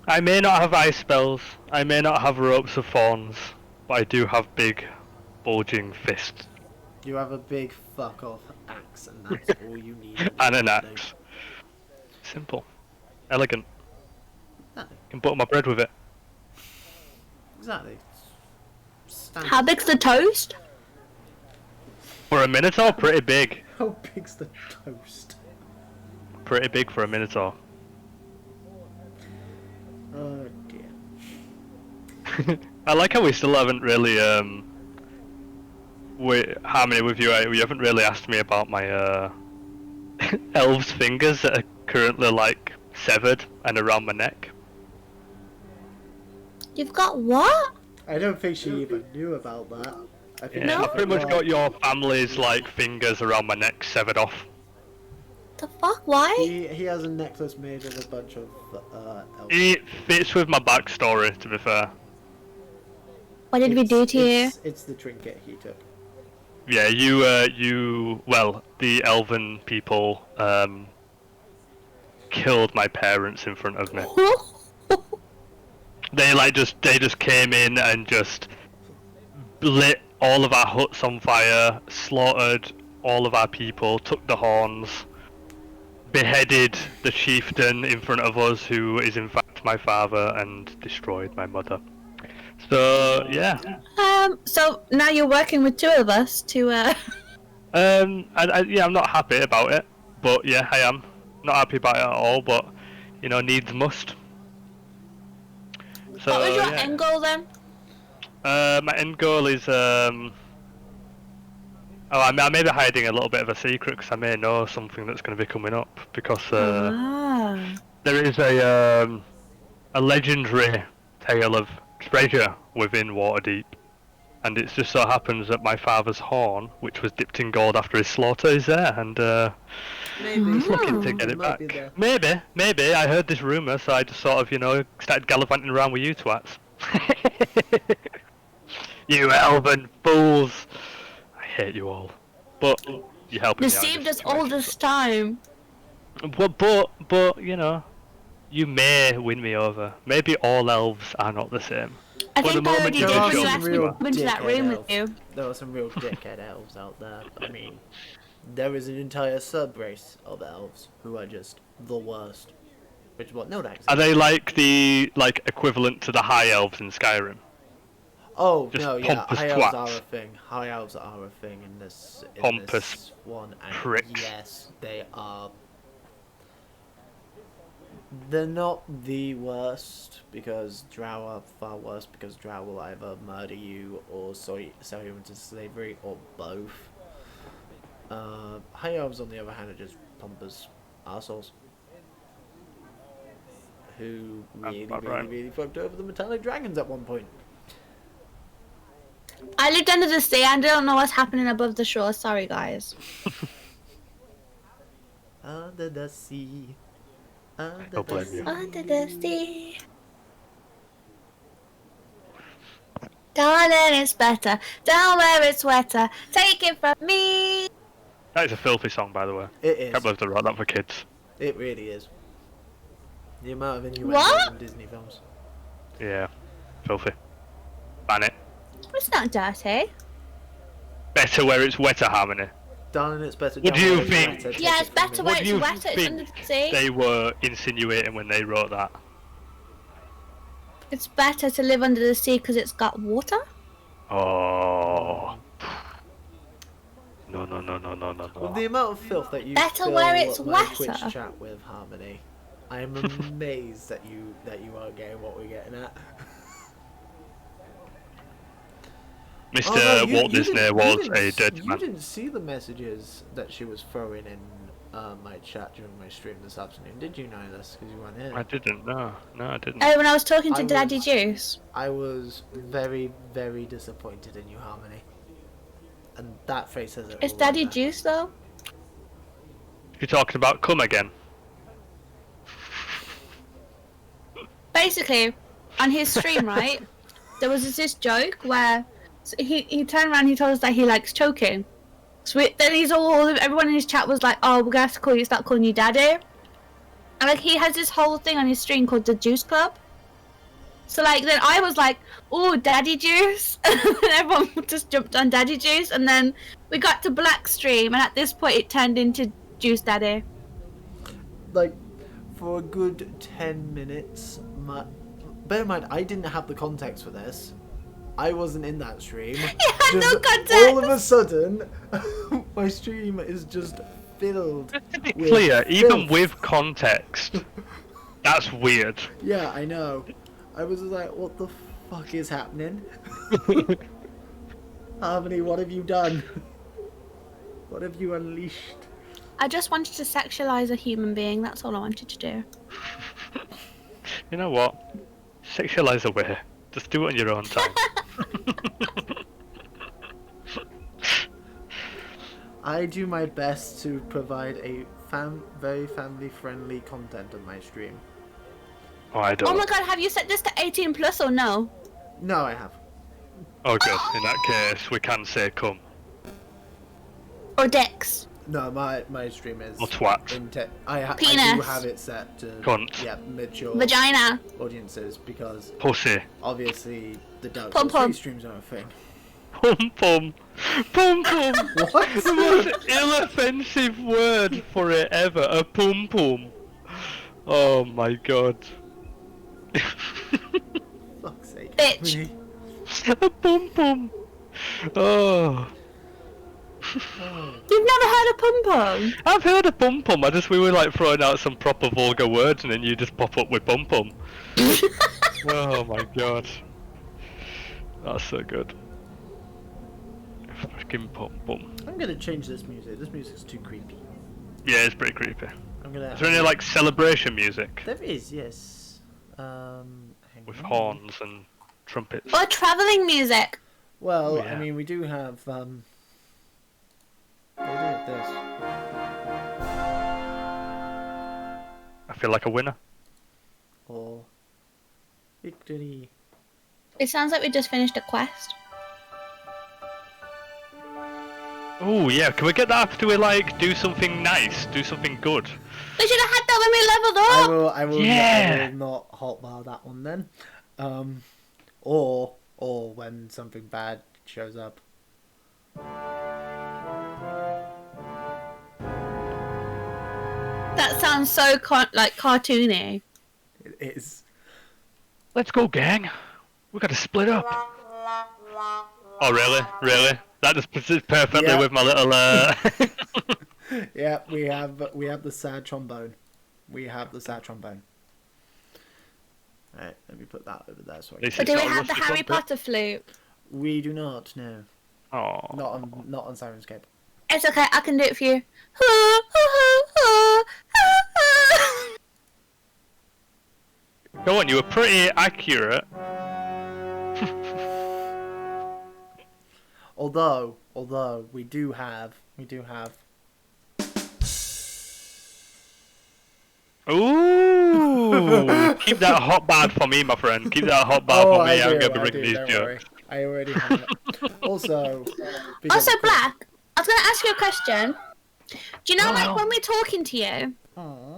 Speaker 2: I may not have ice spells, I may not have ropes of thorns, but I do have big, bulging fists.
Speaker 1: You have a big fuck off axe, and that's all you need.
Speaker 2: And an axe. Simple. Elegant.
Speaker 1: Exactly.
Speaker 2: Can butter my bread with it.
Speaker 1: Exactly. Standard.
Speaker 3: How big's the toast?
Speaker 2: For a minotaur, pretty big.
Speaker 1: How big's the toast?
Speaker 2: Pretty big for a minotaur.
Speaker 1: Oh dear.
Speaker 2: I like how we still haven't really Harmony with you. We haven't really asked me about my elves' fingers that are currently like severed and around my neck.
Speaker 3: You've got what?
Speaker 1: I don't think she even knew about that. I think
Speaker 2: Yeah,
Speaker 3: No.
Speaker 2: I've pretty much got your family's like fingers around my neck severed off.
Speaker 3: The fuck? Why?
Speaker 1: He has a necklace made of a bunch of elves.
Speaker 2: It fits with my backstory, to be fair.
Speaker 3: What did we do to you?
Speaker 1: It's the trinket he took.
Speaker 2: Yeah, well, the elven people killed my parents in front of me. They just came in and just lit all of our huts on fire, slaughtered all of our people, took the horns, beheaded the chieftain in front of us, who is in fact my father, and destroyed my mother. So yeah.
Speaker 3: So now you're working with two of us to
Speaker 2: Yeah, I'm not happy about it, but yeah, I am not happy about it at all. But you know, needs must. So
Speaker 3: what was your
Speaker 2: yeah.
Speaker 3: end goal then?
Speaker 2: My end goal is I may be hiding a little bit of a secret because I may know something that's going to be coming up, because there is a legendary tale of treasure within Waterdeep, and it just so happens that my father's horn, which was dipped in gold after his slaughter, is there, and
Speaker 1: Maybe.
Speaker 2: just looking to get it
Speaker 1: Might be
Speaker 2: back.
Speaker 1: there.
Speaker 2: Maybe. I heard this rumour, so I just sort of, started gallivanting around with you twats. You elven fools! I hate you all. But you're helping me out in
Speaker 3: Deceived
Speaker 2: this
Speaker 3: us all
Speaker 2: situation,
Speaker 3: this time.
Speaker 2: But you may win me over. Maybe all elves are not the same.
Speaker 3: I
Speaker 2: Well,
Speaker 3: think
Speaker 2: the
Speaker 3: I
Speaker 2: moment
Speaker 3: already
Speaker 2: you
Speaker 3: did
Speaker 2: do
Speaker 3: when
Speaker 2: show
Speaker 3: you
Speaker 2: me
Speaker 3: asked me
Speaker 2: you
Speaker 3: to
Speaker 2: are.
Speaker 3: come into that
Speaker 1: Dickhead
Speaker 3: room with
Speaker 1: elves.
Speaker 3: you.
Speaker 1: There were some real dickhead elves out there. I mean, there is an entire sub-race of elves who are just the worst. Which is what? No, that
Speaker 2: Are they like the equivalent to the high elves in Skyrim?
Speaker 1: Oh,
Speaker 2: Just
Speaker 1: no, yeah,
Speaker 2: pompous
Speaker 1: high elves
Speaker 2: twats.
Speaker 1: are a thing. High elves are a thing in this
Speaker 2: Pompous
Speaker 1: one. And
Speaker 2: pricks.
Speaker 1: yes, they are. They're not the worst, because drow are far worse, because drow will either murder you or sell you into slavery, or both. High elves, on the other hand, are just pompous arseholes who really,
Speaker 2: about
Speaker 1: really,
Speaker 2: right.
Speaker 1: really fucked over the metallic dragons at one point.
Speaker 3: I lived under the sea. I don't know what's happening above the shore. Sorry, guys.
Speaker 1: Under the sea. Under
Speaker 2: Don't
Speaker 1: the
Speaker 2: blame you.
Speaker 1: sea.
Speaker 3: Under the sea. Darling, it's better down where it's wetter. Take it from me.
Speaker 2: That is a filthy song, by the way.
Speaker 1: It is.
Speaker 2: Can't believe they wrote that for kids.
Speaker 1: It really is. The amount of innuendos
Speaker 3: What?
Speaker 1: in Disney films.
Speaker 2: Yeah, filthy. Ban it.
Speaker 3: It's not dirty.
Speaker 2: Better where it's wetter, Harmony.
Speaker 1: Darling, it's better.
Speaker 2: What
Speaker 1: down
Speaker 2: do you
Speaker 1: where it's
Speaker 2: think?
Speaker 1: wetter, take
Speaker 3: Yeah,
Speaker 1: it
Speaker 3: it's
Speaker 1: from
Speaker 3: better
Speaker 1: me.
Speaker 3: where
Speaker 2: What do
Speaker 3: it's
Speaker 2: you
Speaker 3: wetter. It's under
Speaker 2: think
Speaker 3: the sea.
Speaker 2: they were insinuating when they wrote that?
Speaker 3: It's better to live under the sea because it's got water.
Speaker 2: Oh. No.
Speaker 1: With the amount of filth that you
Speaker 3: Better
Speaker 1: fill
Speaker 3: where it's
Speaker 1: my
Speaker 3: wetter.
Speaker 1: Twitch chat with, Harmony, I am amazed that you aren't getting what we're getting at.
Speaker 2: Mr.
Speaker 1: Oh, no,
Speaker 2: Walt Disney was a dead
Speaker 1: You
Speaker 2: man.
Speaker 1: didn't see the messages that she was throwing in my chat during my stream this afternoon, did you, Nihilus? Because you weren't here.
Speaker 2: I didn't, no, I didn't.
Speaker 3: Oh, when I was talking to
Speaker 1: I
Speaker 3: Daddy
Speaker 1: was-
Speaker 3: Juice.
Speaker 1: I was very, very disappointed in you, Harmony. And that phrase says it
Speaker 3: It's
Speaker 1: all
Speaker 3: Daddy
Speaker 1: right there.
Speaker 3: Juice though.
Speaker 2: You're talking about come again?
Speaker 3: Basically, on his stream, right, there was this joke where he turned around, he told us that he likes choking. So then everyone in his chat was like, "Oh, we're gonna have to start calling you Daddy." And like he has this whole thing on his stream called the Juice Club. So like then I was like, "Oh, Daddy Juice," and then everyone just jumped on Daddy Juice, and then we got to Black Stream, and at this point it turned into Juice Daddy.
Speaker 1: Like, for a good 10 minutes, bear in mind, I didn't have the context for this. I wasn't in that stream.
Speaker 3: had no
Speaker 1: Just
Speaker 3: context.
Speaker 1: All of a sudden, my stream is just filled.
Speaker 2: To be
Speaker 1: with
Speaker 2: clear, even
Speaker 1: filth.
Speaker 2: with context, that's weird.
Speaker 1: Yeah, I know. I was just like, what the fuck is happening? Harmony, what have you done? What have you unleashed?
Speaker 3: I just wanted to sexualize a human being. That's all I wanted to do.
Speaker 2: You know what? Sexualize away. Just do it on your own time.
Speaker 1: I do my best to provide a very family-friendly content on my stream.
Speaker 2: Oh, I don't.
Speaker 3: Oh my god, have you set this to 18 plus or no?
Speaker 1: No, I have.
Speaker 2: Oh, good. In that case, we can say come.
Speaker 3: Or dicks?
Speaker 1: No, my stream is.
Speaker 2: Or twat.
Speaker 1: I do
Speaker 3: Penis.
Speaker 1: have it set to
Speaker 2: Cunt.
Speaker 1: mature
Speaker 3: Vagina.
Speaker 1: audiences because
Speaker 2: Pussy.
Speaker 1: obviously the Dark
Speaker 3: Pum
Speaker 1: Souls 3
Speaker 3: pum.
Speaker 1: streams are a thing.
Speaker 2: Pum pum. Pum pum.
Speaker 1: What?
Speaker 2: The most inoffensive word for it ever. A pum pum. Oh my god.
Speaker 1: Fuck's sake.
Speaker 3: Bitch.
Speaker 1: Really?
Speaker 2: A pum pum. Oh.
Speaker 3: You've never heard of pum pum?
Speaker 2: I've heard of pum pum. We were like throwing out some proper vulgar words and then you just pop up with pum pum. Oh my god. That's so good. Fucking pum pum.
Speaker 1: I'm gonna change this music. This music's too creepy.
Speaker 2: Yeah, it's pretty creepy.
Speaker 1: I'm gonna.
Speaker 2: Is there any like celebration music
Speaker 1: There is, yes. Hang
Speaker 2: with
Speaker 1: on.
Speaker 2: horns and trumpets?
Speaker 3: Or travelling music?
Speaker 1: Well,
Speaker 2: Oh, yeah.
Speaker 1: I mean, we do have They did this.
Speaker 2: I feel like a winner.
Speaker 1: Or victory.
Speaker 3: It sounds like we just finished a quest.
Speaker 2: Oh yeah, can we get that after we like do something nice, do something good?
Speaker 3: We should have had that when we leveled up!
Speaker 1: I will
Speaker 2: Yeah.
Speaker 1: not hotbar that one then. Or when something bad shows up.
Speaker 3: That sounds so cartoony.
Speaker 1: It is.
Speaker 2: Let's go, gang. We gotta split up. Oh really? Really? That just fits perfectly
Speaker 1: Yeah.
Speaker 2: with my little
Speaker 1: Yeah, we have the sad trombone. We have the sad trombone. Alright, let me put that over there so I
Speaker 2: This
Speaker 1: can...
Speaker 3: But do
Speaker 2: It's
Speaker 3: we
Speaker 2: not a
Speaker 3: have the
Speaker 2: rusty
Speaker 3: Harry
Speaker 2: trumpet.
Speaker 3: Potter flute?
Speaker 1: We do not, no.
Speaker 2: Oh.
Speaker 1: Not on Sirenscape.
Speaker 3: It's okay, I can do it for you.
Speaker 2: Go on, you were pretty accurate.
Speaker 1: Although we do have
Speaker 2: Ooh! Keep that hot bad for me, my friend. Keep that hot bad for me. I'm gonna be bringing these
Speaker 1: don't worry.
Speaker 2: jokes.
Speaker 1: I already have it. Also,
Speaker 3: Also, Black, I was going to ask you a question. Do you know, like,
Speaker 2: Oh.
Speaker 3: when we're talking to you,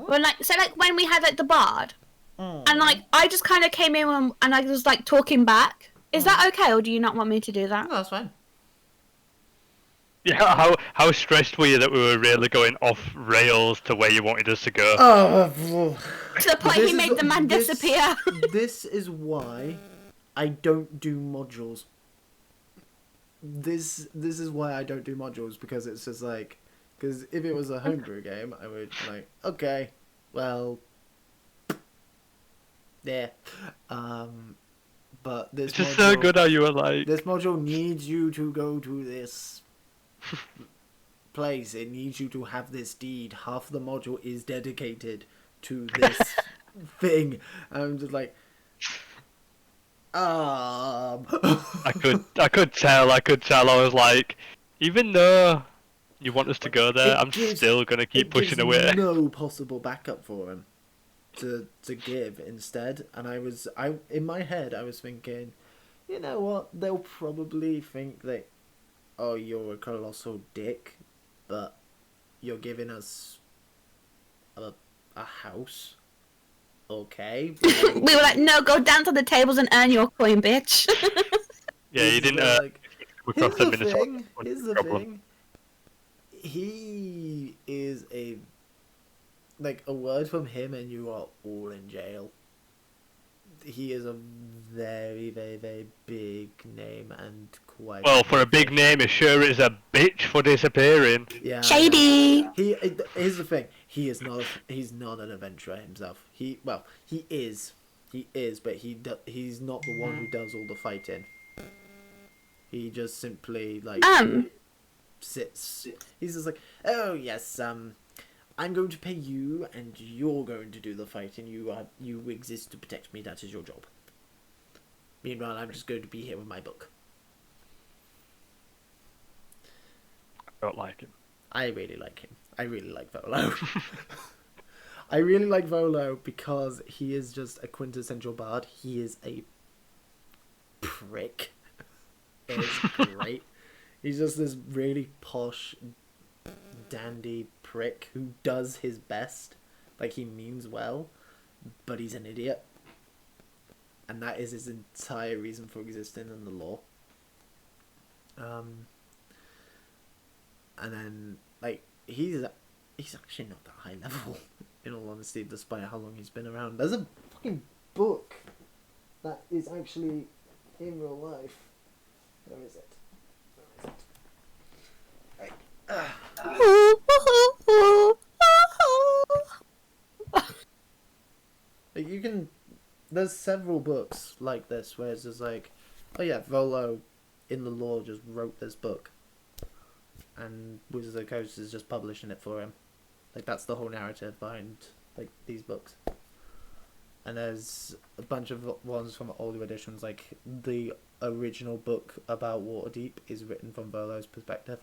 Speaker 3: when, like, so, like, when we had, like, the bard, and, like, I just kind of came in and I was, like, talking back. Is that okay, or do you not want me to do that?
Speaker 1: No, that's fine.
Speaker 2: Yeah, how stressed were you that we were really going off rails to where you wanted us to go?
Speaker 1: Oh,
Speaker 3: To the point
Speaker 1: This
Speaker 3: he made
Speaker 1: is-
Speaker 3: the man
Speaker 1: this-
Speaker 3: disappear.
Speaker 1: this is why I don't do modules. This is why I don't do modules, because it's just like, because if it was a homebrew game, I would like, okay, well, yeah, but this
Speaker 2: It's just so
Speaker 1: module-
Speaker 2: good how you were like,
Speaker 1: This module needs you to go to this place. It needs you to have this deed. Half the module is dedicated to this thing. I'm just like,
Speaker 2: I could tell. I was like, even though you want us to go there,
Speaker 1: It
Speaker 2: I'm
Speaker 1: gives-
Speaker 2: still gonna keep
Speaker 1: it
Speaker 2: pushing
Speaker 1: gives
Speaker 2: away.
Speaker 1: No possible backup for him to give instead. And I in my head I was thinking, you know what? They'll probably think that, oh, you're a colossal dick, but you're giving us a house. Okay.
Speaker 3: We were like, no, go down to the tables and earn your coin, bitch.
Speaker 2: Yeah, you didn't.
Speaker 1: Like,
Speaker 2: Across
Speaker 1: here's
Speaker 2: the
Speaker 1: the
Speaker 2: Minnesota.
Speaker 1: thing. Here's the thing. He is a word from him, and you are all in jail. He is a very, very, very big name and quite.
Speaker 2: Well, for a big name, it sure is a bitch for disappearing.
Speaker 1: Yeah. I know.
Speaker 3: Shady.
Speaker 1: Here's the thing. He's not an adventurer himself. He is, but he's not the one who does all the fighting. He just simply like sits. He's just like, oh yes, I'm going to pay you, and you're going to do the fighting. You exist to protect me. That is your job. Meanwhile, I'm just going to be here with my book.
Speaker 2: I don't like him.
Speaker 1: I really like him. I really like Volo. I really like Volo because he is just a quintessential bard. He is a prick. It's great. He's just this really posh, dandy prick who does his best. Like, he means well, but he's an idiot. And that is his entire reason for existing in the lore. And then, like, he's actually not that high level, in all honesty, despite how long he's been around. There's a fucking book that is actually in real life. Where is it? Right. Like, you can... There's several books like this where it's just like, oh yeah, Volo in the lore just wrote this book. And Wizards of the Coast is just publishing it for him. Like, that's the whole narrative behind, like, these books. And there's a bunch of ones from older editions, like, the original book about Waterdeep is written from Volo's perspective.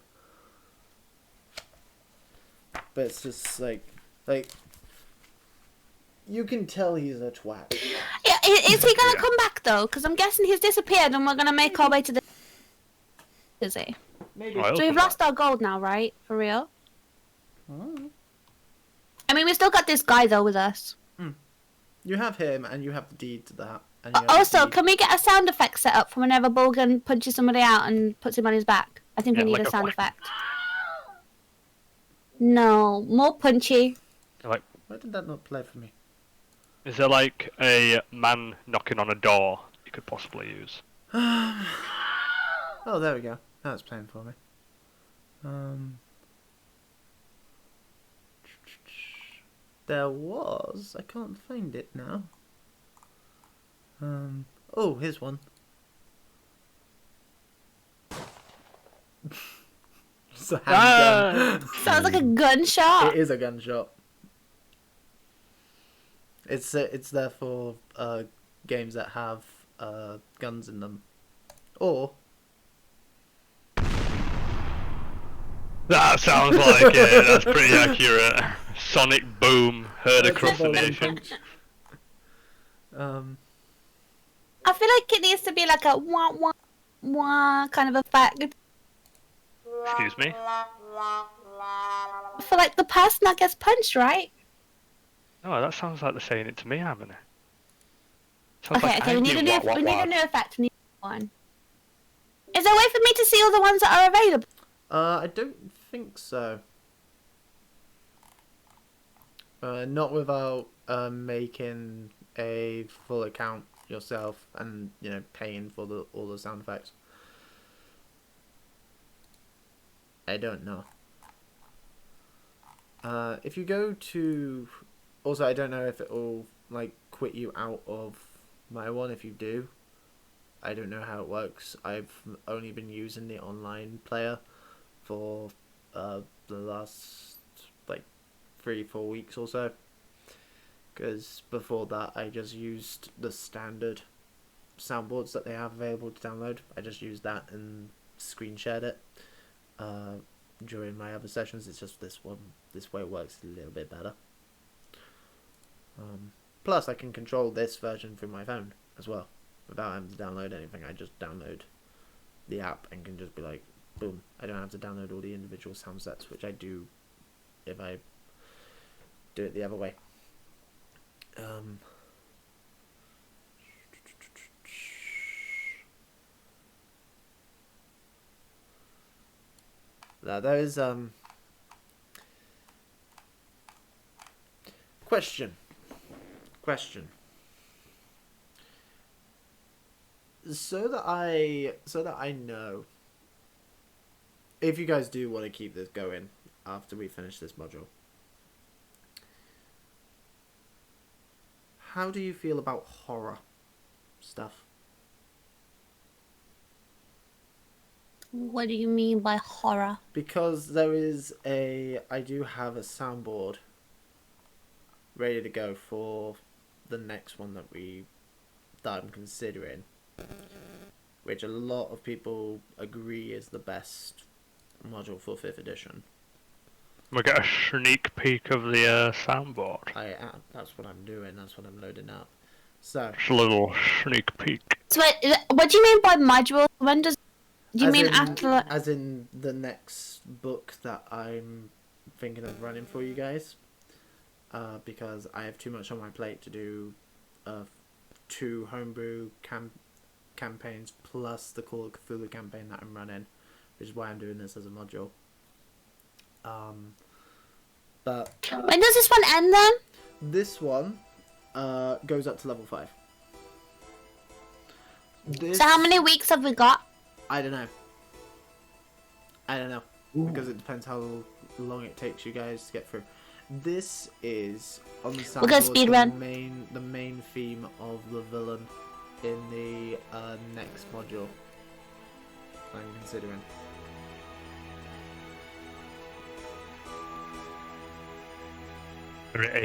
Speaker 1: But it's just, like, you can tell he's a twat.
Speaker 3: Yeah, is he gonna come back though? Because I'm guessing he's disappeared and we're gonna make our way to the... Is he?
Speaker 1: Maybe.
Speaker 2: Well,
Speaker 3: So we've lost our gold now, right? For real?
Speaker 1: Oh.
Speaker 3: I mean, we still got this guy though with us.
Speaker 1: You have him, and you have the deed to that. And you have
Speaker 3: Also,
Speaker 1: the deed.
Speaker 3: can we get a sound effect set up for whenever Bulgan punches somebody out and puts him on his back? I think we
Speaker 2: Yeah,
Speaker 3: need
Speaker 2: like
Speaker 3: a
Speaker 2: a
Speaker 3: sound
Speaker 2: whack.
Speaker 3: effect. No, more punchy.
Speaker 2: Like,
Speaker 1: Why did that not play for me?
Speaker 2: is there like a man knocking on a door you could possibly use?
Speaker 1: Oh, there we go. Now it's playing for me. There was. I can't find it now. Oh, here's one. It's a handgun.
Speaker 3: Sounds like a gunshot.
Speaker 1: It is a gunshot. It's there for games that have guns in them, or
Speaker 2: That sounds like it. That's pretty accurate. Sonic boom heard
Speaker 1: That's
Speaker 2: across
Speaker 1: a
Speaker 2: the
Speaker 1: bowling
Speaker 2: nation.
Speaker 1: punch.
Speaker 3: I feel like it needs to be like a wah wah wah kind of effect.
Speaker 2: Excuse me?
Speaker 3: For like the person that gets punched, right?
Speaker 2: No, that sounds like they're saying it to me, Harmony. Sounds
Speaker 3: Okay,
Speaker 2: like
Speaker 3: okay, we
Speaker 2: I'm
Speaker 3: need a
Speaker 2: doing
Speaker 3: new,
Speaker 2: wah, wah,
Speaker 3: we need
Speaker 2: wah.
Speaker 3: a new effect. We need one. Is there a way for me to see all the ones that are available?
Speaker 1: I don't think so. Not without making a full account yourself and, you know, paying for all the sound effects. I don't know. If you go to... Also, I don't know if it will, like, quit you out of my one. If you do, I don't know how it works. I've only been using the online player for the last, like, 3-4 weeks or so. Because before that, I just used the standard soundboards that they have available to download. I just used that and screen shared it. During my other sessions, it's just this way it works a little bit better. Plus, I can control this version through my phone as well, without having to download anything. I just download the app and can just be like, boom. I don't have to download all the individual sound sets, which I do if I do it the other way. Now there is question. So that I know if you guys do want to keep this going after we finish this module. How do you feel about horror stuff?
Speaker 3: What do you mean by horror?
Speaker 1: Because I do have a soundboard ready to go for the next one that I'm considering, which a lot of people agree is the best module for 5th edition.
Speaker 2: We get a sneak peek of the soundboard.
Speaker 1: That's what I'm doing. That's what I'm loading up. So
Speaker 2: Just a little sneak peek.
Speaker 3: So what do you mean by module? When does... Do you mean after...
Speaker 1: As in the next book that I'm thinking of running for you guys. Because I have too much on my plate to do 2 homebrew campaigns plus the Call of Cthulhu campaign that I'm running, which is why I'm doing this as a module. But
Speaker 3: when does this one end then?
Speaker 1: this one goes up to level 5.
Speaker 3: So how many weeks have we got?
Speaker 1: I don't know. Because it depends how long it takes you guys to get through. This is on the
Speaker 3: We're gonna speed run.
Speaker 1: the main theme of the villain in the next module I'm considering.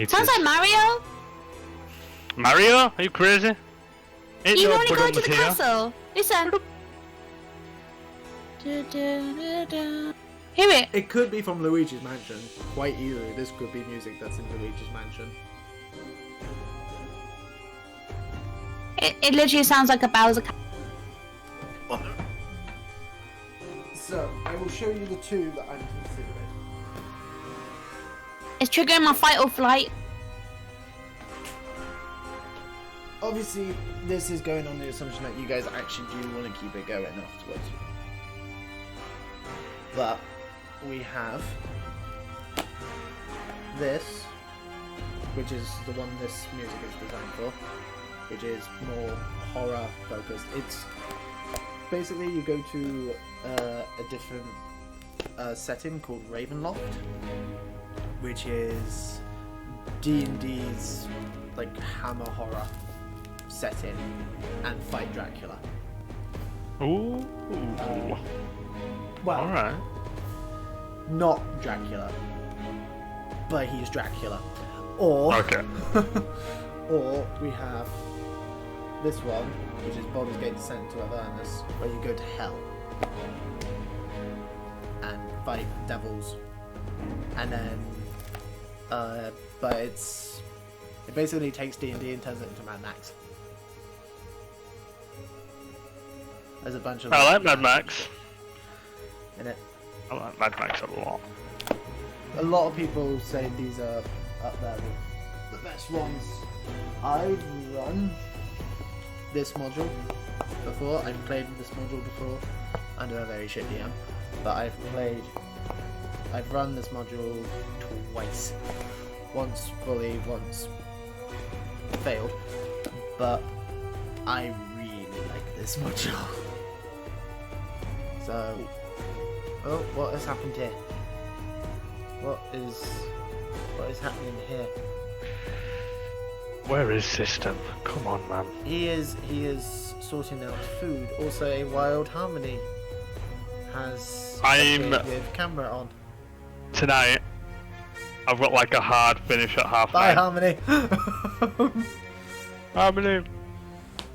Speaker 3: Sounds like Mario.
Speaker 2: Mario? Are you crazy? Ain't
Speaker 3: You
Speaker 2: no
Speaker 3: want to go
Speaker 2: Buddha
Speaker 3: to the
Speaker 2: here.
Speaker 3: castle? Listen. Hear it.
Speaker 1: It could be from Luigi's Mansion. Quite easily, this could be music that's in Luigi's Mansion.
Speaker 3: It literally sounds like a Bowser.
Speaker 1: So, I will show you the 2 that I'm considering.
Speaker 3: It's triggering my fight or flight.
Speaker 1: Obviously, this is going on the assumption that you guys actually do want to keep it going afterwards. But we have this, which is the one this music is designed for, which is more horror focused. It's basically you go to a different setting called Ravenloft, which is D&D's like Hammer horror setting, and fight Dracula.
Speaker 2: Ooh.
Speaker 1: Well,
Speaker 2: Alright.
Speaker 1: not Dracula, but he's Dracula. Or
Speaker 2: Okay.
Speaker 1: or we have this one, which is Baldur's Gate Descent to Avernus, where you go to hell and fight devils, and then but it basically takes D&D and turns it into Mad Max. There's a bunch of
Speaker 2: I like Mad Max.
Speaker 1: in it.
Speaker 2: I like Mad Max a lot.
Speaker 1: A lot of people say these are up there with the best ones. I've run this module before. I've played this module before under a very shit DM, but I've run this module twice. Once fully, once failed. But I really like this module. So, oh, what has happened here? What is happening here?
Speaker 2: Where is System? Come on, man.
Speaker 1: He is sorting out food. Also, a Wild Harmony has
Speaker 2: I'm-
Speaker 1: with camera on.
Speaker 2: Tonight, I've got like a hard finish at half
Speaker 1: Bye,
Speaker 2: 9.
Speaker 1: Harmony.
Speaker 2: Harmony.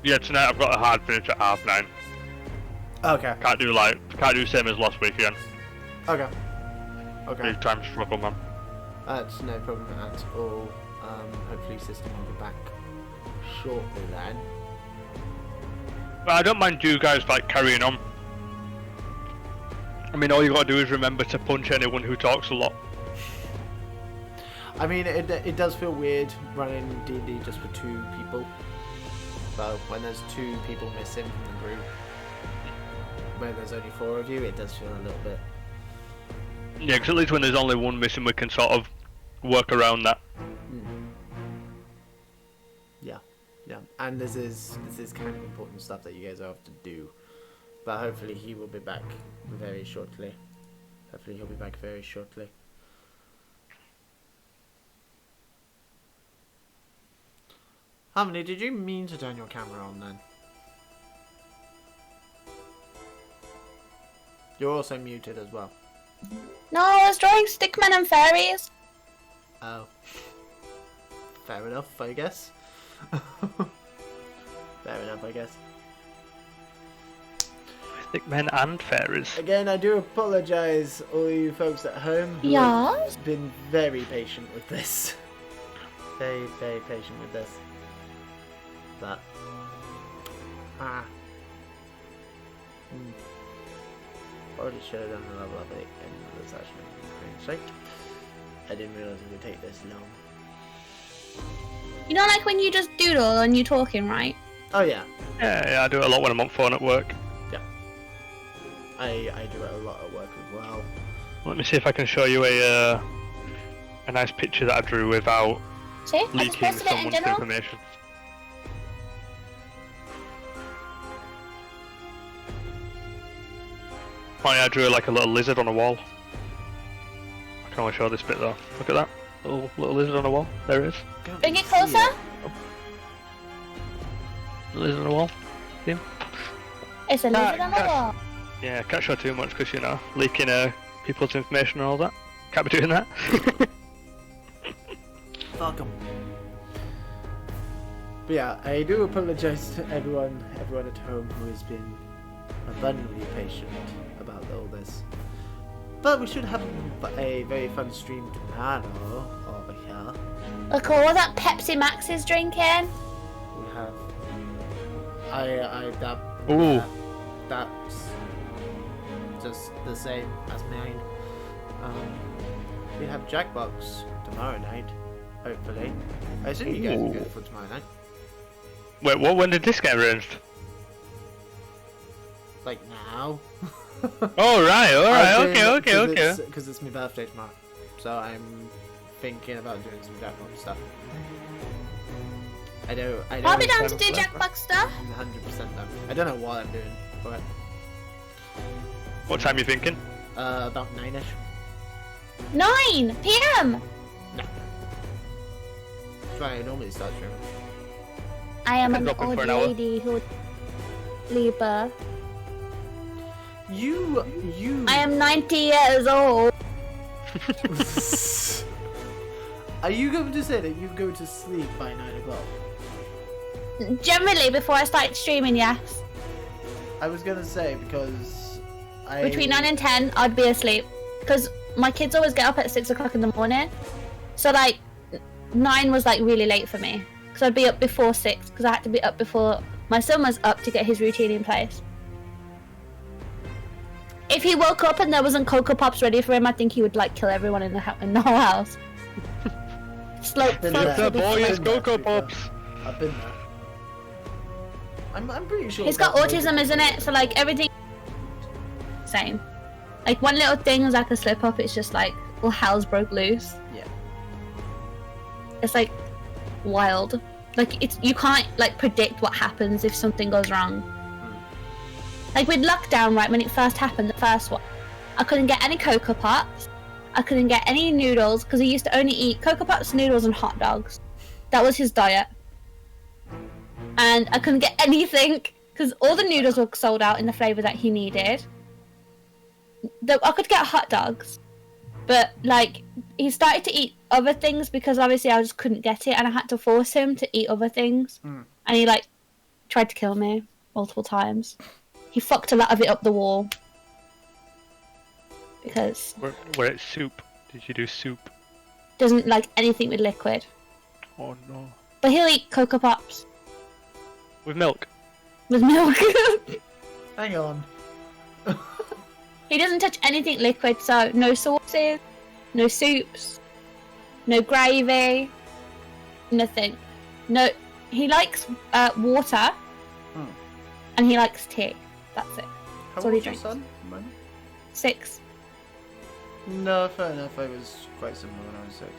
Speaker 2: Yeah, tonight I've got a hard finish at half 9.
Speaker 1: Okay.
Speaker 2: Can't do same as last weekend.
Speaker 1: Okay. Okay.
Speaker 2: Big time struggle, man.
Speaker 1: That's no problem at all. Hopefully, System will be back shortly then.
Speaker 2: But I don't mind you guys like carrying on. I mean, all you gotta do is remember to punch anyone who talks a lot.
Speaker 1: I mean, it does feel weird running D&D just for 2 people. So when there's 2 people missing from the group, when there's only 4 of you, it does feel a little bit.
Speaker 2: Yeah, because at least when there's only one missing, we can sort of work around that.
Speaker 1: Yeah, and this is kind of important stuff that you guys have to do. But hopefully he will be back very shortly. Harmony, did you mean to turn your camera on then? You're also muted as well.
Speaker 3: No, I was drawing stickmen and fairies.
Speaker 1: Oh. Fair enough, I guess. Fair enough, I guess.
Speaker 2: Stickmen and fairies.
Speaker 1: Again, I do apologise, all you folks at home who
Speaker 3: Yes?
Speaker 1: have been very patient with this. Very, very patient with this. But... Probably should have done the level up at the end of the session. Like, I didn't realise it would take this long.
Speaker 3: You know, like when you just doodle and you're talking, right?
Speaker 1: Oh yeah.
Speaker 2: Yeah, I do it a lot when I'm on phone at work.
Speaker 1: Yeah. I do it a lot at work as well.
Speaker 2: Let me see if I can show you a nice picture that I drew without
Speaker 3: See? I just
Speaker 2: leaking
Speaker 3: posted it in
Speaker 2: someone's
Speaker 3: general.
Speaker 2: information. Oh yeah, I drew like a little lizard on a wall. I can only show this bit though. Look at that. Little lizard on a wall. There it is.
Speaker 3: Bring it closer.
Speaker 2: Lizard on a wall. See him?
Speaker 3: It's a lizard on the
Speaker 2: gosh.
Speaker 3: wall.
Speaker 2: Yeah, can't show too much because, you know, leaking people's information and all that. Can't be doing that.
Speaker 1: Fuck 'em. But yeah, I do apologise to everyone at home who has been abundantly patient about all this. But we should have a very fun stream tomorrow over here.
Speaker 3: Look at all that Pepsi Max is drinking.
Speaker 1: We have...
Speaker 2: Ooh.
Speaker 1: That's just the same as mine. We have Jackbox tomorrow night, hopefully. I assume you guys are good for tomorrow night.
Speaker 2: Wait, what? When did this get arranged?
Speaker 1: Like now.
Speaker 2: Oh right, okay.
Speaker 1: Because it's my birthday tomorrow, so I'm thinking about doing some Jackbox stuff. I know.
Speaker 3: I'll be down to do Jackbox stuff.
Speaker 1: I'm 100% done. I don't know what I'm doing, but
Speaker 2: What time are you thinking?
Speaker 1: about 9ish.
Speaker 3: 9 p.m.
Speaker 1: That's why I normally start streaming.
Speaker 3: I am
Speaker 2: Can
Speaker 3: an
Speaker 2: drop in
Speaker 3: old
Speaker 2: for an hour.
Speaker 3: lady who leave birth.
Speaker 1: You.
Speaker 3: I am 90 years old.
Speaker 1: Are you going to say that you go to sleep by 9 o'clock?
Speaker 3: Generally, before I start streaming, yes.
Speaker 1: I was gonna say because
Speaker 3: Between 9 and 10, I'd be asleep. Because my kids always get up at 6 o'clock in the morning. So, like, 9 was, like, really late for me. Because I'd be up before 6. Because I had to be up before my son was up to get his routine in place. If he woke up and there wasn't Cocoa Pops ready for him, I think he would, like, kill everyone in the whole house.
Speaker 1: Been there.
Speaker 2: The boy is
Speaker 1: I've been there,
Speaker 2: Cocoa
Speaker 1: to be fair.
Speaker 2: Pops.
Speaker 1: I've been there. I'm pretty sure.
Speaker 3: He's got autism, isn't it? So, like, everything... Same. Like, one little thing is like a slip up, it's just like, all hell's broke loose.
Speaker 1: Yeah.
Speaker 3: It's like wild. Like you can't like predict what happens if something goes wrong. Like with lockdown, right, when it first happened, the first one, I couldn't get any Cocoa Pops. I couldn't get any noodles because he used to only eat Cocoa Pops, noodles, and hot dogs. That was his diet. And I couldn't get anything because all the noodles were sold out in the flavour that he needed. I could get hot dogs, but like he started to eat other things because obviously I just couldn't get it, and I had to force him to eat other things. And he like tried to kill me multiple times. He fucked a lot of it up the wall because
Speaker 2: Where it's soup. Did you do soup?
Speaker 3: doesn't like anything with liquid.
Speaker 2: Oh no.
Speaker 3: But he'll eat Cocoa Pops
Speaker 2: With milk.
Speaker 3: with milk.
Speaker 1: Hang on.
Speaker 3: He doesn't touch anything liquid, so no sauces, no soups, no gravy, nothing. No, he likes water, and he likes tea. That's it.
Speaker 1: How
Speaker 3: all he
Speaker 1: old's your
Speaker 3: drinks.
Speaker 1: son? Mine?
Speaker 3: 6.
Speaker 1: No, fair enough. I was quite similar when I was 6.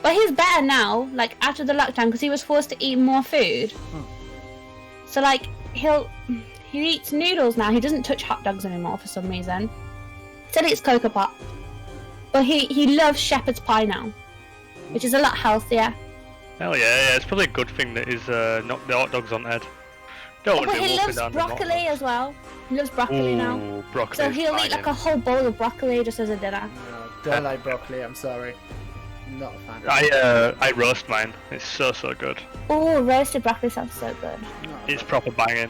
Speaker 3: But he's better now, like after the lockdown, because he was forced to eat more food. So like he eats noodles now. He doesn't touch hot dogs anymore for some reason. Still eats Cocoa Pop. But he loves shepherd's pie now, which is a lot healthier.
Speaker 2: Hell yeah, it's probably a good thing that he's knocked the hot dogs on head. Don't
Speaker 3: Oh,
Speaker 2: want
Speaker 3: but
Speaker 2: to be
Speaker 3: he
Speaker 2: walking
Speaker 3: loves
Speaker 2: down
Speaker 3: broccoli
Speaker 2: the
Speaker 3: as well. He loves broccoli now.
Speaker 2: Ooh, broccoli.
Speaker 3: So he'll eat like a whole bowl of broccoli just as a dinner.
Speaker 1: No, don't like broccoli. I'm sorry. Not a fan.
Speaker 2: I roast mine. It's so good.
Speaker 3: Oh, roasted broccoli sounds so good.
Speaker 2: It's proper banging.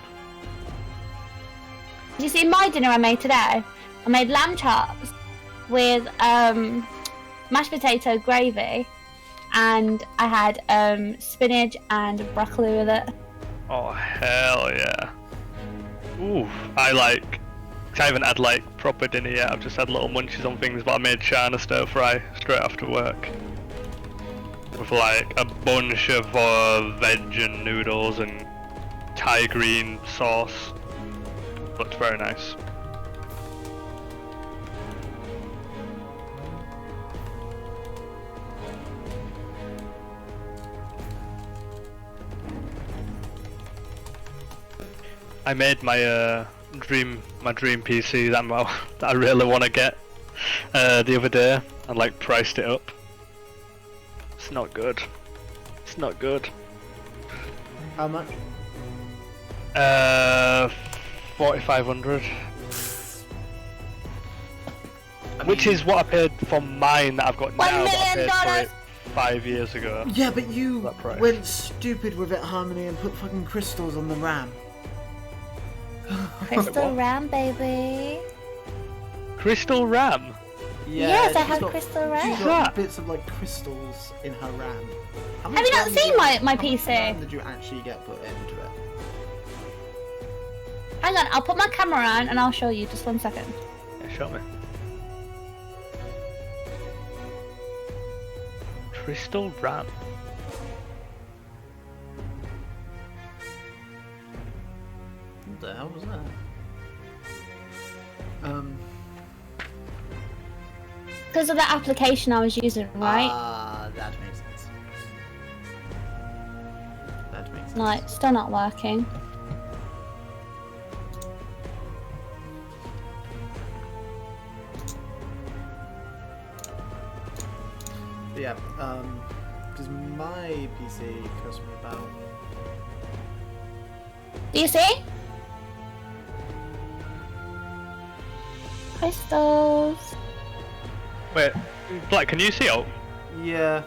Speaker 3: Did you see my dinner I made today? I made lamb chops with mashed potato gravy, and I had spinach and broccoli with it.
Speaker 2: Oh hell yeah. Ooh, I haven't had like proper dinner yet. I've just had little munchies on things, but I made China stir fry straight after work with like a bunch of veg and noodles and Thai green sauce. Looked very nice. I made my dream PC that I really want to get the other day, and like priced it up. It's not good. It's not good.
Speaker 1: How much?
Speaker 2: 4,500. Which is what I paid for mine that I've got now.
Speaker 3: $1
Speaker 2: But I
Speaker 3: million.
Speaker 2: paid for it 5 years ago.
Speaker 1: Yeah, but you
Speaker 2: That price.
Speaker 1: went stupid with it, Harmony, and put fucking crystals on the RAM.
Speaker 3: Crystal Ram, baby.
Speaker 2: Crystal RAM.
Speaker 3: Yes, I
Speaker 1: she's
Speaker 3: have
Speaker 1: got-
Speaker 3: crystal
Speaker 1: She's
Speaker 3: ram.
Speaker 1: got
Speaker 2: That?
Speaker 1: bits of like crystals in her RAM. How
Speaker 3: Have
Speaker 1: much
Speaker 3: you not
Speaker 1: RAM
Speaker 3: seen
Speaker 1: did
Speaker 3: my
Speaker 1: how much
Speaker 3: PC?
Speaker 1: RAM did you actually get put into it?
Speaker 3: Hang on, I'll put my camera on and I'll show you. Just 1 second.
Speaker 2: Yeah, show me. Crystal RAM.
Speaker 1: What the hell was that?
Speaker 3: Because of the application I was using, right?
Speaker 1: Ah, that makes sense. That makes sense.
Speaker 3: Like, still not working.
Speaker 1: But yeah, because my PC cost me about.
Speaker 3: Do you see? Crystals.
Speaker 2: Wait, Black, can you see it?
Speaker 1: Yeah.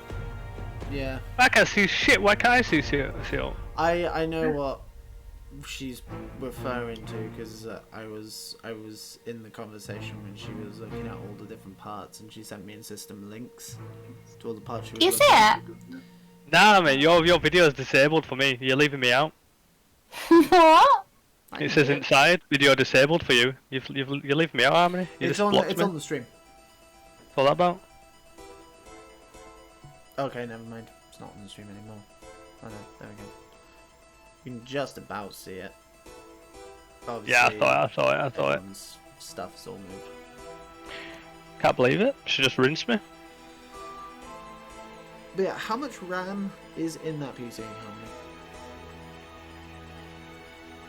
Speaker 1: Yeah.
Speaker 2: I can't see shit. Why can't I see it?
Speaker 1: I know what she's referring to because I was in the conversation when she was looking at all the different parts and she sent me in system links to all the parts she was
Speaker 3: Do you see
Speaker 1: looking
Speaker 3: it?
Speaker 2: Nah, mate, your video is disabled for me. You're leaving me out.
Speaker 3: What?
Speaker 1: at.
Speaker 2: It says inside video disabled for you. You're leaving me out, Harmony. You
Speaker 1: It's
Speaker 2: just
Speaker 1: on.
Speaker 2: blocked
Speaker 1: It's
Speaker 2: me.
Speaker 1: on the stream.
Speaker 2: What's all that about?
Speaker 1: Okay, never mind. It's not on the stream anymore. Oh no, there we go. You can just about see it. Obviously,
Speaker 2: Yeah, I thought it.
Speaker 1: everyone's stuff's all moved.
Speaker 2: Can't believe it. She just rinsed me.
Speaker 1: But yeah, how much RAM is in that PC? How many?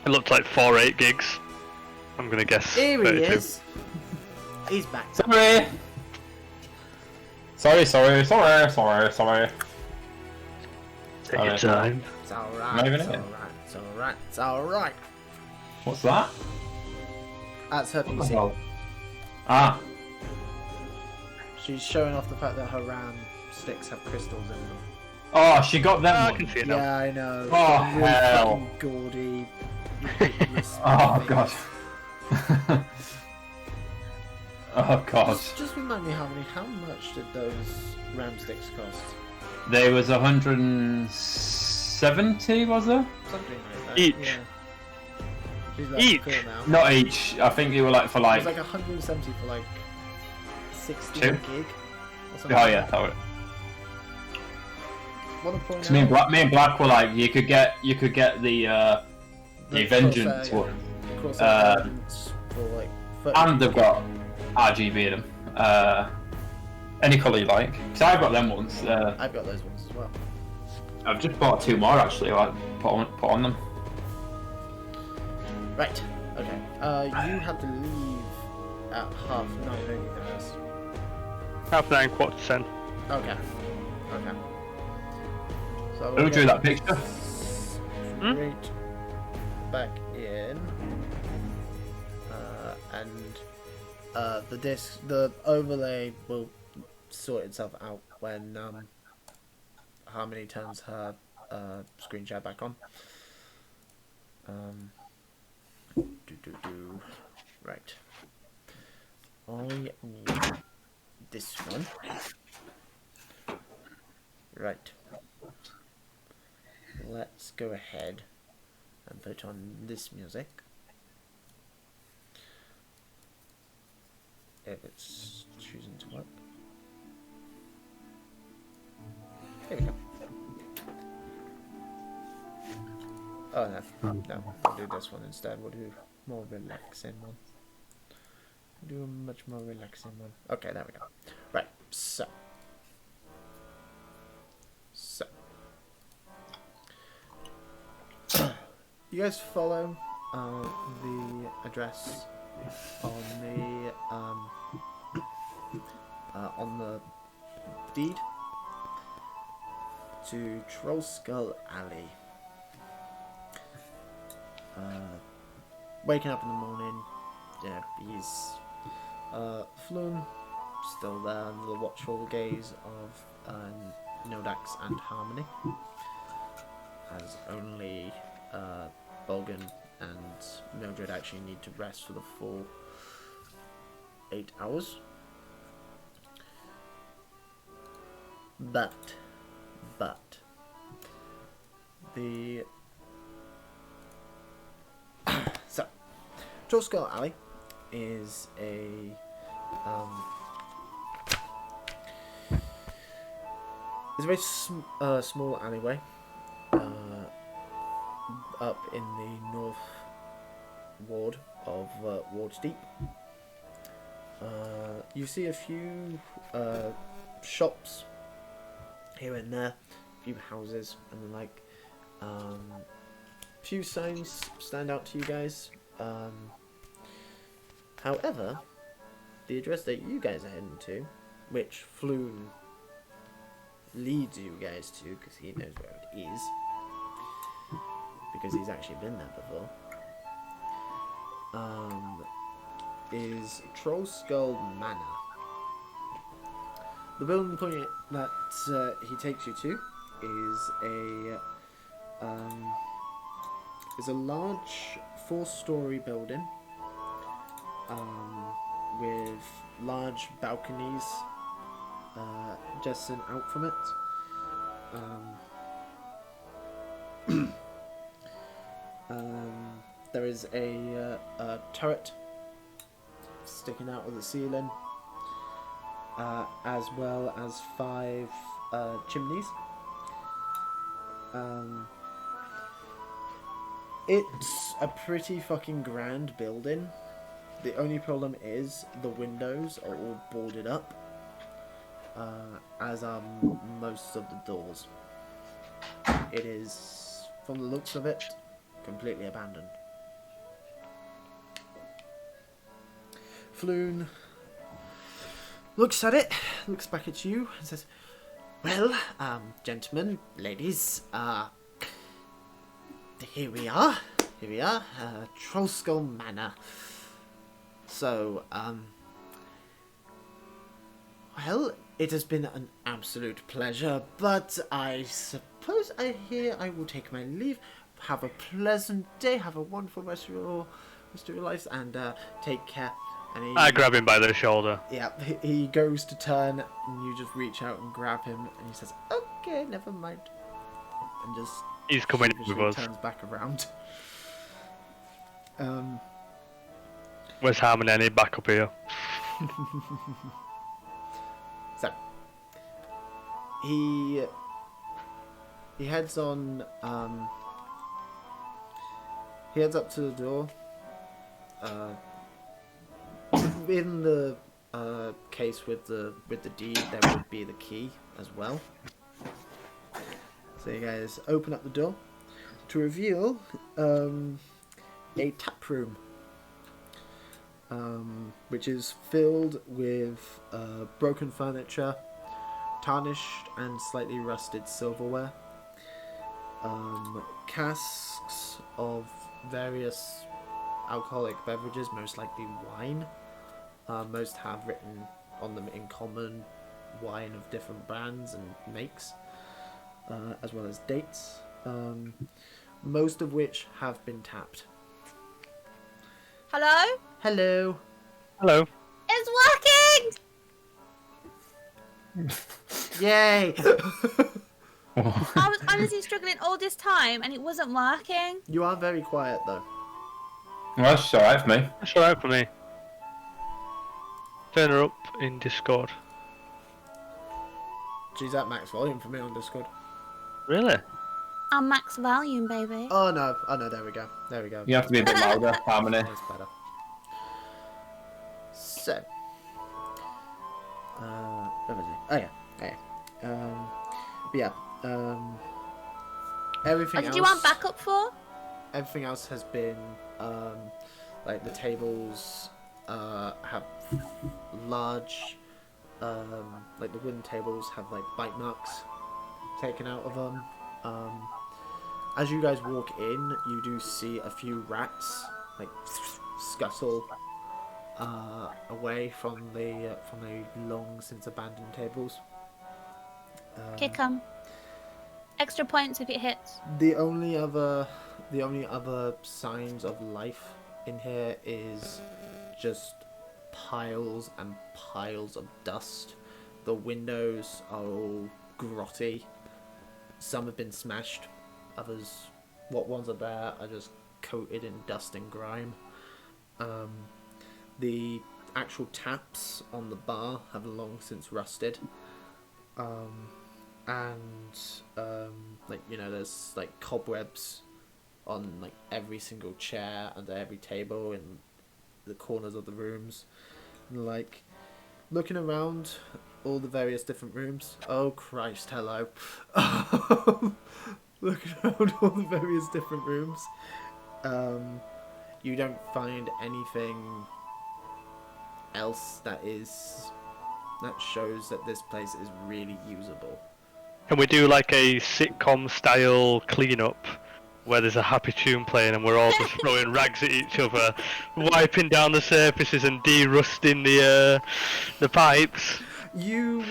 Speaker 2: It looked like 4 gigs. I'm gonna guess.
Speaker 1: Here he
Speaker 2: 32.
Speaker 1: is. He's back.
Speaker 4: Sorry. Sorry.
Speaker 2: Take your time.
Speaker 1: It's alright.
Speaker 4: Not even
Speaker 1: It's
Speaker 4: it.
Speaker 1: alright. It's alright. It's alright.
Speaker 4: What's that?
Speaker 1: That's her
Speaker 4: What the
Speaker 1: PC.
Speaker 4: hell? Ah,
Speaker 1: She's showing off the fact that her RAM sticks have crystals in them.
Speaker 4: oh, she got them.
Speaker 2: I
Speaker 4: ones.
Speaker 2: can see it now.
Speaker 1: Yeah, I know.
Speaker 4: Oh,
Speaker 1: Really
Speaker 4: hell.
Speaker 1: fucking gaudy. ridiculous
Speaker 4: Oh
Speaker 1: things.
Speaker 4: god. Oh god.
Speaker 1: Just remind me how much did those RAM sticks cost?
Speaker 4: There was 170, was there?
Speaker 1: Something like that.
Speaker 2: Each.
Speaker 1: Yeah. She's like,
Speaker 2: Each?
Speaker 1: cool now.
Speaker 4: Not each. I think they were like for
Speaker 1: It
Speaker 4: like.
Speaker 1: was like 170 for like 60
Speaker 4: Two?
Speaker 1: gig or something.
Speaker 4: Oh yeah, sorry.
Speaker 1: Wanna point
Speaker 4: Because me and
Speaker 1: out
Speaker 4: Black were like, you could get the Vengeance
Speaker 1: Crosshair,
Speaker 4: one,
Speaker 1: Crosshair Vengeance for like 30
Speaker 4: and they've got RGB in them. Any colour you like. Because I've got them ones.
Speaker 1: I've got those ones as well.
Speaker 4: I've just bought 2 more actually. Like put on them.
Speaker 1: Right. Okay. You have to leave at 9:30, don't you, guys?
Speaker 2: 9:30, 9:45.
Speaker 1: Okay. So
Speaker 4: Who drew that picture?
Speaker 1: Great. back in, and the overlay will sort itself out when Harmony turns her screen share back on. Right. I need this one. Right. Let's go ahead and put on this music. If it's choosing to work. Here we go. Oh no, we'll do this one instead. We'll do a more relaxing one. We'll do a much more relaxing one. Okay, there we go. Right, so. You guys follow the address on the deed to Troll Skull Alley. Waking up in the morning, yeah, he's Floon still there under the watchful gaze of Nodax and Harmony, as only Bolgan and Mildred actually need to rest for the full 8 hours. But the so Troll Skull Alley is a it's a very small alleyway up in the north ward of Waterdeep. You see a few shops here and there, a few houses and the like. Few signs stand out to you guys. However, the address that you guys are heading to, which Floon leads you guys to because he knows where it is, because he's actually been there before, is Troll Skull Manor. The building point that he takes you to is a large 4-story building with large balconies jutting out from it. There is a turret sticking out of the ceiling, as well as 5 chimneys. It's a pretty fucking grand building. The only problem is the windows are all boarded up, as are most of the doors. It is, from the looks of it, completely abandoned. Floon looks at it, looks back at you, and says, "Well, gentlemen, ladies, here we are, Troll Skull Manor. So, well, it has been an absolute pleasure, but I suppose I will take my leave. Have a pleasant day, have a wonderful rest of your lives, and take care." And
Speaker 2: I grab him by the shoulder.
Speaker 1: Yeah, he goes to turn, and you just reach out and grab him, and he says, "Okay, never mind," and just
Speaker 2: he's coming with us.
Speaker 1: Turns back around.
Speaker 2: Where's Harmony? I need back up here.
Speaker 1: So he heads on. He heads up to the door. In the case with the deed, there would be the key as well. So you guys open up the door to reveal a tap room, which is filled with broken furniture, tarnished and slightly rusted silverware, casks of various alcoholic beverages, most likely wine. Most have written on them in common wine of different brands and makes, as well as dates. Most of which have been tapped.
Speaker 3: Hello?
Speaker 1: Hello.
Speaker 2: Hello.
Speaker 3: It's working!
Speaker 1: Yay!
Speaker 3: I was honestly struggling all this time and it wasn't working.
Speaker 1: You are very quiet though.
Speaker 4: Well, that's alright for me.
Speaker 2: That's alright for me. Turn her up in Discord.
Speaker 1: She's at max volume for me on Discord.
Speaker 2: Really?
Speaker 3: I'm max volume, baby.
Speaker 1: Oh no, there we go. There we go.
Speaker 4: You have to be a bit louder, Harmony.
Speaker 1: That's better. So, where was it? Oh yeah. But yeah. Everything
Speaker 3: What
Speaker 1: else.
Speaker 3: did you want backup for?
Speaker 1: Everything else has been, like the tables, have large, like the wooden tables have like bite marks taken out of them. As you guys walk in, you do see a few rats like scuttle away from the long since abandoned tables.
Speaker 3: Kick 'em. Extra points if it hits.
Speaker 1: The only other signs of life in here is just piles and piles of dust. The windows are all grotty. Some have been smashed. Others, what ones are there, are just coated in dust and grime. The actual taps on the bar have long since rusted. Like, you know, there's like cobwebs on like every single chair, under every table, in the corners of the rooms. And, like, looking around all the various different rooms. Oh Christ, hello. Looking around all the various different rooms. You don't find anything else that shows that this place is really usable.
Speaker 2: Can we do like a sitcom style cleanup where there's a happy tune playing and we're all just throwing rags at each other, wiping down the surfaces and de-rusting the pipes?
Speaker 1: You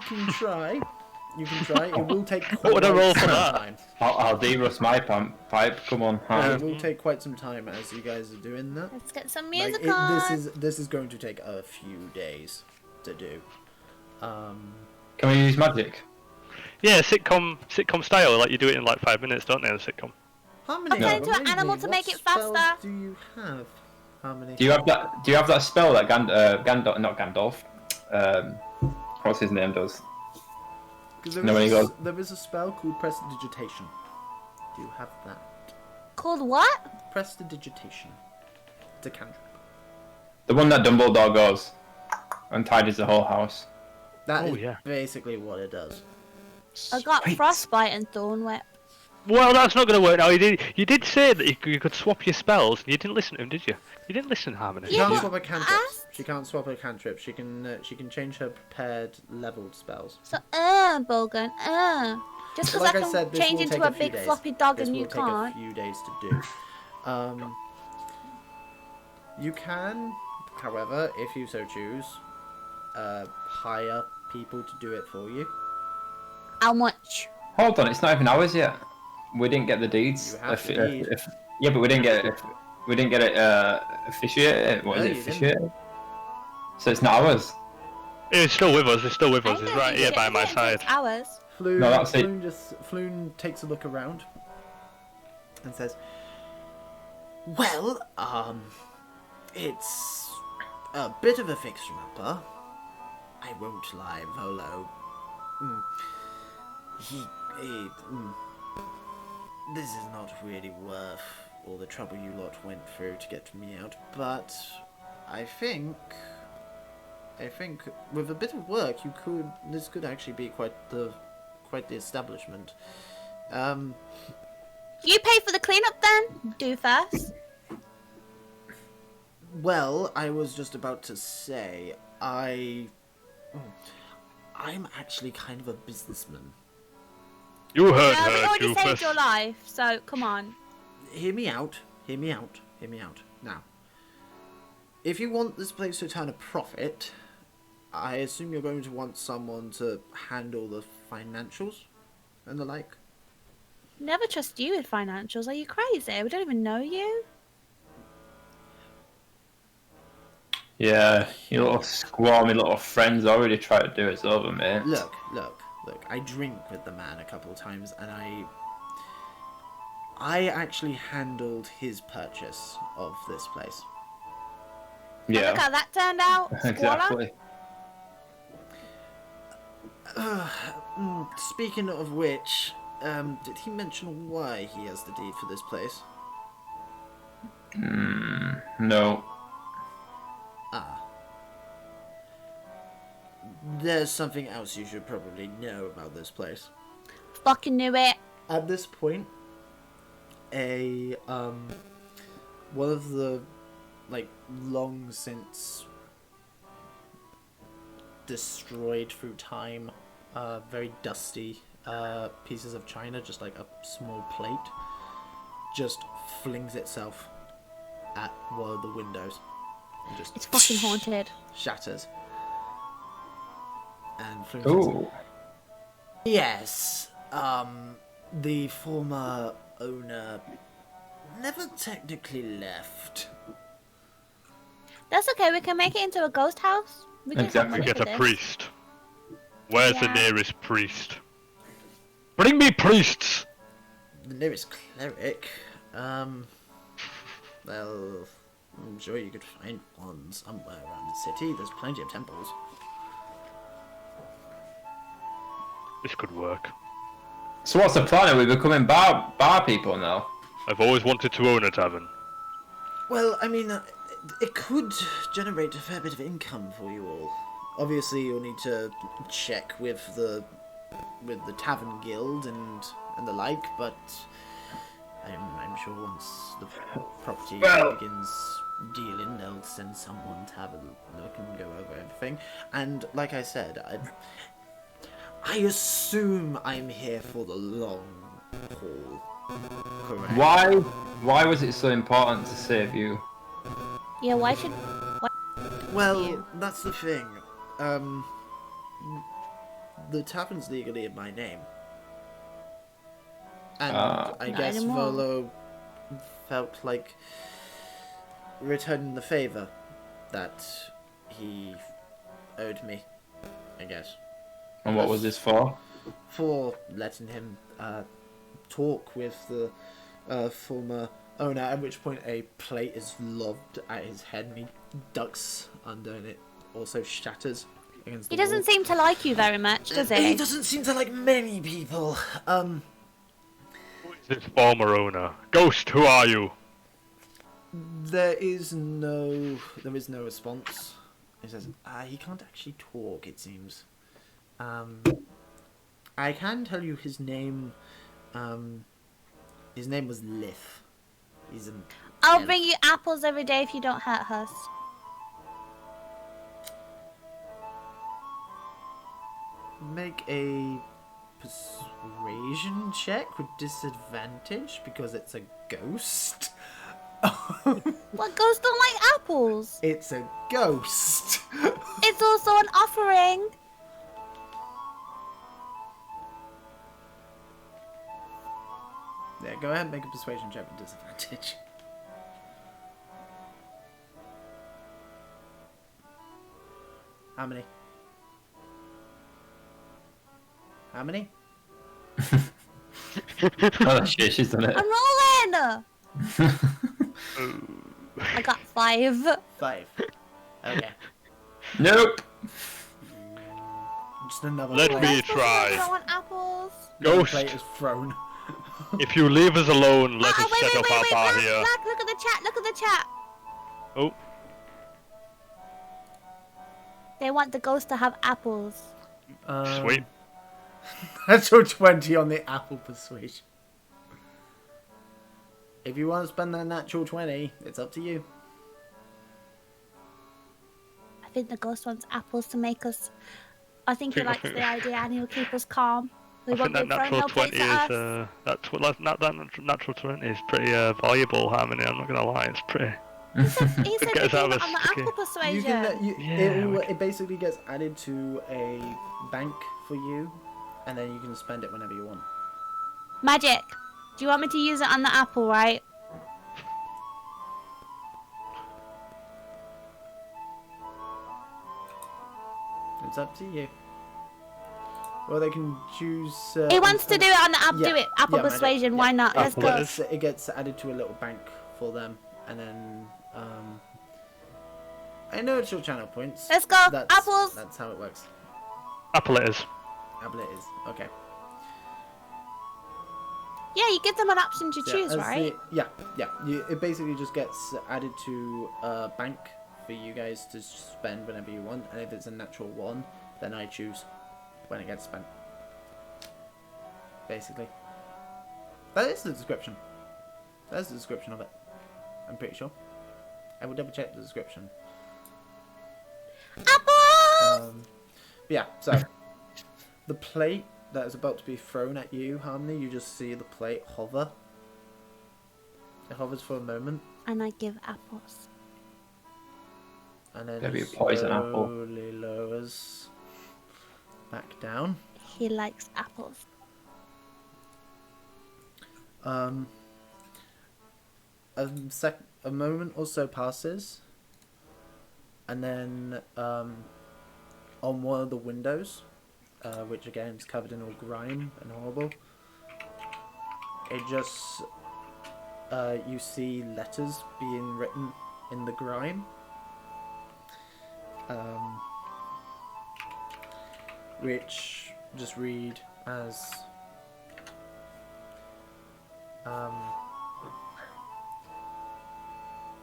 Speaker 1: can try. You can try. It will take quite
Speaker 2: What would I roll for
Speaker 1: some
Speaker 2: that?
Speaker 1: time.
Speaker 4: I'll de-rust my pipe. Come on,
Speaker 1: It will take quite some time as you guys are doing that.
Speaker 3: Let's get some
Speaker 1: Like,
Speaker 3: music on.
Speaker 1: this is going to take a few days to do.
Speaker 4: Can we use magic?
Speaker 2: Yeah, sitcom style, like you do it in like 5 minutes, don't they, in a sitcom?
Speaker 1: How many?
Speaker 3: I'll turn into an animal to make it faster.
Speaker 1: Do you have? How many?
Speaker 4: Do you have that spell that Gandalf, not Gandalf, what's his name does?
Speaker 1: Because there is a spell called Prestidigitation. Do you have that?
Speaker 3: Called what?
Speaker 1: Prestidigitation. It's a cantrip.
Speaker 4: The one that Dumbledore goes and tidies the whole house.
Speaker 1: That
Speaker 2: Oh,
Speaker 1: is
Speaker 2: yeah.
Speaker 1: basically what it does.
Speaker 3: I got frostbite and thorn whip.
Speaker 2: Well, that's not going to work now. You did say that you could swap your spells, and you didn't listen to him, did you? You didn't listen, Harmony.
Speaker 1: She
Speaker 3: Yeah,
Speaker 1: can't
Speaker 3: but
Speaker 1: swap a cantrip.
Speaker 3: ask-
Speaker 1: She can't swap a cantrip. She can change her prepared leveled spells.
Speaker 3: So, Bolgan, just because
Speaker 1: Like
Speaker 3: I
Speaker 1: I
Speaker 3: can
Speaker 1: said, this
Speaker 3: change
Speaker 1: will
Speaker 3: into
Speaker 1: take
Speaker 3: a
Speaker 1: a few
Speaker 3: big
Speaker 1: days.
Speaker 3: floppy dog
Speaker 1: This
Speaker 3: and
Speaker 1: will
Speaker 3: you
Speaker 1: take
Speaker 3: can't.
Speaker 1: a few days to do. You can, however, if you so choose, hire people to do it for you.
Speaker 3: How much?
Speaker 4: Hold on, it's not even ours yet. We didn't get the deeds.
Speaker 1: You have the deed.
Speaker 4: Yeah, but we didn't get it. We didn't get it officiated. What is
Speaker 1: No,
Speaker 4: it?
Speaker 1: you didn't.
Speaker 4: Officiated. So it's not ours.
Speaker 2: It's still with us. It's still with
Speaker 3: I
Speaker 2: us.
Speaker 3: ain't
Speaker 2: It's
Speaker 3: gonna
Speaker 2: right
Speaker 3: do
Speaker 2: here
Speaker 3: shit
Speaker 2: by
Speaker 3: with
Speaker 2: my
Speaker 3: it until
Speaker 2: side.
Speaker 3: it's ours.
Speaker 1: Floon,
Speaker 4: No, that's it.
Speaker 1: Floon takes a look around and says, "Well, it's a bit of a fixer-upper. I won't lie, Volo. This is not really worth all the trouble you lot went through to get me out, but I think with a bit of work, this could actually be quite the establishment.
Speaker 3: You pay for the cleanup then? Do first.
Speaker 1: Well, I was just about to say, I'm actually kind of a businessman.
Speaker 2: You heard
Speaker 3: Yeah, we
Speaker 2: her,
Speaker 3: already saved
Speaker 2: Doofus.
Speaker 3: your life, so come on.
Speaker 1: Hear me out. Hear me out. Hear me out. Now, if you want this place to turn a profit, I assume you're going to want someone to handle the financials and the like.
Speaker 3: Never trust you with financials. Are you crazy? We don't even know you.
Speaker 4: Yeah, your little squirmy little friends already tried to do us over, mate.
Speaker 1: Look. I drink with the man a couple of times, and I actually handled his purchase of this place.
Speaker 3: And
Speaker 4: Yeah,
Speaker 3: look how that turned out. Squalor.
Speaker 4: exactly.
Speaker 1: Speaking of which, did he mention why he has the deed for this place?
Speaker 4: No.
Speaker 1: Ah. There's something else you should probably know about this place.
Speaker 3: Fucking knew it.
Speaker 1: At this point, one of the, like, long since destroyed through time, very dusty, pieces of china, just like a small plate, just flings itself at one of the windows. And just
Speaker 3: It's fucking haunted.
Speaker 1: shatters. And flings
Speaker 4: Ooh.
Speaker 1: Yes, the former owner never technically left.
Speaker 3: That's okay. We can make it into a ghost house. We can
Speaker 4: Exactly.
Speaker 3: have money
Speaker 2: Get
Speaker 3: for
Speaker 2: a
Speaker 3: this.
Speaker 2: priest. Where's the
Speaker 3: Yeah.
Speaker 2: nearest priest? Bring me priests!
Speaker 1: The nearest cleric, well, I'm sure you could find one somewhere around the city. There's plenty of temples.
Speaker 2: This could work.
Speaker 4: So what's the plan? Are we becoming bar people now?
Speaker 2: I've always wanted to own a tavern.
Speaker 1: Well, I mean, it could generate a fair bit of income for you all. Obviously, you'll need to check with the tavern guild and the like, but I'm sure once the property begins dealing, they'll send someone to have a look and go over everything. And like I said, I assume I'm here for the long haul. Correct.
Speaker 4: Why was it so important to save you?
Speaker 3: Yeah, why should...
Speaker 1: Well, that's the thing. The tavern's legally in my name. And I
Speaker 3: Not
Speaker 1: guess
Speaker 3: anymore.
Speaker 1: Volo felt like returning the favour that he owed me, I guess.
Speaker 4: And what was this for?
Speaker 1: For letting him talk with the former owner, at which point a plate is lobbed at his head and he ducks under and it also shatters against the
Speaker 3: He doesn't
Speaker 1: wall.
Speaker 3: seem to like you very much, does
Speaker 1: He
Speaker 3: he?
Speaker 1: doesn't seem to like many people.
Speaker 2: Who is this former owner? Ghost, who are you?
Speaker 1: There is no response. He says, he can't actually talk, it seems. I can tell you his name. His name was Lith. He's an
Speaker 3: I'll
Speaker 1: elf.
Speaker 3: bring you apples every day if you don't hurt us.
Speaker 1: Make a persuasion check with disadvantage because it's a ghost.
Speaker 3: What, ghosts don't like apples?
Speaker 1: It's a ghost.
Speaker 3: It's also an offering.
Speaker 1: Yeah, go ahead and make a persuasion check with disadvantage. How many? How many?
Speaker 4: Oh shit, she's done it.
Speaker 3: I'm rolling. I got 5.
Speaker 1: 5. Okay.
Speaker 4: Nope.
Speaker 1: Just another
Speaker 2: Let
Speaker 1: plate.
Speaker 2: me
Speaker 3: I
Speaker 2: try.
Speaker 3: don't want apples.
Speaker 1: Another
Speaker 2: Ghost.
Speaker 1: plate is thrown.
Speaker 2: If you leave us alone, let us set up our bar
Speaker 3: Black,
Speaker 2: here.
Speaker 3: Black, look at the chat, look at the chat.
Speaker 2: Oh,
Speaker 3: They want the ghost to have apples.
Speaker 2: sweet.
Speaker 1: Natural 20 on the apple persuasion. If you want to spend that natural 20, it's up to you.
Speaker 3: I think the ghost wants apples to make us... I think he likes the idea and he'll keep us calm. We
Speaker 2: I think
Speaker 3: won't
Speaker 2: that
Speaker 3: be throwing
Speaker 2: natural
Speaker 3: no plates
Speaker 2: 20
Speaker 3: at
Speaker 2: is
Speaker 3: us.
Speaker 2: that natural 20 is pretty valuable, Harmony. I'm not gonna lie, it's pretty.
Speaker 3: He said
Speaker 2: Get
Speaker 3: to
Speaker 2: us
Speaker 3: do
Speaker 2: out of
Speaker 3: that
Speaker 2: this
Speaker 3: on the
Speaker 2: sticky.
Speaker 3: apple persuasion.
Speaker 1: You can.
Speaker 2: Yeah,
Speaker 1: It basically gets added to a bank for you, and then you can spend it whenever you want.
Speaker 3: Magic. Do you want me to use it on the apple, right?
Speaker 1: It's up to you. Well, they can choose.
Speaker 3: He wants to do it on the apple.
Speaker 1: yeah,
Speaker 3: Do it. Apple
Speaker 1: yeah, magic,
Speaker 3: persuasion.
Speaker 1: yeah.
Speaker 3: Why not? Let's
Speaker 2: Apple
Speaker 3: go.
Speaker 2: it is.
Speaker 1: It gets added to a little bank for them, and then I know it's your channel points.
Speaker 3: Let's go. Apples.
Speaker 1: That's how it works.
Speaker 2: Apple it is.
Speaker 1: Apple it is. Okay.
Speaker 3: Yeah, you give them an option to
Speaker 1: So,
Speaker 3: choose,
Speaker 1: as
Speaker 3: right?
Speaker 1: yeah. It basically just gets added to a bank for you guys to spend whenever you want, and if it's a natural one, then I choose when it gets spent. Basically. That is the description. That's the description of it. I'm pretty sure. I will double check the description.
Speaker 3: Apple.
Speaker 1: Yeah, so the plate that is about to be thrown at you, Harmony, you just see the plate hover. It hovers for a moment,
Speaker 3: And I give apples.
Speaker 1: and then
Speaker 4: Maybe
Speaker 1: it
Speaker 4: a poison apple.
Speaker 1: slowly lowers back down.
Speaker 3: He likes apples.
Speaker 1: A moment or so passes, and then on one of the windows, which again is covered in all grime and horrible, it just you see letters being written in the grime, which just read as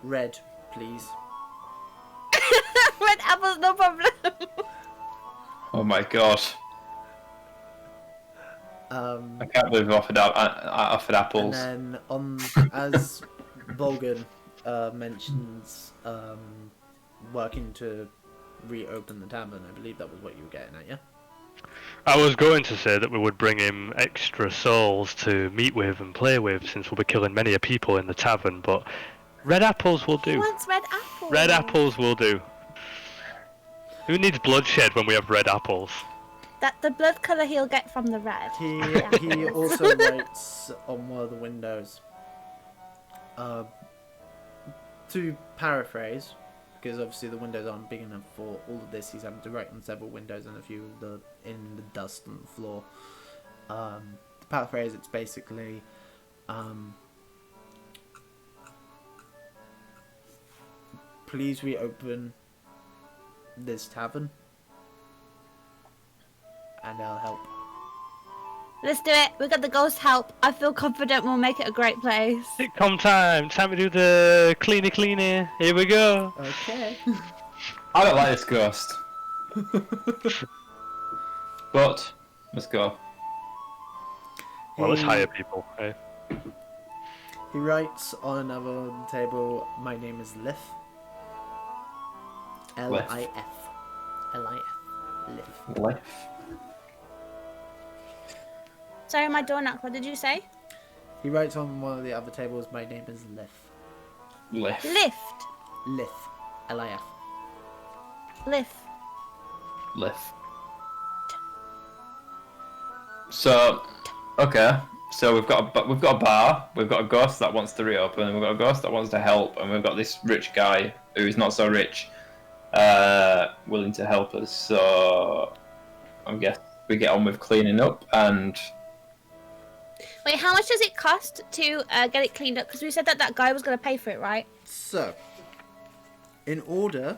Speaker 1: red, please.
Speaker 3: Red apples, no problem.
Speaker 4: Oh my god. I can't believe I offered apples.
Speaker 1: And then as Volgan mentions working to reopen the tavern, I believe that was what you were getting at, yeah?
Speaker 2: I was going to say that we would bring him extra souls to meet with and play with, since we'll be killing many a people in the tavern, but red apples will
Speaker 3: He
Speaker 2: do.
Speaker 3: wants red apples.
Speaker 2: Red apples will do. Who needs bloodshed when we have red apples?
Speaker 3: That the blood colour he'll get from the red.
Speaker 1: He also writes on one of the windows, to paraphrase, because obviously the windows aren't big enough for all of this, he's having to write on several windows and a few in the dust on the floor. To paraphrase, it's basically please reopen this tavern and I'll help.
Speaker 3: Let's do it. We got the ghost help. I feel confident we'll make it a great place.
Speaker 2: Sitcom time! Time to do the cleany. Here we go!
Speaker 1: Okay.
Speaker 4: I don't like this ghost. But, let's go.
Speaker 2: Well, let's hire people. Hey.
Speaker 1: He writes on another table, my name is Lif. L-I-F. L-I-F. Lif.
Speaker 4: Left.
Speaker 3: Sorry, my door knocked. What did you say?
Speaker 1: He writes on one of the other tables, my name is Lif.
Speaker 4: Left.
Speaker 3: Lift.
Speaker 1: Lif. L-I-F.
Speaker 3: Lift.
Speaker 4: Left. So, okay. So we've got a bar, we've got a ghost that wants to reopen, and we've got a ghost that wants to help, and we've got this rich guy who's not so rich, willing to help us. So I guess we get on with cleaning up and.
Speaker 3: Wait, how much does it cost to get it cleaned up? Because we said that guy was going to pay for it, right?
Speaker 1: So, in order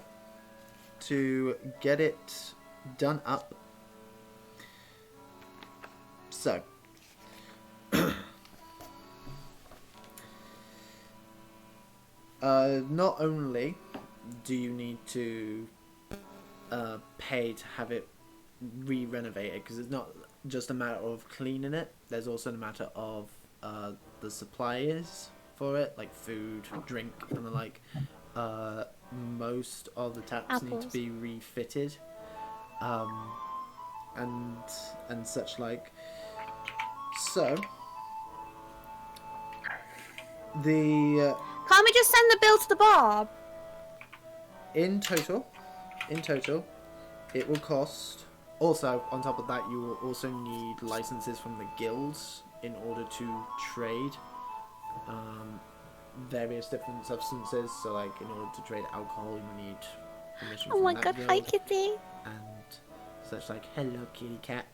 Speaker 1: to get it done up, so not only do you need to pay to have it re-renovated, because it's not just a matter of cleaning it, there's also a matter of the supplies for it, like food, drink, and the like. Most of the taps need to be refitted, and such like. So, the
Speaker 3: Can't we just send the bill to the Bob?
Speaker 1: in total, it will cost. Also, on top of that, you will also need licenses from the guilds in order to trade various different substances. So, like, in order to trade alcohol, you need permission
Speaker 3: Oh
Speaker 1: from
Speaker 3: my
Speaker 1: that
Speaker 3: god,
Speaker 1: guild
Speaker 3: hi Kitty.
Speaker 1: and such. Like, hello, kitty cat.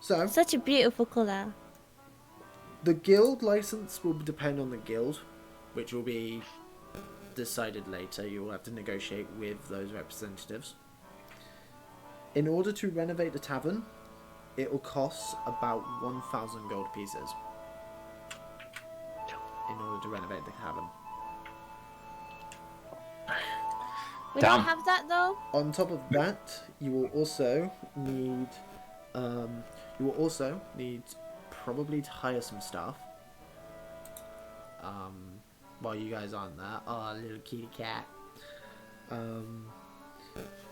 Speaker 1: So
Speaker 3: Such a beautiful colour.
Speaker 1: the guild license will depend on the guild, which will be decided later. You will have to negotiate with those representatives. In order to renovate the tavern, it will cost about 1,000 gold pieces. In order to renovate the tavern.
Speaker 3: We
Speaker 4: Damn.
Speaker 3: don't have that though.
Speaker 1: On top of that, you will also need probably to hire some staff. While you guys aren't there, oh, little kitty cat.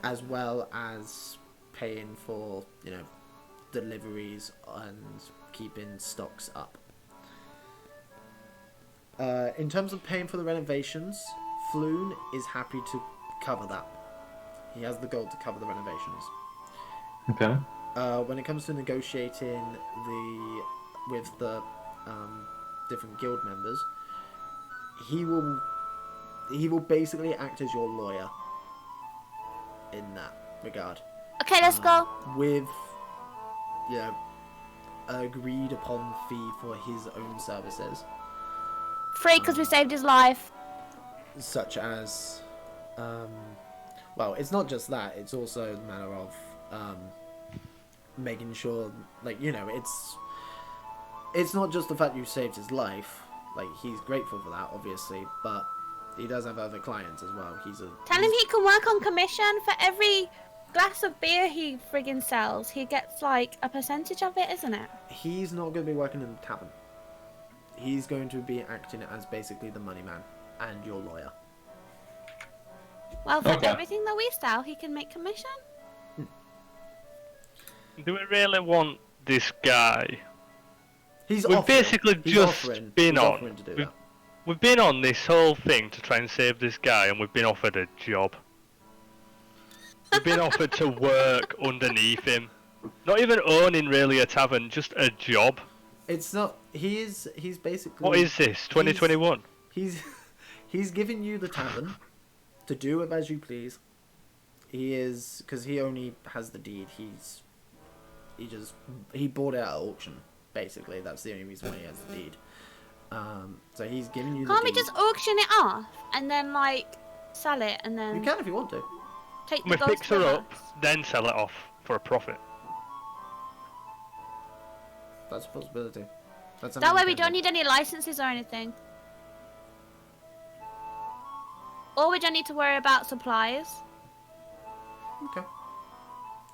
Speaker 1: As well as paying for, you know, deliveries and keeping stocks up. In terms of paying for the renovations, Floon is happy to cover that. He has the gold to cover the renovations.
Speaker 4: Okay.
Speaker 1: When it comes to negotiating with the different guild members, he will basically act as your lawyer in that regard.
Speaker 3: Okay, let's go.
Speaker 1: With, you know, agreed upon fee for his own services,
Speaker 3: Free because we saved his life.
Speaker 1: such as, well, it's not just that. It's also a matter of making sure, like, you know, it's not just the fact you saved his life. Like, he's grateful for that, obviously, but he does have other clients as well.
Speaker 3: Tell him he can work on commission for every glass of beer he friggin' sells. He gets like a percentage of it, isn't it?
Speaker 1: He's not going to be working in the tavern. He's going to be acting as basically the money man and your lawyer.
Speaker 3: Well, for
Speaker 4: Okay.
Speaker 3: everything that we sell, he can make commission.
Speaker 2: Do we really want this guy?
Speaker 1: He's
Speaker 2: We've
Speaker 1: offering.
Speaker 2: basically
Speaker 1: He's
Speaker 2: just
Speaker 1: offering.
Speaker 2: been
Speaker 1: He's
Speaker 2: on.
Speaker 1: offering to do
Speaker 2: We've,
Speaker 1: that.
Speaker 2: we've been on this whole thing to try and save this guy, and we've been offered a job. We've been offered to work underneath him. Not even owning really a tavern, just a job.
Speaker 1: It's not. He's basically.
Speaker 2: What is this? 2021?
Speaker 1: He's giving you the tavern to do it as you please. He is, because he only has the deed. He bought it at auction. Basically, that's the only reason why he has the deed. So he's giving you the
Speaker 3: Can't we
Speaker 1: deed.
Speaker 3: just auction it off and then like sell it and then
Speaker 1: You can if you want to.
Speaker 3: take the
Speaker 2: We
Speaker 3: gold
Speaker 2: fix her
Speaker 3: with
Speaker 2: up,
Speaker 3: us?
Speaker 2: then sell it off for a profit.
Speaker 1: That's a possibility. That's
Speaker 3: That
Speaker 1: something
Speaker 3: way
Speaker 1: you
Speaker 3: we
Speaker 1: can
Speaker 3: don't
Speaker 1: do.
Speaker 3: need any licenses or anything. Or we don't need to worry about supplies.
Speaker 1: Okay.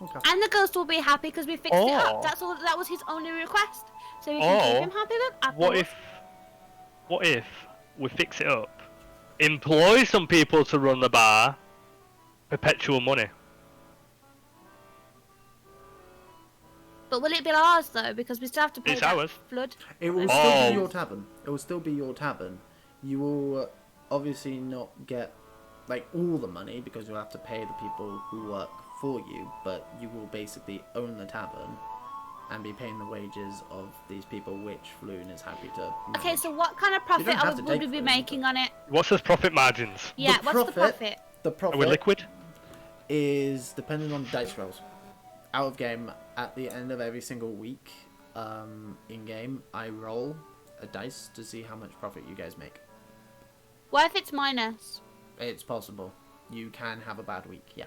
Speaker 1: Okay.
Speaker 3: And the ghost will be happy because we fixed it
Speaker 2: Oh.
Speaker 3: up. That's all. That was his only request. So we can keep him happy with apples.
Speaker 2: What if we fix it up, employ some people to run the bar, perpetual money?
Speaker 3: But will it be ours though? Because we still have to pay
Speaker 2: It's
Speaker 3: that
Speaker 2: ours.
Speaker 3: flood.
Speaker 1: It will
Speaker 2: Oh.
Speaker 1: still be your tavern. It will still be your tavern. You will obviously not get like all the money because you'll have to pay the people who work for you, but you will basically own the tavern and be paying the wages of these people, which Floon is happy to manage.
Speaker 3: Okay, so what kind of profit
Speaker 1: don't have to
Speaker 3: would we
Speaker 1: take
Speaker 3: be
Speaker 1: food,
Speaker 3: making on it?
Speaker 2: What's his profit margins?
Speaker 3: Yeah, what's the profit?
Speaker 1: The
Speaker 2: Are
Speaker 1: profit
Speaker 2: we liquid?
Speaker 1: is dependent on dice rolls. Out of game, at the end of every single week, in game, I roll a dice to see how much profit you guys make.
Speaker 3: What if it's minus?
Speaker 1: It's possible. You can have a bad week, yeah.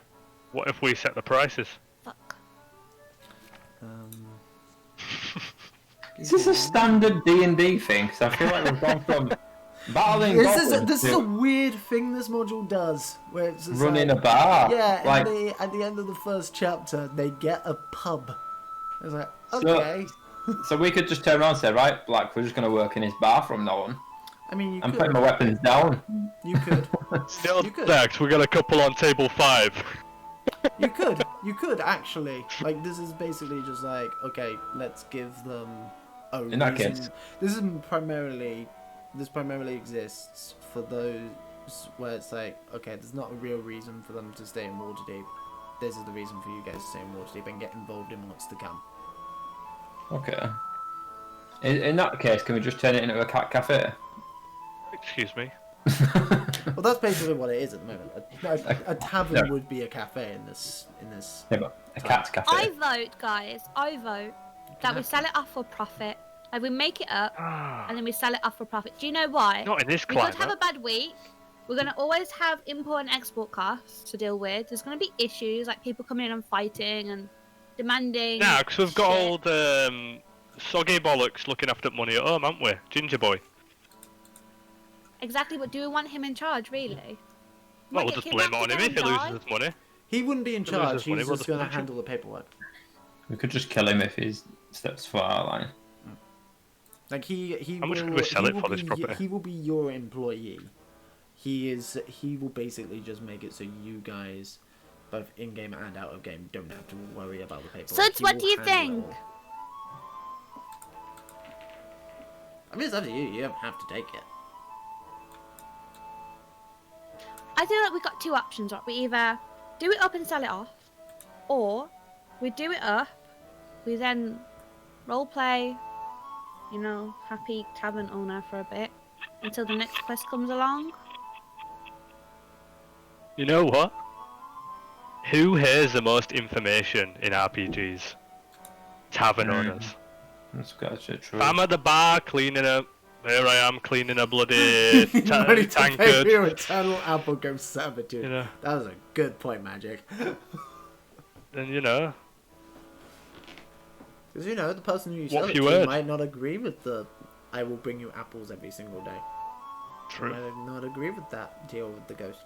Speaker 2: What if we set the prices?
Speaker 3: Fuck.
Speaker 4: Is this a standard D&D thing? Because I feel like we've gone from battling goblins
Speaker 1: This is
Speaker 4: to
Speaker 1: a weird thing this module does, where it's just
Speaker 4: running
Speaker 1: like,
Speaker 4: a bar.
Speaker 1: yeah,
Speaker 4: Like,
Speaker 1: at the end of the first chapter, they get a pub. It's like, okay.
Speaker 4: so we could just turn around and say, right, Black, we're just going to work in his bar from now on.
Speaker 1: I mean, you
Speaker 4: I'm
Speaker 1: could.
Speaker 4: putting my weapons down.
Speaker 1: You could.
Speaker 2: Still
Speaker 1: You could.
Speaker 2: stacked. We got a couple on table 5.
Speaker 1: You could actually. Like, this is basically just like, okay, let's give them a
Speaker 4: In that
Speaker 1: reason.
Speaker 4: case.
Speaker 1: This primarily exists for those where it's like, okay, there's not a real reason for them to stay in Waterdeep. This is the reason for you guys to stay in Waterdeep and get involved in what's to come.
Speaker 4: Okay. In that case, can we just turn it into a cat cafe?
Speaker 2: Excuse me.
Speaker 1: Well, that's basically what it is at the moment. A tavern
Speaker 4: No.
Speaker 1: would be a cafe in this.
Speaker 4: Yeah, but a cat's cafe.
Speaker 3: I vote, guys. I vote that we sell it off for profit. Like we make it up and then we sell it off for profit. Do you know why?
Speaker 2: Not in this
Speaker 3: We
Speaker 2: climate.
Speaker 3: could have a bad week. We're gonna always have import and export costs to deal with. There's gonna be issues like people coming in and fighting and demanding.
Speaker 2: Nah, because we've got
Speaker 3: shit.
Speaker 2: old soggy bollocks looking after money at home, haven't we? Ginger boy.
Speaker 3: Exactly, but do we want him in charge, really?
Speaker 2: Well,
Speaker 3: Might
Speaker 2: we'll
Speaker 3: get
Speaker 2: just blame it
Speaker 3: kidnapped
Speaker 2: on him
Speaker 3: again
Speaker 2: if he
Speaker 3: and die.
Speaker 2: loses his money.
Speaker 1: He wouldn't be in
Speaker 2: He loses
Speaker 1: charge.
Speaker 2: money,
Speaker 1: He's
Speaker 2: we'll
Speaker 1: just
Speaker 2: just
Speaker 1: going to
Speaker 2: punish him.
Speaker 1: handle the paperwork.
Speaker 4: We could just kill him if he steps far out of line.
Speaker 1: Like he
Speaker 2: How much
Speaker 1: will,
Speaker 2: could we sell
Speaker 1: he
Speaker 2: it
Speaker 1: will
Speaker 2: for, this
Speaker 1: be-
Speaker 2: property?
Speaker 1: He will be your employee. He will basically just make it so you guys, both in game and out of game, don't have to worry about the paperwork.
Speaker 3: So it's
Speaker 1: He
Speaker 3: what
Speaker 1: will
Speaker 3: do you
Speaker 1: handle it
Speaker 3: think?
Speaker 1: all. I mean, it's up to you. You don't have to take it.
Speaker 3: I feel like we've got two options, right? We either do it up and sell it off, or we do it up, we then roleplay, you know, happy tavern owner for a bit until the next quest comes along.
Speaker 2: You know what? Who has the most information in RPGs? Tavern owners.
Speaker 4: That's gotcha, true.
Speaker 2: If I'm at the bar cleaning up, here I am cleaning a bloody
Speaker 1: Ready to pay
Speaker 2: tankard.
Speaker 1: for your eternal Applegate servitude.
Speaker 2: You know.
Speaker 1: That was a good point, Magic.
Speaker 2: And you know,
Speaker 1: Because, you know, the person who you
Speaker 2: What
Speaker 1: sell
Speaker 2: have
Speaker 1: it
Speaker 2: you
Speaker 1: to
Speaker 2: heard?
Speaker 1: might not agree with the I will bring you apples every single day.
Speaker 2: true.
Speaker 1: Might not agree with that deal with the ghost.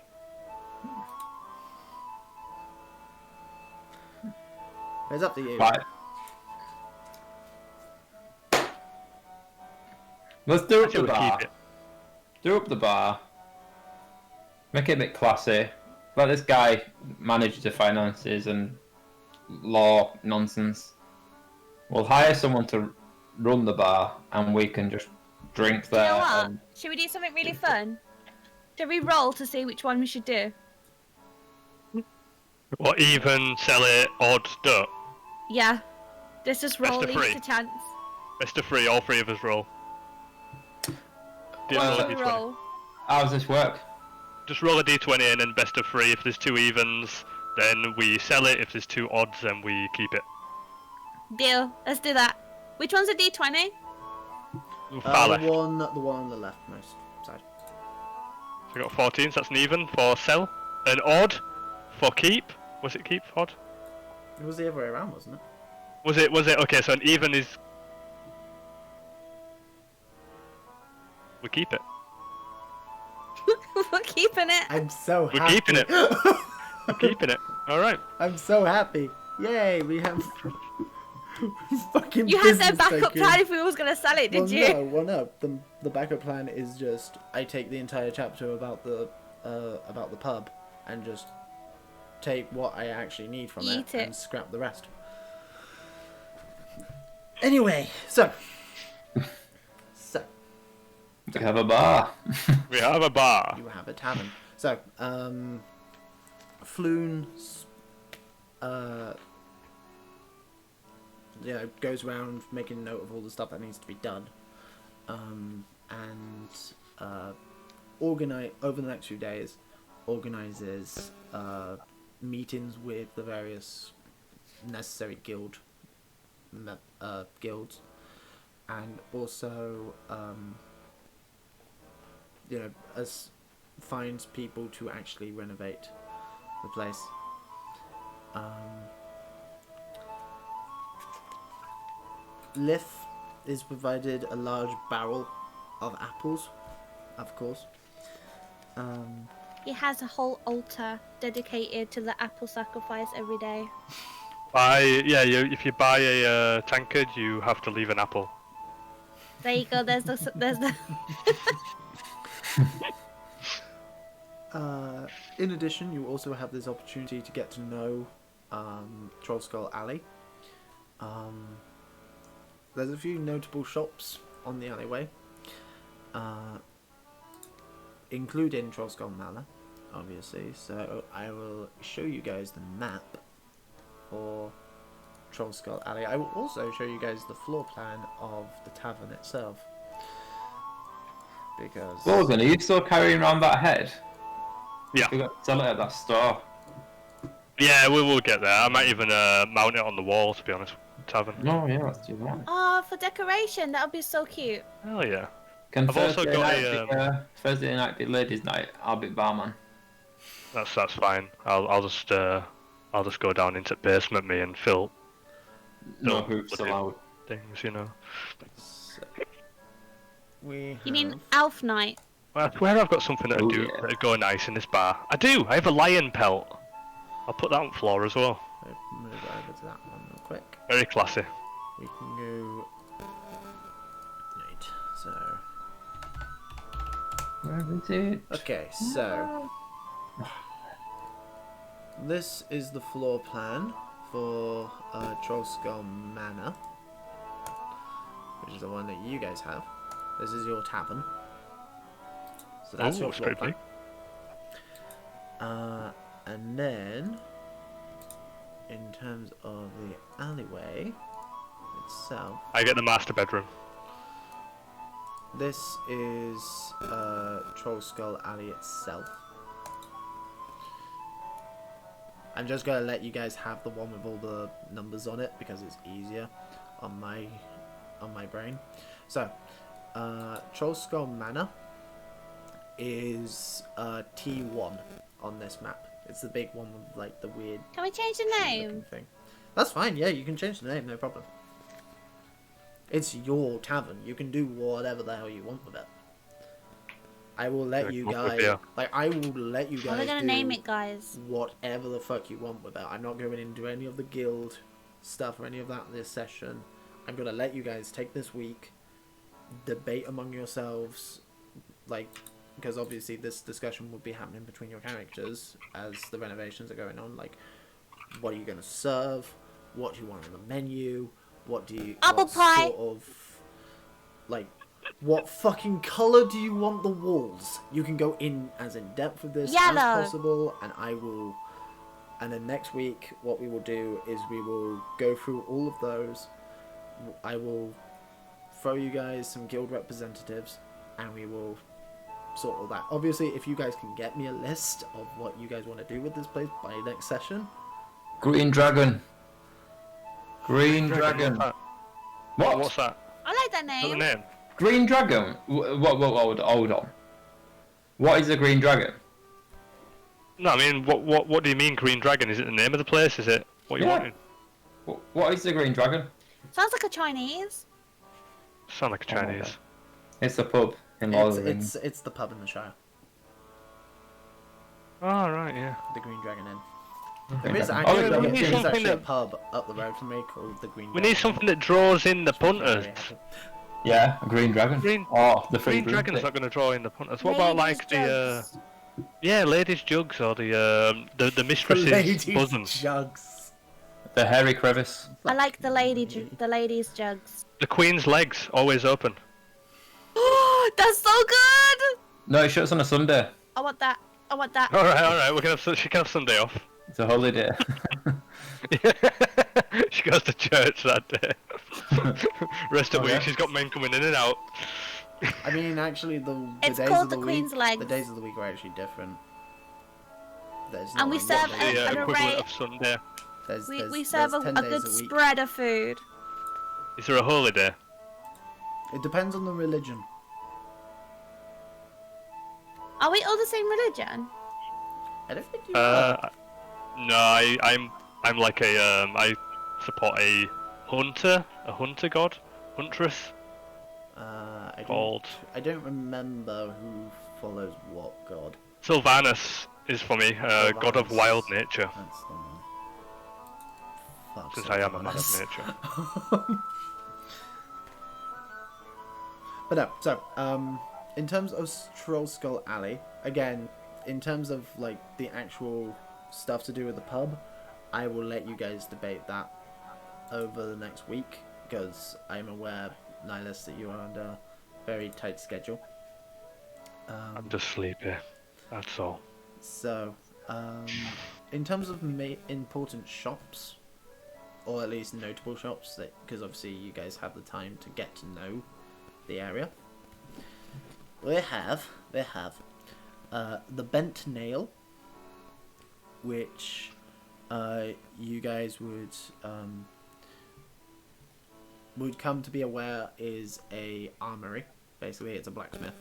Speaker 1: It's up to you.
Speaker 4: Right. Let's do up
Speaker 2: Actually,
Speaker 4: the
Speaker 2: we'll
Speaker 4: bar.
Speaker 2: keep it.
Speaker 4: Do up the bar. Make it a bit classy. Let this guy manage the finances and law nonsense. We'll hire someone to run the bar, and we can just drink
Speaker 3: Do you
Speaker 4: there.
Speaker 3: know what?
Speaker 4: and-
Speaker 3: Should we do something really fun? Should we roll to see which one we should do?
Speaker 2: Or even sell it odd duck.
Speaker 3: Yeah. Let's just roll
Speaker 2: Best of
Speaker 3: each
Speaker 2: three.
Speaker 3: to chance.
Speaker 2: Best of three, all three of us roll.
Speaker 3: What
Speaker 2: roll a
Speaker 3: should we
Speaker 2: d20.
Speaker 3: roll?
Speaker 4: How does this work?
Speaker 2: Just roll a d20 and then best of three. If there's two evens, then we sell it. If there's two odds, then we keep it.
Speaker 3: Deal. Let's do that. Which one's a D20?
Speaker 2: Far
Speaker 1: The
Speaker 2: left.
Speaker 1: one on the leftmost side.
Speaker 2: So we got 14, so that's an even for sell. An odd for keep. Was it keep? Odd?
Speaker 1: It was the other way around, wasn't it?
Speaker 2: Was it? Okay, so an even is... We keep it.
Speaker 3: We're keeping it.
Speaker 1: I'm so
Speaker 2: We're
Speaker 1: happy.
Speaker 2: keeping it. We're keeping it. Alright.
Speaker 1: I'm so happy. Yay, we have fucking
Speaker 3: You had no
Speaker 1: business
Speaker 3: backup
Speaker 1: tycoon.
Speaker 3: plan if we was gonna sell it, did you?
Speaker 1: No. The backup plan is just I take the entire chapter about the pub and just take what I actually need from
Speaker 3: Eat it.
Speaker 1: and scrap the rest. Anyway, so
Speaker 4: We have a bar.
Speaker 2: We have a bar.
Speaker 1: you have a tavern. So, Floon, goes around making note of all the stuff that needs to be done, and over the next few days, organizes meetings with the various necessary guilds, and also finds people to actually renovate the place. Lith is provided a large barrel of apples, of course.
Speaker 3: He has a whole altar dedicated to the apple sacrifice every day.
Speaker 2: If you buy a tankard, you have to leave an apple.
Speaker 3: There you go. There's the.
Speaker 1: In addition, you also have this opportunity to get to know Troll Skull Alley. There's a few notable shops on the alleyway, including Troll Skull Manor, obviously. So I will show you guys the map for Troll Skull Alley. I will also show you guys the floor plan of the tavern itself. Because...
Speaker 4: Logan, are you still carrying around that head?
Speaker 2: Yeah.
Speaker 4: We got to sell it at that store.
Speaker 2: Yeah, we will get there. I might even mount it on the wall, to be honest. Tavern.
Speaker 4: No, yeah, let's do that.
Speaker 3: Oh, for decoration, that would be so cute.
Speaker 2: Hell yeah.
Speaker 4: Can
Speaker 2: I've also
Speaker 4: Thursday
Speaker 2: got
Speaker 4: night
Speaker 2: a,
Speaker 4: Thursday night be ladies' night? I'll be barman.
Speaker 2: That's fine. I'll just go down into the basement, me, and Phil.
Speaker 4: No
Speaker 2: Phil
Speaker 4: hoops
Speaker 2: would do
Speaker 4: allowed.
Speaker 2: Things, you know.
Speaker 1: So, we
Speaker 3: You mean
Speaker 1: have-
Speaker 3: elf night?
Speaker 2: Well, I swear I've got something that
Speaker 4: Oh,
Speaker 2: would do
Speaker 4: yeah.
Speaker 2: that'd go nice in this bar. I do. I have a lion pelt. I'll put that on the floor as well.
Speaker 1: move over to that one real quick.
Speaker 2: Very classy.
Speaker 1: We can go... Right, so...
Speaker 4: Where is it?
Speaker 1: Okay, so... This is the floor plan for Troll Skull Manor, which is the one that you guys have. This is your tavern. So that's
Speaker 2: Ooh,
Speaker 1: your
Speaker 2: it's
Speaker 1: floor
Speaker 2: pretty
Speaker 1: plan. And then, in terms of the alleyway itself,
Speaker 2: I get the master bedroom.
Speaker 1: this is Troll Skull Alley itself. I'm just gonna let you guys have the one with all the numbers on it because it's easier on my brain. So, Troll Skull Manor is T1 on this map. It's the big one with like the weird
Speaker 3: Can we change the
Speaker 1: looking
Speaker 3: name?
Speaker 1: thing. That's fine. Yeah, you can change the name, no problem. It's your tavern. You can do whatever the hell you want with it. I will let
Speaker 2: Yeah,
Speaker 1: you
Speaker 2: come up with
Speaker 1: guys,
Speaker 2: beer.
Speaker 1: like, I will let you
Speaker 3: How are
Speaker 1: guys
Speaker 3: we gonna
Speaker 1: do
Speaker 3: name it, guys?
Speaker 1: whatever the fuck you want with it. I'm not going into any of the guild stuff or any of that this session. I'm gonna let you guys take this week, debate among yourselves, like, because obviously this discussion will be happening between your characters as the renovations are going on. Like, what are you gonna serve? What do you want on the menu? What do you
Speaker 3: Apple
Speaker 1: what
Speaker 3: pie.
Speaker 1: Sort of, like, what fucking colour do you want the walls? You can go in as in depth with this
Speaker 3: Yellow.
Speaker 1: as possible, and I will. And then next week, what we will do is we will go through all of those. I will throw you guys some guild representatives, and we will sort all that. Obviously, if you guys can get me a list of what you guys want to do with this place by next session.
Speaker 4: Green Dragon. Green Dragon. What?
Speaker 2: What's that?
Speaker 3: I like that
Speaker 2: What's the
Speaker 3: name.
Speaker 2: name?
Speaker 4: Green Dragon? Hold on. What is a Green Dragon?
Speaker 2: No, I mean, what do you mean, Green Dragon? Is it the name of the place? Is it what you
Speaker 4: Yeah.
Speaker 2: wanted?
Speaker 4: What is the Green Dragon?
Speaker 3: Sounds like a Chinese.
Speaker 2: Sound like a
Speaker 4: Oh my
Speaker 2: Chinese.
Speaker 4: God. It's a pub in Lord of the Rings.
Speaker 1: It's the pub in the Shire,
Speaker 2: Oh, right, yeah.
Speaker 1: the Green Dragon Inn.
Speaker 4: Okay.
Speaker 1: There is
Speaker 4: Oh,
Speaker 1: actually,
Speaker 2: we need
Speaker 1: there is
Speaker 2: something
Speaker 1: actually a
Speaker 2: that-
Speaker 1: pub up the road from me called the Green
Speaker 2: We
Speaker 1: Dragon
Speaker 2: need something that draws in the punters.
Speaker 4: Yeah, a Green Dragon.
Speaker 2: Green-
Speaker 4: Oh, the free
Speaker 2: Green
Speaker 4: drink
Speaker 2: Dragon's
Speaker 4: bit.
Speaker 2: not going to draw in the punters. What about
Speaker 3: Ladies'
Speaker 2: like the
Speaker 3: jugs.
Speaker 2: yeah, ladies' jugs or the mistresses'
Speaker 1: Ladies'
Speaker 2: bosom,
Speaker 1: jugs.
Speaker 4: The hairy crevice.
Speaker 3: I like the ladies' jugs.
Speaker 2: the queen's legs always open.
Speaker 3: That's so good.
Speaker 4: No, it shuts on a Sunday.
Speaker 3: I want that. I want that.
Speaker 2: All right. We can have she can have Sunday off.
Speaker 4: It's a holiday.
Speaker 2: She goes to church that day. Rest of the
Speaker 4: Okay.
Speaker 2: week she's got men coming in and out.
Speaker 1: I mean, actually, the
Speaker 3: It's
Speaker 1: days
Speaker 3: called
Speaker 1: of the
Speaker 3: the
Speaker 1: week,
Speaker 3: Queen's legs.
Speaker 1: the days of the week are actually different. There's
Speaker 3: And
Speaker 1: not
Speaker 3: we
Speaker 1: like
Speaker 3: serve
Speaker 1: one
Speaker 2: The
Speaker 1: day.
Speaker 3: an
Speaker 2: equivalent
Speaker 3: array-
Speaker 2: of Sunday.
Speaker 3: We serve a
Speaker 1: 10 days
Speaker 3: good
Speaker 1: a week.
Speaker 3: spread of food.
Speaker 2: Is there a holy day?
Speaker 1: It depends on the religion.
Speaker 3: Are we all the same religion?
Speaker 1: I don't think you are.
Speaker 2: No, I'm like a I support a hunter god, huntress called
Speaker 1: I don't remember who follows what god.
Speaker 2: Sylvanus is for me, god of
Speaker 1: Sylvanus.
Speaker 2: wild nature.
Speaker 1: That's the one. Fuck,
Speaker 2: Since I am a man of
Speaker 1: Sylvanus.
Speaker 2: nature.
Speaker 1: But no, so, in terms of Troll Skull Alley, again, in terms of like the actual stuff to do with the pub, I will let you guys debate that over the next week, because I'm aware, Nihilus, that you are under a very tight schedule.
Speaker 2: I'm just sleepy. That's all.
Speaker 1: So, in terms of important shops, or at least notable shops, because obviously you guys have the time to get to know the area, we have the Bent Nail, which you guys would come to be aware is a armory. Basically, it's a blacksmith.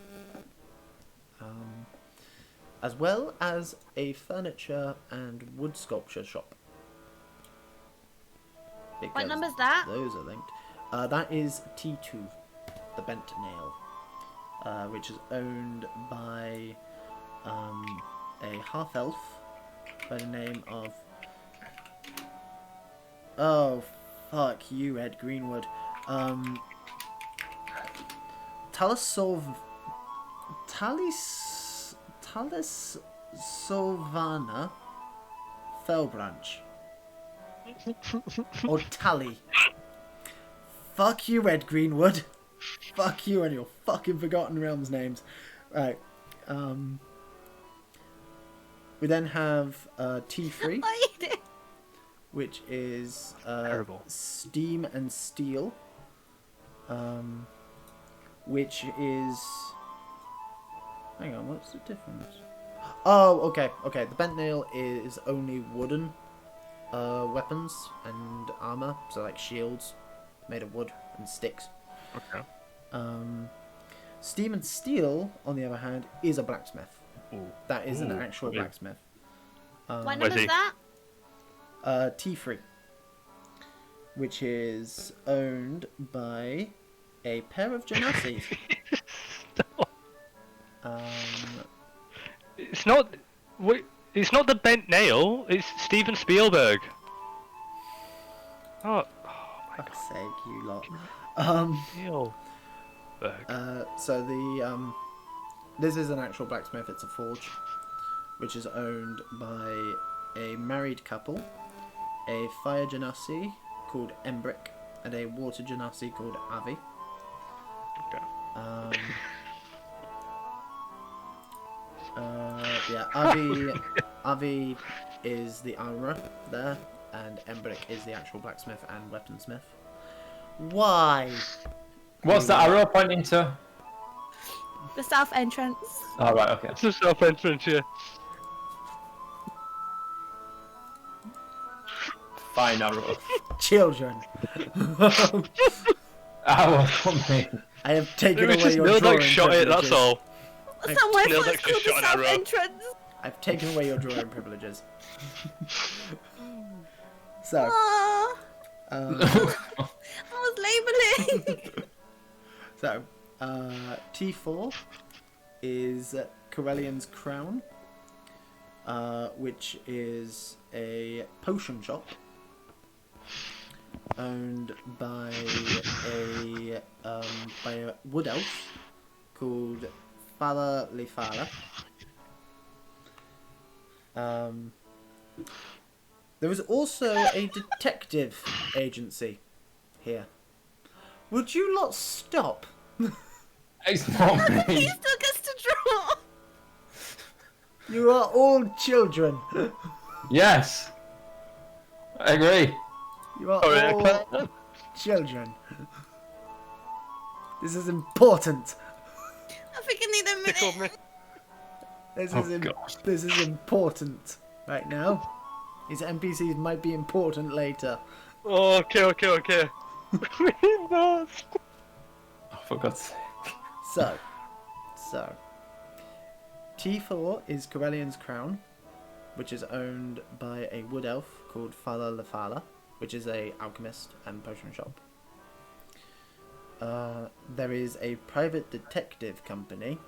Speaker 1: As well as a furniture and wood sculpture shop.
Speaker 3: What
Speaker 1: Because
Speaker 3: number's that?
Speaker 1: those are linked. That is T2, the Bent Nail, which is owned by a half-elf by the name of... Oh, fuck you, Ed Greenwood. Talisovana Fellbranch. Or Tally. Fuck you, Ed Greenwood. Fuck you and your fucking Forgotten Realms names. Right. We then have T3, which is
Speaker 2: Terrible.
Speaker 1: Steam and Steel, which is... Hang on, what's the difference? Oh, okay. The Bent Nail is only wooden weapons and armor, so like shields made of wood and sticks.
Speaker 2: Okay.
Speaker 1: Steam and Steel, on the other hand, is a blacksmith.
Speaker 2: Ooh.
Speaker 1: That is an
Speaker 2: Ooh,
Speaker 1: actual
Speaker 2: okay.
Speaker 1: blacksmith.
Speaker 3: What
Speaker 2: Where's
Speaker 3: number's
Speaker 2: he?
Speaker 3: that?
Speaker 1: T3, which is owned by a pair of Genassis.
Speaker 2: It's not. Wait, it's not the Bent Nail. It's Steven Spielberg. Oh my
Speaker 1: Fuck's sake, you lot.
Speaker 2: Spielberg.
Speaker 1: So the this is an actual blacksmith. It's a forge, which is owned by a married couple, a fire genasi called Embrick, and a water genasi called Avi.
Speaker 2: Okay.
Speaker 1: Yeah, Avi is the armourer there, and Embrick is the actual blacksmith and weaponsmith. Why?
Speaker 4: What's the arrow pointing to?
Speaker 3: The south entrance.
Speaker 4: Oh, right, okay.
Speaker 2: It's a self entrance here.
Speaker 4: Fine arrow.
Speaker 1: Children.
Speaker 4: Arrow coming.
Speaker 1: I have taken
Speaker 2: Maybe
Speaker 1: away
Speaker 2: just
Speaker 1: your
Speaker 2: Nildak
Speaker 1: drawing
Speaker 2: shot it, that's
Speaker 1: privileges.
Speaker 2: all.
Speaker 3: That's not why
Speaker 2: Neil,
Speaker 3: it's
Speaker 2: that's
Speaker 3: called
Speaker 2: just
Speaker 3: the
Speaker 2: shot an
Speaker 3: south
Speaker 2: arrow.
Speaker 3: entrance.
Speaker 1: I've taken away your drawing privileges. So,
Speaker 3: Aww, I was labeling.
Speaker 1: so T4 is Corellian's Crown, which is a potion shop owned by a wood elf called Fala Lefala. There is also a detective agency here. Would you lot stop?
Speaker 4: It's not
Speaker 3: He
Speaker 4: me.
Speaker 3: still gets to draw.
Speaker 1: You are all children.
Speaker 4: Yes. I agree.
Speaker 1: You are
Speaker 2: Sorry, I
Speaker 1: all
Speaker 2: can't.
Speaker 1: children. This is important.
Speaker 3: I think I need a
Speaker 2: Tickled
Speaker 3: minute.
Speaker 2: me.
Speaker 1: This is important right now. These NPCs might be important later.
Speaker 2: Oh, okay.
Speaker 4: Oh, for God's sake.
Speaker 1: So T4 is Corellian's Crown, which is owned by a wood elf called Fala Lefala, which is a alchemist and potion shop. There is a private detective company,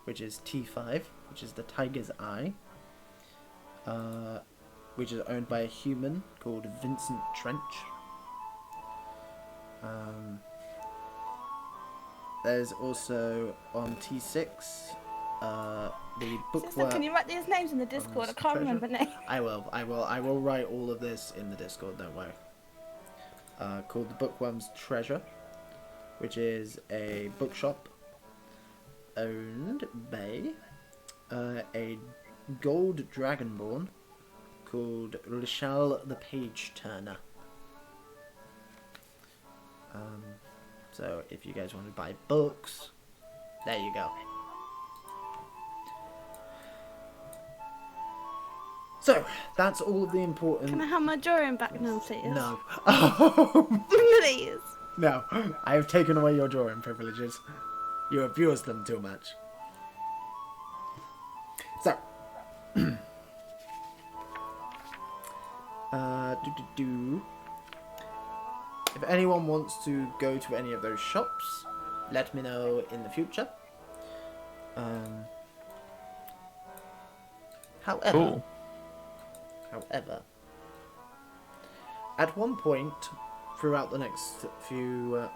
Speaker 1: which is T5, which is the Tiger's Eye, which is owned by a human called Vincent Trench. There's also on T6 the
Speaker 3: Sister,
Speaker 1: bookworm.
Speaker 3: can you write these names in the Discord? I can't remember names.
Speaker 1: I will write all of this in the Discord, don't worry. Called the Bookworm's Treasure, which is a bookshop owned by a gold dragonborn called Lishal the Page Turner. So if you guys want to buy books, there you go. So, that's all of the important...
Speaker 3: Can I have my drawing back now, please?
Speaker 1: No.
Speaker 3: Please.
Speaker 1: No, I have taken away your drawing privileges. You abuse them too much. So. If anyone wants to go to any of those shops, let me know in the future. However, at one point throughout the next few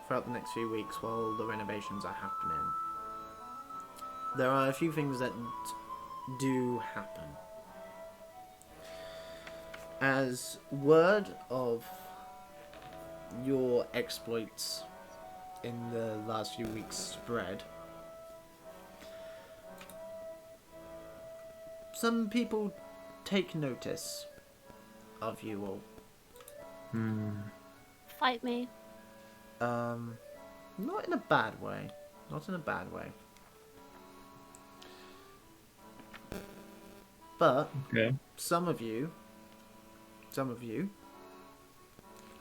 Speaker 1: weeks, while the renovations are happening, there are a few things that do happen. As word of your exploits in the last few weeks spread, some people take notice of you all.
Speaker 3: Fight me.
Speaker 1: Not in a bad way. Not in a bad way. But some of you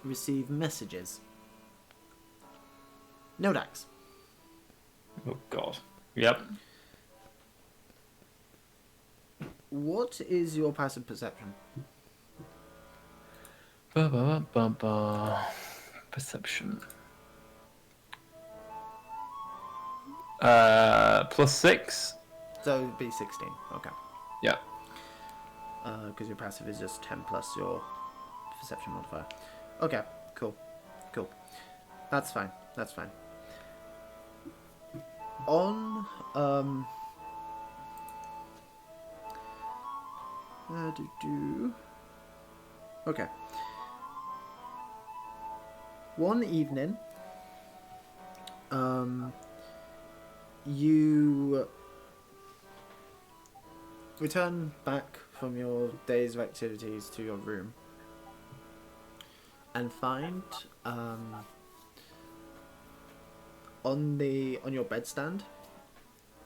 Speaker 1: receive messages. Nodax.
Speaker 4: Oh God. Yep.
Speaker 1: What is your passive perception?
Speaker 4: Perception. +6.
Speaker 1: So it'd be 16. Okay.
Speaker 4: Yeah.
Speaker 1: Because your passive is just 10 plus your perception modifier. Okay. Cool. That's fine. On Okay. One evening, you return back from your days of activities to your room and find on your bedstand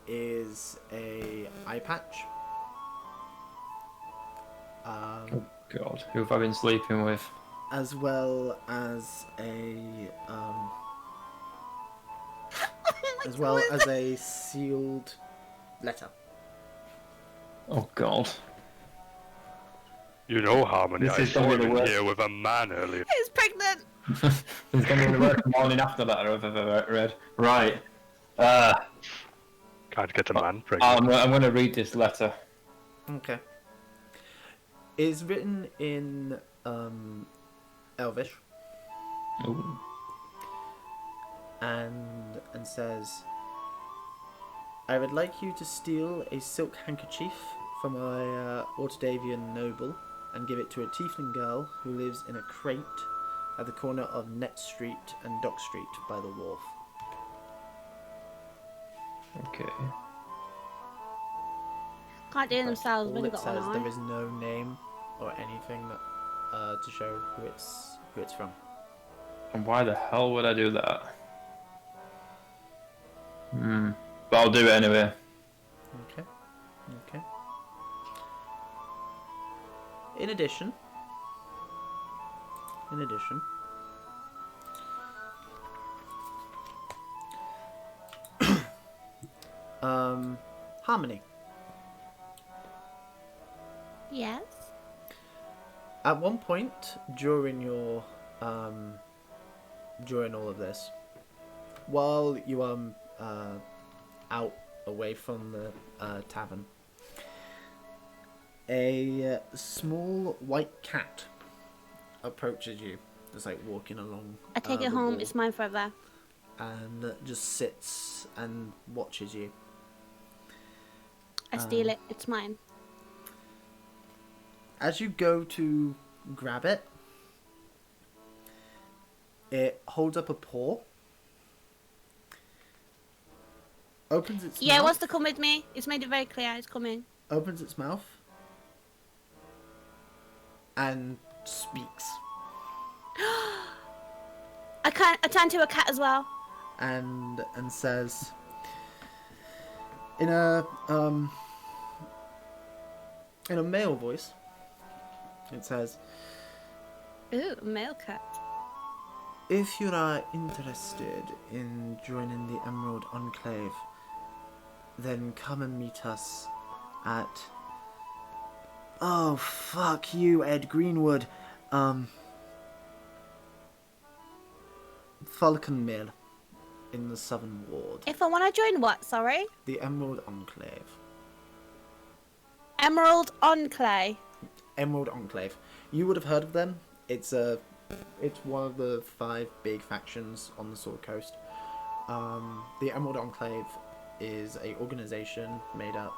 Speaker 1: is a eye patch.
Speaker 4: Oh God, who have I been sleeping with?
Speaker 1: As well as a sealed letter.
Speaker 4: Oh God.
Speaker 2: You know, Harmony,
Speaker 4: This
Speaker 2: I
Speaker 4: is
Speaker 2: saw
Speaker 4: gonna
Speaker 2: you
Speaker 4: be
Speaker 2: in
Speaker 4: the worst.
Speaker 2: here with a man earlier.
Speaker 3: Who's pregnant?
Speaker 4: It's going to be the worst morning after letter I've ever read. Right.
Speaker 2: Can't get a man pregnant.
Speaker 4: I'm going to read this letter.
Speaker 1: Okay. It's written in Elvish.
Speaker 4: Ooh.
Speaker 1: And says, I would like you to steal a silk handkerchief from a Waterdevian noble and give it to a tiefling girl who lives in a crate at the corner of Net Street and Dock Street by the wharf.
Speaker 4: Okay.
Speaker 3: Can't do it themselves.
Speaker 1: All
Speaker 3: When you
Speaker 1: it
Speaker 3: got
Speaker 1: says,
Speaker 3: one
Speaker 1: there
Speaker 3: eye.
Speaker 1: is no name or anything that, to show who it's from.
Speaker 4: And why the hell would I do that? But I'll do it anyway.
Speaker 1: Okay. In addition, Harmony.
Speaker 3: Yes.
Speaker 1: At one point during your during all of this, while you are out away from the tavern, a small white cat approaches you, just like walking along.
Speaker 3: I take it
Speaker 1: the
Speaker 3: home.
Speaker 1: wall,
Speaker 3: It's mine forever.
Speaker 1: and just sits and watches you.
Speaker 7: I steal it. It's mine.
Speaker 1: As you go to grab it, it holds up a paw, opens its
Speaker 7: Yeah, it
Speaker 1: mouth,
Speaker 7: wants to come with me. It's made it very clear it's coming.
Speaker 1: opens its mouth, and speaks.
Speaker 7: I turn to a cat as well.
Speaker 1: And says in a male voice, it says,
Speaker 7: Ooh, a male cat.
Speaker 1: if you are interested in joining the Emerald Enclave, then come and meet us at, oh fuck you, Ed Greenwood, Falcon Mill in the Southern Ward.
Speaker 7: If I want to join what? Sorry?
Speaker 1: The Emerald Enclave.
Speaker 7: Emerald Enclave.
Speaker 1: Emerald Enclave. You would have heard of them. It's one of the 5 big factions on the Sword Coast. The Emerald Enclave is a organization made up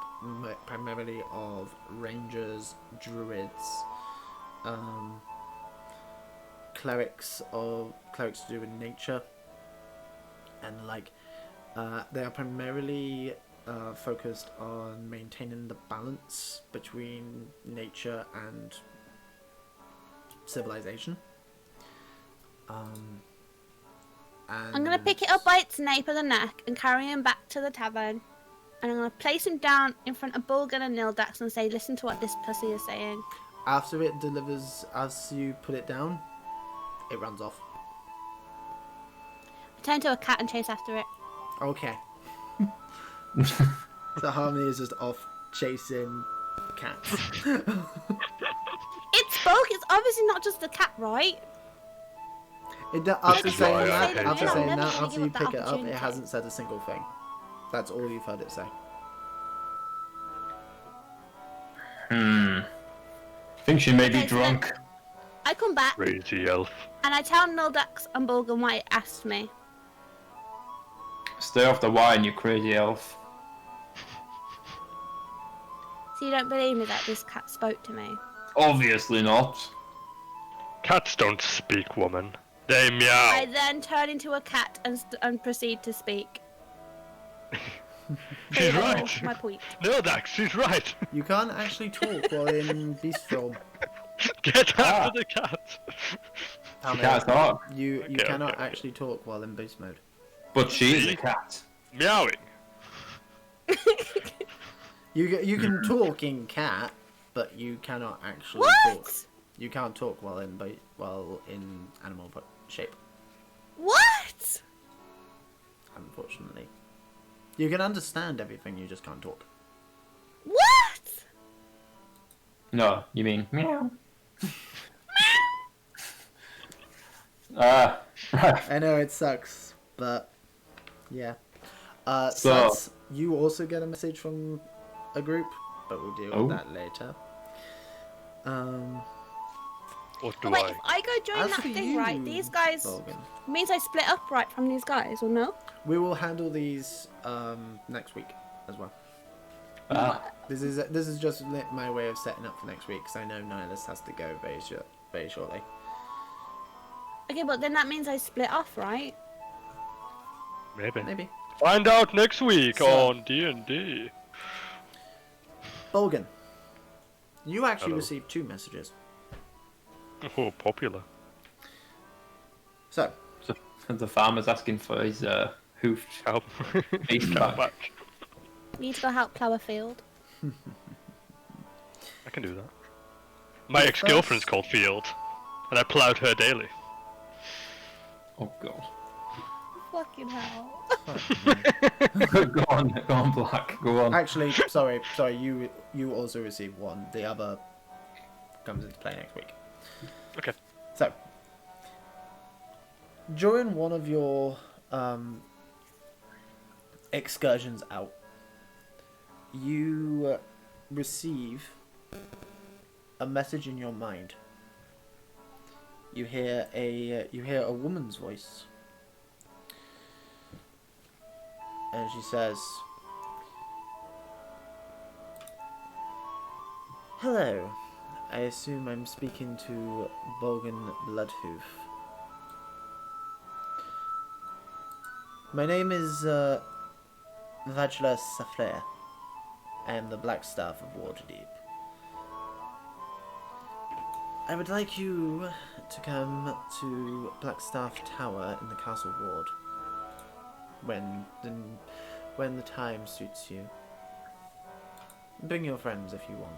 Speaker 1: primarily of rangers, druids, clerics to do with nature, and they are primarily focused on maintaining the balance between nature and civilization.
Speaker 7: I'm going to pick it up by its nape of the neck and carry him back to the tavern. And I'm going to place him down in front of Bulgan and Nildax and say, listen to what this pussy is saying.
Speaker 1: After it delivers, as you put it down, it runs off.
Speaker 7: I turn to a cat and chase after it.
Speaker 1: Okay. So Harmony is just off chasing cats.
Speaker 7: It spoke. It's obviously not just a cat, right?
Speaker 1: After saying
Speaker 2: why I
Speaker 1: that,
Speaker 2: hate
Speaker 1: after
Speaker 2: you.
Speaker 1: saying
Speaker 7: Never
Speaker 1: that,
Speaker 7: gonna
Speaker 1: after
Speaker 7: give
Speaker 1: you
Speaker 7: up that
Speaker 1: pick it up, it
Speaker 7: opportunity.
Speaker 1: hasn't said a single thing. That's all you've heard it say.
Speaker 4: I think she may be
Speaker 7: Okay, so
Speaker 4: drunk.
Speaker 7: I come back
Speaker 2: Crazy elf.
Speaker 7: and I tell Nildax and Bulgan what it asked me.
Speaker 4: Stay off the wine, you crazy elf.
Speaker 7: So you don't believe me that this cat spoke to me?
Speaker 4: Obviously not.
Speaker 2: Cats don't speak, woman. They
Speaker 7: I
Speaker 2: meow.
Speaker 7: then turn into a cat and proceed to speak.
Speaker 2: She's
Speaker 7: Prove
Speaker 2: right.
Speaker 7: my point.
Speaker 2: No, Dax, she's right.
Speaker 1: You can't actually talk while in beast form.
Speaker 2: Get after the cat.
Speaker 4: She can't talk,
Speaker 1: You
Speaker 2: Okay,
Speaker 1: cannot
Speaker 2: okay.
Speaker 1: actually talk while in beast mode.
Speaker 4: but she is
Speaker 2: See?
Speaker 4: a cat.
Speaker 2: Meowing.
Speaker 1: You can talk in cat, but you cannot actually talk.
Speaker 7: What?
Speaker 1: You can't talk while in animal shape,
Speaker 7: What?
Speaker 1: unfortunately. You can understand everything, you just can't talk.
Speaker 7: What?
Speaker 4: No, you mean meow. Right.
Speaker 1: I know it sucks, but yeah.
Speaker 4: So-
Speaker 1: Suts, you also get a message from a group, but we'll deal
Speaker 4: Oh.
Speaker 1: with that later.
Speaker 2: What
Speaker 7: Oh,
Speaker 2: do
Speaker 7: wait,
Speaker 2: I?
Speaker 7: if I go join
Speaker 1: As
Speaker 7: that
Speaker 1: for
Speaker 7: thing,
Speaker 1: you,
Speaker 7: right? These guys
Speaker 1: Logan,
Speaker 7: means I split up right from these guys, or no?
Speaker 1: we will handle these next week as well.
Speaker 4: Ah,
Speaker 1: This is just my way of setting up for next week because I know Nihilus has to go very shortly.
Speaker 7: Okay, but then that means I split off, right?
Speaker 2: Maybe.
Speaker 1: Maybe.
Speaker 2: Find out next week
Speaker 1: So-
Speaker 2: on D&D.
Speaker 1: Bolgan, you actually
Speaker 2: Hello.
Speaker 1: received 2 messages.
Speaker 2: Oh, popular.
Speaker 1: So,
Speaker 4: so the farmer's asking for his hoofed
Speaker 2: Help.
Speaker 4: beast
Speaker 2: Come
Speaker 4: back.
Speaker 2: back.
Speaker 7: Need to go help plough a field.
Speaker 2: I can do that. My
Speaker 1: But
Speaker 2: ex-girlfriend's
Speaker 1: first-
Speaker 2: called Field, and I ploughed her daily.
Speaker 4: Oh god.
Speaker 7: Fucking hell.
Speaker 4: Go on, Black. Go on.
Speaker 1: actually, sorry, you also received 1. The other comes into play next week.
Speaker 2: Okay.
Speaker 1: So, during one of your excursions out, you receive a message in your mind. You hear a woman's voice, and she says, Hello. I assume I'm speaking to Bogan Bloodhoof. My name is Vajla Safler. I am the Black Staff of Waterdeep. I would like you to come to Blackstaff Tower in the Castle Ward when the time suits you. Bring your friends if you want.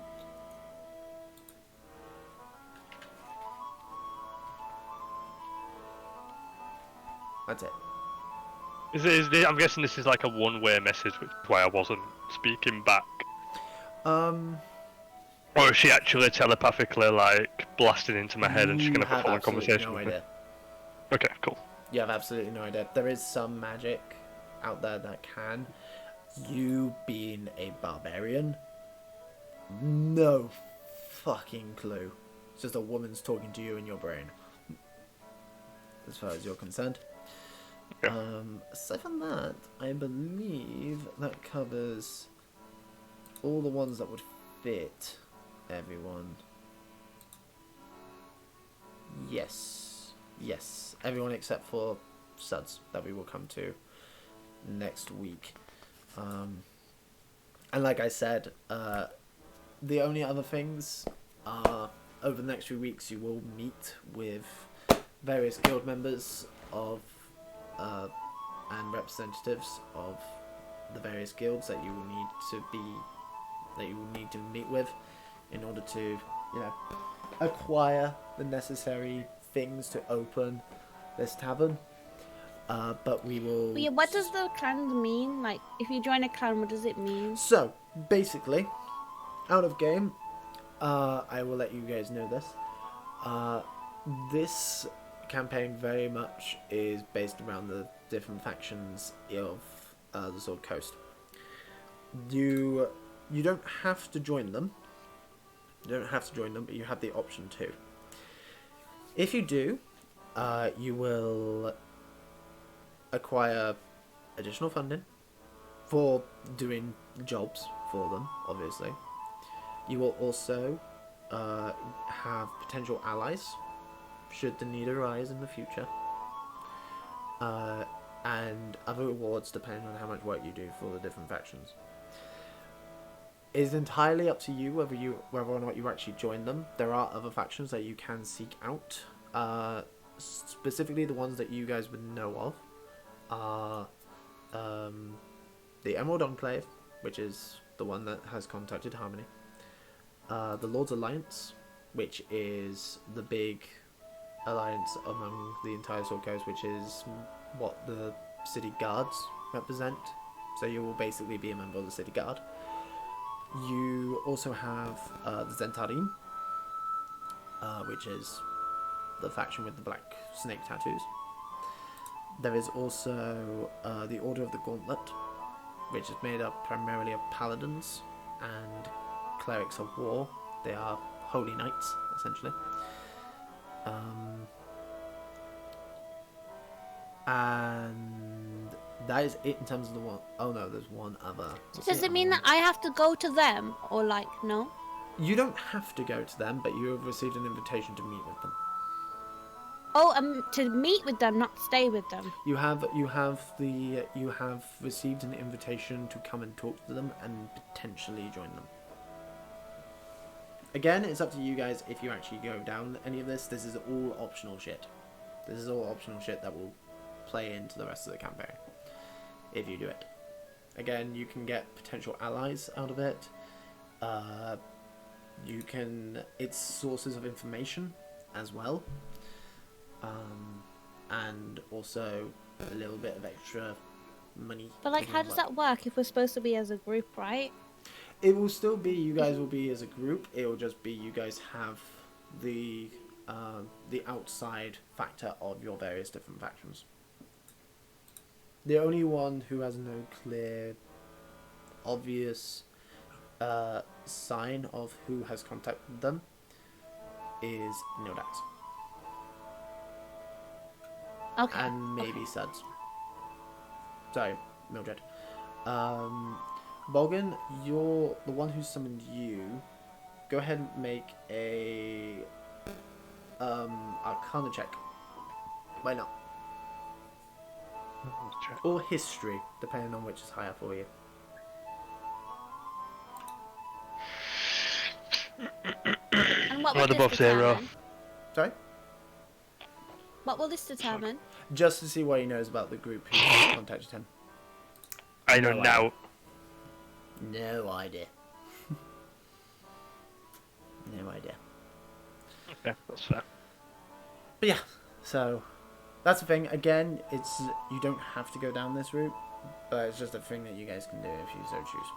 Speaker 1: That's it.
Speaker 2: I'm guessing this is like a one-way message, which is why I wasn't speaking back. Or is she actually telepathically like blasting into my head and she's gonna have a full conversation
Speaker 1: no
Speaker 2: with me?
Speaker 1: idea.
Speaker 2: Okay, cool.
Speaker 1: You have absolutely no idea. There is some magic out there that can. You being a barbarian, no fucking clue. It's just a woman's talking to you in your brain, as far as you're concerned.
Speaker 2: Okay.
Speaker 1: Aside from that, I believe that covers all the ones that would fit everyone. Yes, everyone except for Suds that we will come to next week. And like I said, the only other things are over the next few weeks you will meet with various guild members of and representatives of the various guilds that you will need to meet with in order to, acquire the necessary things to open this tavern. But we will...
Speaker 7: Yeah, what does the clans mean? Like, if you join a clan, what does it mean?
Speaker 1: So, basically, out of game, I will let you guys know this. This campaign very much is based around the different factions of the Sword Coast. You don't have to join them. But you have the option to. If you do, you will acquire additional funding for doing jobs for them, obviously. You will also have potential allies should the need arise in the future, and other rewards depending on how much work you do for the different factions. It is entirely up to you whether or not you actually join them. There are other factions that you can seek out. Specifically, the ones that you guys would know of are the Emerald Enclave, which is the one that has contacted Harmony. The Lord's Alliance, which is the big alliance among the entire Sword Coast, which is what the city guards represent. So you will basically be a member of the city guard. You also have the Zentarim, which is the faction with the black snake tattoos. There is also the Order of the Gauntlet, which is made up primarily of paladins and clerics of war. They are holy knights, essentially. And that is it in terms of the one. Oh no, there's one other.
Speaker 7: Does it mean that I have to go to them, or like, no?
Speaker 1: You don't have to go to them, but you have received an invitation to meet with them.
Speaker 7: Oh, to meet with them, not stay with them.
Speaker 1: You have received an invitation to come and talk to them and potentially join them. Again, it's up to you guys if you actually go down any of this. This is all optional shit. This is all optional shit that will play into the rest of the campaign if you do it. Again, you can get potential allies out of it. It's sources of information as well. And also a little bit of extra money.
Speaker 7: But like, how does that work if we're supposed to be as a group, right?
Speaker 1: It will still be, you guys will be as a group. It will just be you guys have the outside factor of your various different factions. The only one who has no clear, obvious sign of who has contacted them is Nildax.
Speaker 7: Okay.
Speaker 1: And maybe Suds. Sorry, Mildred. Bogan, you're the one who summoned you. go ahead and make a Arcana check. Why not? Or history, depending on which is higher for you.
Speaker 7: And what
Speaker 2: Right
Speaker 7: will
Speaker 2: above
Speaker 7: this
Speaker 2: zero.
Speaker 7: determine?
Speaker 1: Sorry?
Speaker 7: What will this determine?
Speaker 1: Just to see what he knows about the group who contacted him.
Speaker 2: I know
Speaker 1: No
Speaker 2: now.
Speaker 1: No idea. No idea.
Speaker 2: Okay, that's fair.
Speaker 1: But yeah, so that's the thing. Again, it's you don't have to go down this route, but it's just a thing that you guys can do if you so choose.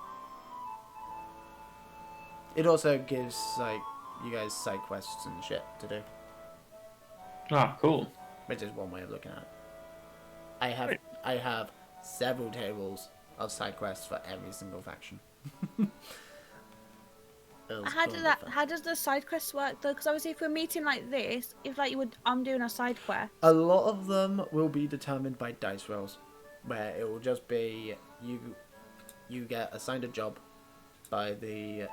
Speaker 1: It also gives like you guys side quests and shit to do,
Speaker 4: Ah, cool.
Speaker 1: which is one way of looking at it. I have several tables of side quests for every single faction.
Speaker 7: How does the side quests work though? Because obviously, if we're meeting like this, if like I'm doing a side quest.
Speaker 1: A lot of them will be determined by dice rolls, where it will just be you get assigned a job by the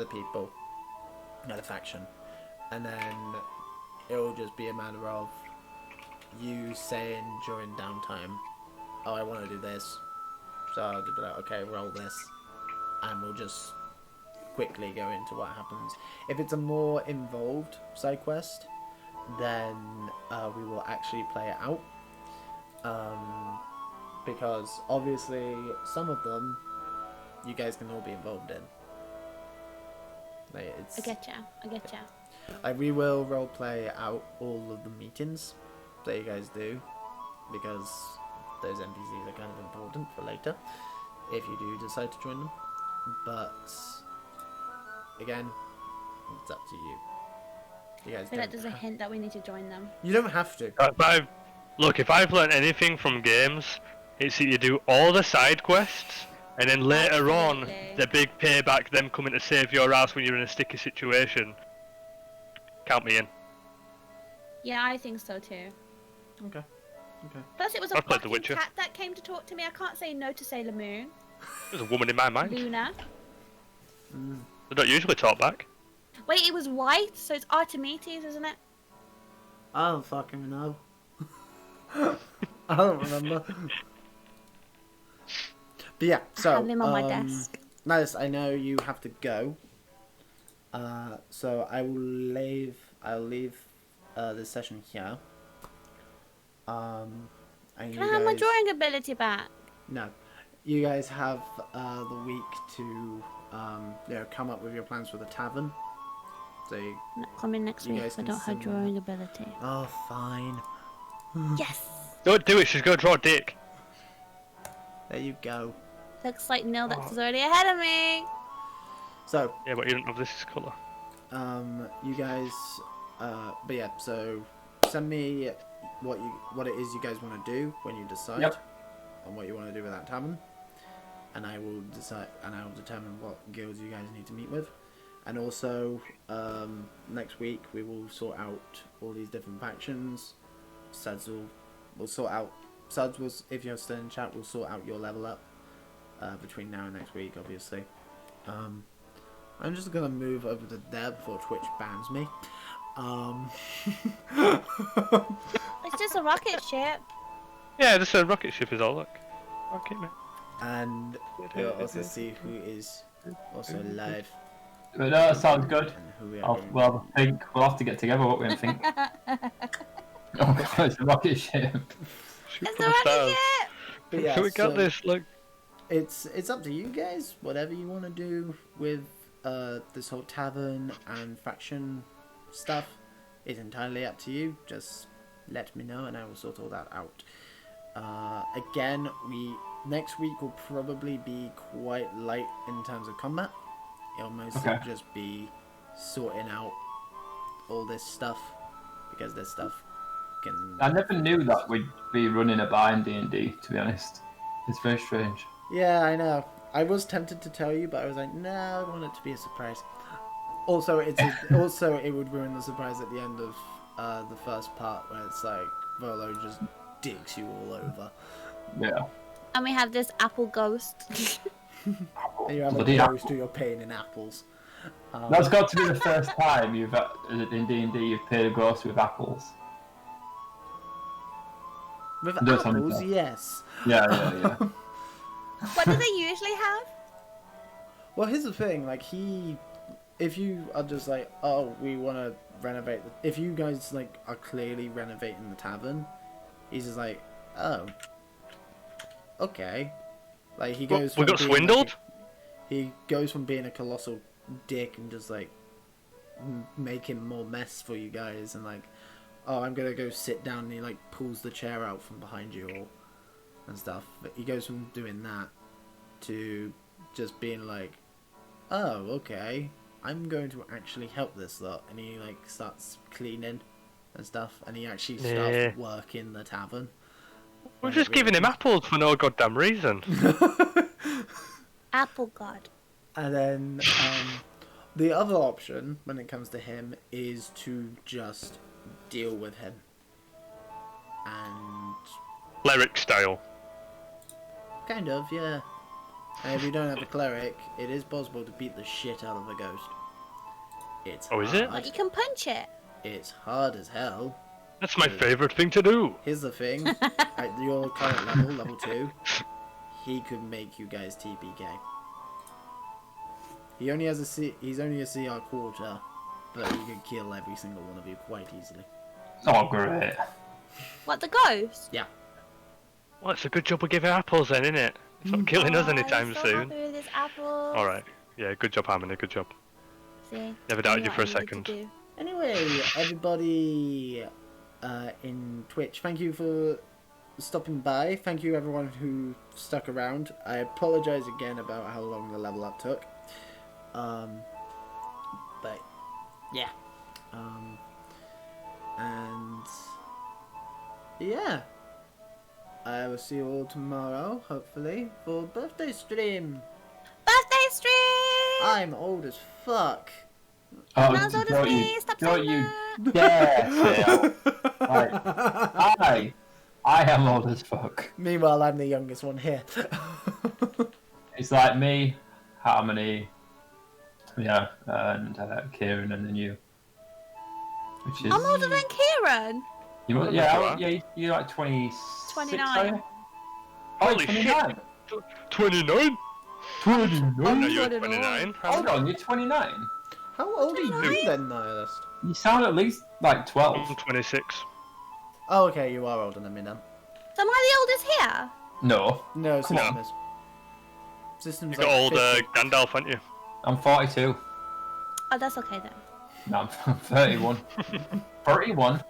Speaker 1: people, not a faction, and then it will just be a matter of you saying during downtime, "Oh, I want to do this," so I'll be like, "Okay, roll this," and we'll just quickly go into what happens. If it's a more involved side quest, then we will actually play it out, because obviously some of them you guys can all be involved in. Like,
Speaker 7: I get ya.
Speaker 1: like, we will role play out all of the meetings that you guys do, because those NPCs are kind of important for later if you do decide to join them. But again, it's up to you. You guys
Speaker 7: I feel like
Speaker 1: don't
Speaker 7: there's a hint that we need to join them.
Speaker 1: You don't have to.
Speaker 2: If I've learned anything from games, it's that you do all the side quests, and then later on,
Speaker 7: Absolutely.
Speaker 2: the big payback, them coming to save your ass when you're in a sticky situation. Count me in.
Speaker 7: Yeah, I think so too.
Speaker 1: Okay.
Speaker 7: Plus, it was a
Speaker 2: I've played The
Speaker 7: fucking
Speaker 2: Witcher.
Speaker 7: cat that came to talk to me. I can't say no to Sailor Moon.
Speaker 2: There's a woman in my mind.
Speaker 7: Luna.
Speaker 2: They don't usually talk back.
Speaker 7: Wait, it was white, so it's Artemis, isn't it?
Speaker 1: I don't fucking know. I don't remember. But yeah, so
Speaker 7: I have him on my desk.
Speaker 1: Nice, I know you have to go. So I'll leave this session here. And
Speaker 7: Can
Speaker 1: you
Speaker 7: I have my
Speaker 1: guys-
Speaker 7: drawing ability back?
Speaker 1: No. You guys have the week to come up with your plans for the tavern. So
Speaker 7: I'm not coming next
Speaker 1: You
Speaker 7: week.
Speaker 1: guys
Speaker 7: I
Speaker 1: can
Speaker 7: don't have
Speaker 1: send them.
Speaker 7: drawing ability.
Speaker 1: oh, fine.
Speaker 7: Yes.
Speaker 2: Don't do it, she's gonna draw a dick.
Speaker 1: There you go.
Speaker 7: Looks like Nildax is already ahead of me.
Speaker 1: So
Speaker 2: Yeah, but you don't know this is colour.
Speaker 1: you guys, but yeah, so send me what it is you guys want to do when you decide on what you want to do with that tavern, and I will determine what guilds you guys need to meet with, and also next week we will sort out all these different factions. We'll sort out Suds will, if you're still in chat, we'll sort out your level up between now and next week, obviously. I'm just gonna move over to there before Twitch bans me.
Speaker 7: It's just a rocket ship.
Speaker 2: Yeah, just a rocket ship is all, look. Okay, mate.
Speaker 1: And we'll also see who is also live
Speaker 4: But no, that sounds good.
Speaker 1: and who we are.
Speaker 4: We'll have to get together, what we think. Oh god, it's a rocket ship.
Speaker 2: Shoot
Speaker 7: It's
Speaker 2: for
Speaker 7: a
Speaker 2: the
Speaker 7: rocket
Speaker 2: stars.
Speaker 7: ship.
Speaker 1: But yeah,
Speaker 2: We got
Speaker 1: so
Speaker 2: this, look.
Speaker 1: it's up to you guys. Whatever you want to do with this whole tavern and faction stuff is entirely up to you. Just let me know and I will sort all that out. Again, next week will probably be quite light in terms of combat. It'll mostly just be sorting out all this stuff, because this stuff can...
Speaker 4: I never knew that we'd be running a bar in D&D, to be honest. It's very strange.
Speaker 1: Yeah, I know. I was tempted to tell you, but I was like, no, I want it to be a surprise. Also, it would ruin the surprise at the end of the first part, where it's like Volo just digs you all over.
Speaker 4: Yeah.
Speaker 7: And we have this apple ghost.
Speaker 1: And you have a
Speaker 4: Bloody
Speaker 1: ghost who you're paying in apples.
Speaker 4: That's got to be the first time you've in D&D you've paid a grocery with apples.
Speaker 1: With
Speaker 4: Do something
Speaker 1: apples,
Speaker 4: else.
Speaker 1: yes.
Speaker 4: Yeah.
Speaker 7: What do they usually have?
Speaker 1: Well, here's the thing, like, if you are just like, oh, we want to renovate, if you guys, like, are clearly renovating the tavern, he's just like, oh, okay. Like, he goes
Speaker 2: We
Speaker 1: from
Speaker 2: got
Speaker 1: being,
Speaker 2: swindled?
Speaker 1: he goes from being a colossal dick and just, like, making more mess for you guys, and, like, oh, I'm gonna go sit down, and he, like, pulls the chair out from behind you all, and stuff. But he goes from doing that to just being like, oh, okay, I'm going to actually help this lot, and he like starts cleaning and stuff, and he actually starts working the tavern.
Speaker 2: We're just giving him apples for no goddamn reason.
Speaker 7: Apple God.
Speaker 1: And then the other option when it comes to him is to just deal with him, and
Speaker 2: Cleric style.
Speaker 1: kind of, yeah. And if you don't have a cleric, it is possible to beat the shit out of a ghost. It's
Speaker 2: Oh, is it?
Speaker 7: Like you can punch it.
Speaker 1: It's hard as hell.
Speaker 2: That's my favourite thing to do.
Speaker 1: Here's the thing: at your current level, level 2, he could make you guys TPK. He only has he's only a CR quarter, but he could kill every single one of you quite easily.
Speaker 4: Oh, great.
Speaker 7: What, the ghost?
Speaker 1: Yeah.
Speaker 2: Well, it's a good job we give it apples then, isn't it? It's not killing us anytime
Speaker 7: I'm so
Speaker 2: soon.
Speaker 7: happy with this apple.
Speaker 2: Alright. Yeah, good job, Harmony, good job.
Speaker 7: See,
Speaker 2: Never
Speaker 7: I
Speaker 2: doubted
Speaker 7: knew
Speaker 2: you
Speaker 7: what
Speaker 2: for a
Speaker 7: I needed to
Speaker 2: second.
Speaker 7: do.
Speaker 1: Anyway, everybody in Twitch, thank you for stopping by. Thank you everyone who stuck around. I apologise again about how long the level up took. But yeah. And yeah. I will see you all tomorrow, hopefully, for birthday stream.
Speaker 7: Birthday stream!
Speaker 1: I'm old as fuck.
Speaker 4: Oh,
Speaker 7: Not as old as
Speaker 4: don't
Speaker 7: me,
Speaker 4: you,
Speaker 7: stop
Speaker 4: don't
Speaker 7: saying
Speaker 4: you
Speaker 7: that.
Speaker 4: dare say I am old as fuck.
Speaker 1: Meanwhile, I'm the youngest one here.
Speaker 4: It's like me, Harmony, yeah, and Kieran, and then you. Which is
Speaker 7: I'm older than Kieran.
Speaker 4: you,
Speaker 2: That's
Speaker 4: yeah,
Speaker 2: alright.
Speaker 4: yeah, you're like 26.
Speaker 7: 29.
Speaker 4: Are you?
Speaker 2: Holy
Speaker 4: 29.
Speaker 2: 29?
Speaker 4: 29.
Speaker 2: No, you're
Speaker 7: 29.
Speaker 2: 29.
Speaker 4: Hold on, you're 29.
Speaker 1: How old are you then, Nihilist?
Speaker 4: You sound at least like 12.
Speaker 2: I'm 26.
Speaker 1: Oh, okay, you are older than me then.
Speaker 7: So am I the oldest here?
Speaker 4: No,
Speaker 1: No,
Speaker 4: Come
Speaker 1: system
Speaker 4: on.
Speaker 1: is. System's
Speaker 2: You got
Speaker 1: like
Speaker 2: old
Speaker 1: 50.
Speaker 2: Gandalf, haven't you?
Speaker 4: I'm 42.
Speaker 7: Oh, that's okay then.
Speaker 4: No, I'm 31. 31?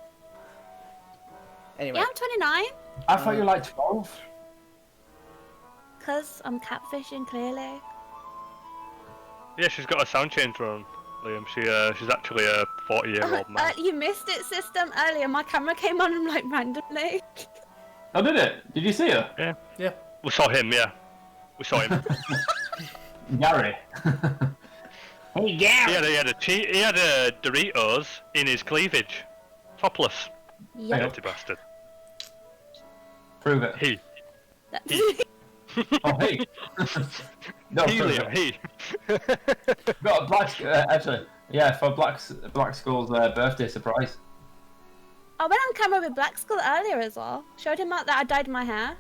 Speaker 1: Anyway,
Speaker 7: Yeah, I'm 29.
Speaker 4: I thought you were like 12.
Speaker 7: Because I'm catfishing, clearly.
Speaker 2: Yeah, she's got a sound changer on, Liam. She's actually a 40-year-old man.
Speaker 7: You missed it, system, earlier. My camera came on like randomly.
Speaker 4: Oh, did it? Did you see her?
Speaker 2: Yeah.
Speaker 1: yeah.
Speaker 2: We saw him, yeah. We saw him.
Speaker 4: Gary. Hey, Gary!
Speaker 2: he had a Doritos in his cleavage. Topless.
Speaker 7: Yep.
Speaker 2: Empty bastard.
Speaker 4: Prove it.
Speaker 2: He.
Speaker 4: Oh, hey! No,
Speaker 2: He,
Speaker 4: prove
Speaker 2: Liam,
Speaker 4: it.
Speaker 2: he.
Speaker 4: Got a black, actually, yeah, for Black Skull's birthday surprise.
Speaker 7: I went on camera with Black Skull earlier as well. Showed him out that I dyed my hair.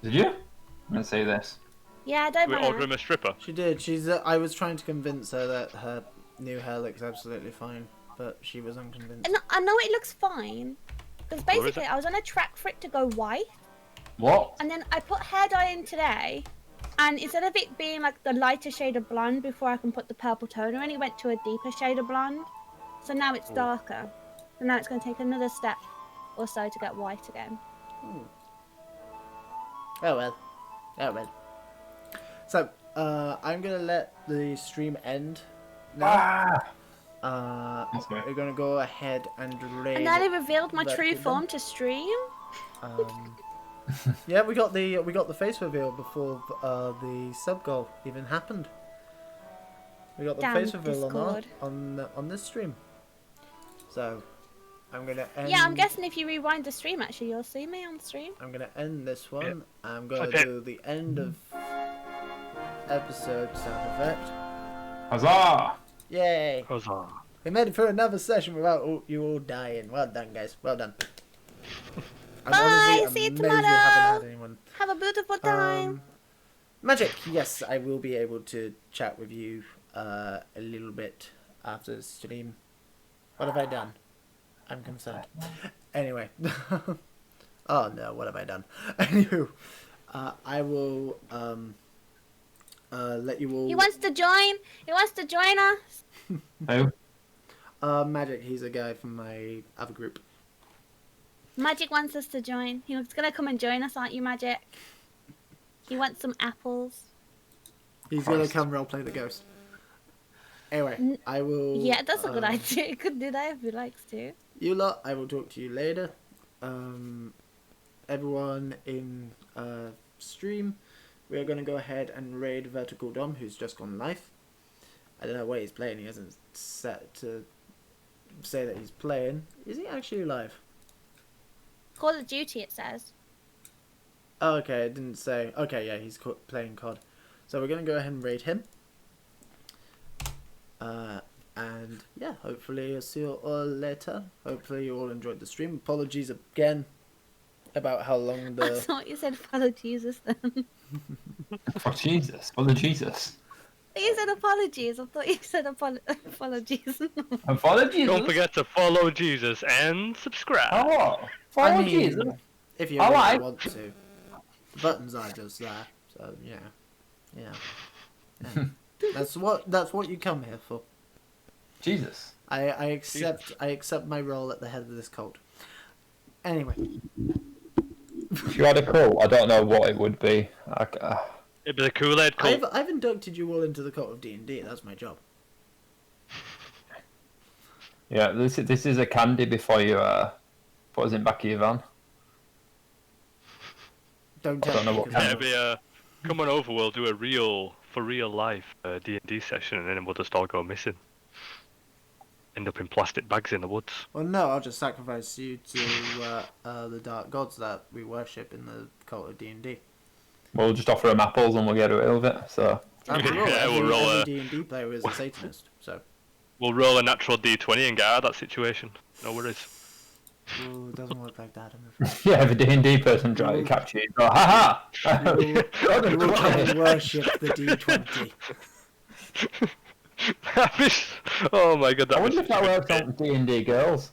Speaker 4: Did you? Let's see this.
Speaker 7: Yeah, I dyed
Speaker 2: We
Speaker 7: my
Speaker 2: ordered
Speaker 7: hair.
Speaker 2: him a stripper.
Speaker 1: She did. I was trying to convince her that her new hair looks absolutely fine, but she was unconvinced.
Speaker 7: And I know it looks fine. Because
Speaker 2: What is
Speaker 7: basically,
Speaker 2: it?
Speaker 7: I was on a track for it to go white.
Speaker 4: What?
Speaker 7: And then I put hair dye in today. And instead of it being like the lighter shade of blonde before I can put the purple toner in, it went to a deeper shade of blonde. So now it's darker. So now it's going to take another step or so to get white again.
Speaker 1: Oh well. Oh well. So, I'm gonna let the stream end now.
Speaker 4: That's great.
Speaker 1: We're gonna go ahead and raid.
Speaker 7: I nearly revealed my
Speaker 1: Let
Speaker 7: true
Speaker 1: it
Speaker 7: form to stream.
Speaker 1: Yeah, we got the face reveal before the sub goal even happened. We got the
Speaker 7: Damn
Speaker 1: face reveal
Speaker 7: Discord.
Speaker 1: on this stream. So, I'm gonna end.
Speaker 7: Yeah, I'm guessing if you rewind the stream, actually, you'll see me on stream.
Speaker 1: I'm gonna end this one.
Speaker 2: Yeah.
Speaker 1: I'm gonna
Speaker 2: Okay.
Speaker 1: do the end of episode sound effect.
Speaker 4: Huzzah!
Speaker 1: Yay!
Speaker 2: Huzzah.
Speaker 1: We made it through another session without you all dying. Well done, guys. Well done. I'm
Speaker 7: Bye,
Speaker 1: honestly
Speaker 7: see you
Speaker 1: amazed
Speaker 7: tomorrow.
Speaker 1: we haven't had anyone.
Speaker 7: Have a beautiful time.
Speaker 1: Magic, yes, I will be able to chat with you a little bit after the stream. What have I done? I'm concerned. Anyway. Oh no, what have I done? Anywho, I will let you all...
Speaker 7: He wants to join. He wants to join us.
Speaker 4: Who?
Speaker 1: Magic, he's a guy from my other group.
Speaker 7: Magic wants us to join. He was gonna come and join us, aren't you, Magic? He wants some apples.
Speaker 1: He's gonna come roleplay the ghost. Anyway, I will...
Speaker 7: Yeah, that's a good idea. He could do that if he likes to.
Speaker 1: You lot, I will talk to you later. Everyone in stream, we are going to go ahead and raid Vertical Dom, who's just gone live. I don't know what he's playing. He hasn't set to say that he's playing. Is he actually live?
Speaker 7: Call of Duty, it says.
Speaker 1: Oh, okay, it didn't say. Okay, yeah, he's playing COD. So we're going to go ahead and raid him. And yeah, hopefully I'll see you all later. Hopefully you all enjoyed the stream. Apologies again about how long
Speaker 7: I
Speaker 1: the...
Speaker 7: thought you said follow Jesus then.
Speaker 4: For Jesus. Follow Jesus.
Speaker 7: You said apologies. I thought you said apologies.
Speaker 4: And follow Jesus.
Speaker 2: Don't forget to follow Jesus and subscribe.
Speaker 4: Oh, what? Follow
Speaker 1: I mean,
Speaker 4: Jesus.
Speaker 1: if you
Speaker 4: I
Speaker 1: really
Speaker 4: like-
Speaker 1: want to. The buttons are just there. So yeah. That's what you come here for.
Speaker 4: Jesus.
Speaker 1: I accept my role at the head of this cult. Anyway,
Speaker 4: If you had a cult, I don't know what it would be.
Speaker 2: It'd be the Kool-Aid cult.
Speaker 1: I've inducted you all into the cult of D&D. That's my job.
Speaker 4: Yeah, this is a candy before you put us in back of your van.
Speaker 1: Don't
Speaker 4: I
Speaker 1: tell
Speaker 4: don't know
Speaker 1: me.
Speaker 4: what
Speaker 1: 'cause
Speaker 2: Yeah,
Speaker 1: I
Speaker 2: it'd be come on over, we'll do a real life D&D session, and then we'll just all go missing. End up in plastic bags in the woods.
Speaker 1: Well, no, I'll just sacrifice you to the dark gods that we worship in the cult of D&D.
Speaker 4: We'll just offer them apples and we'll get away with it. So
Speaker 1: After all,
Speaker 2: Yeah, we'll roll
Speaker 1: every D&D player is a Satanist, so...
Speaker 2: We'll roll a natural D20 and get out of that situation. No worries.
Speaker 1: Ooh, it doesn't work like that, I'm afraid.
Speaker 4: yeah, if a D&D person try to capture you, go, ha ha!
Speaker 1: You will try and worship the D20.
Speaker 2: Oh my god,
Speaker 4: I
Speaker 2: that
Speaker 4: wonder
Speaker 2: was
Speaker 4: if that works on D&D girls.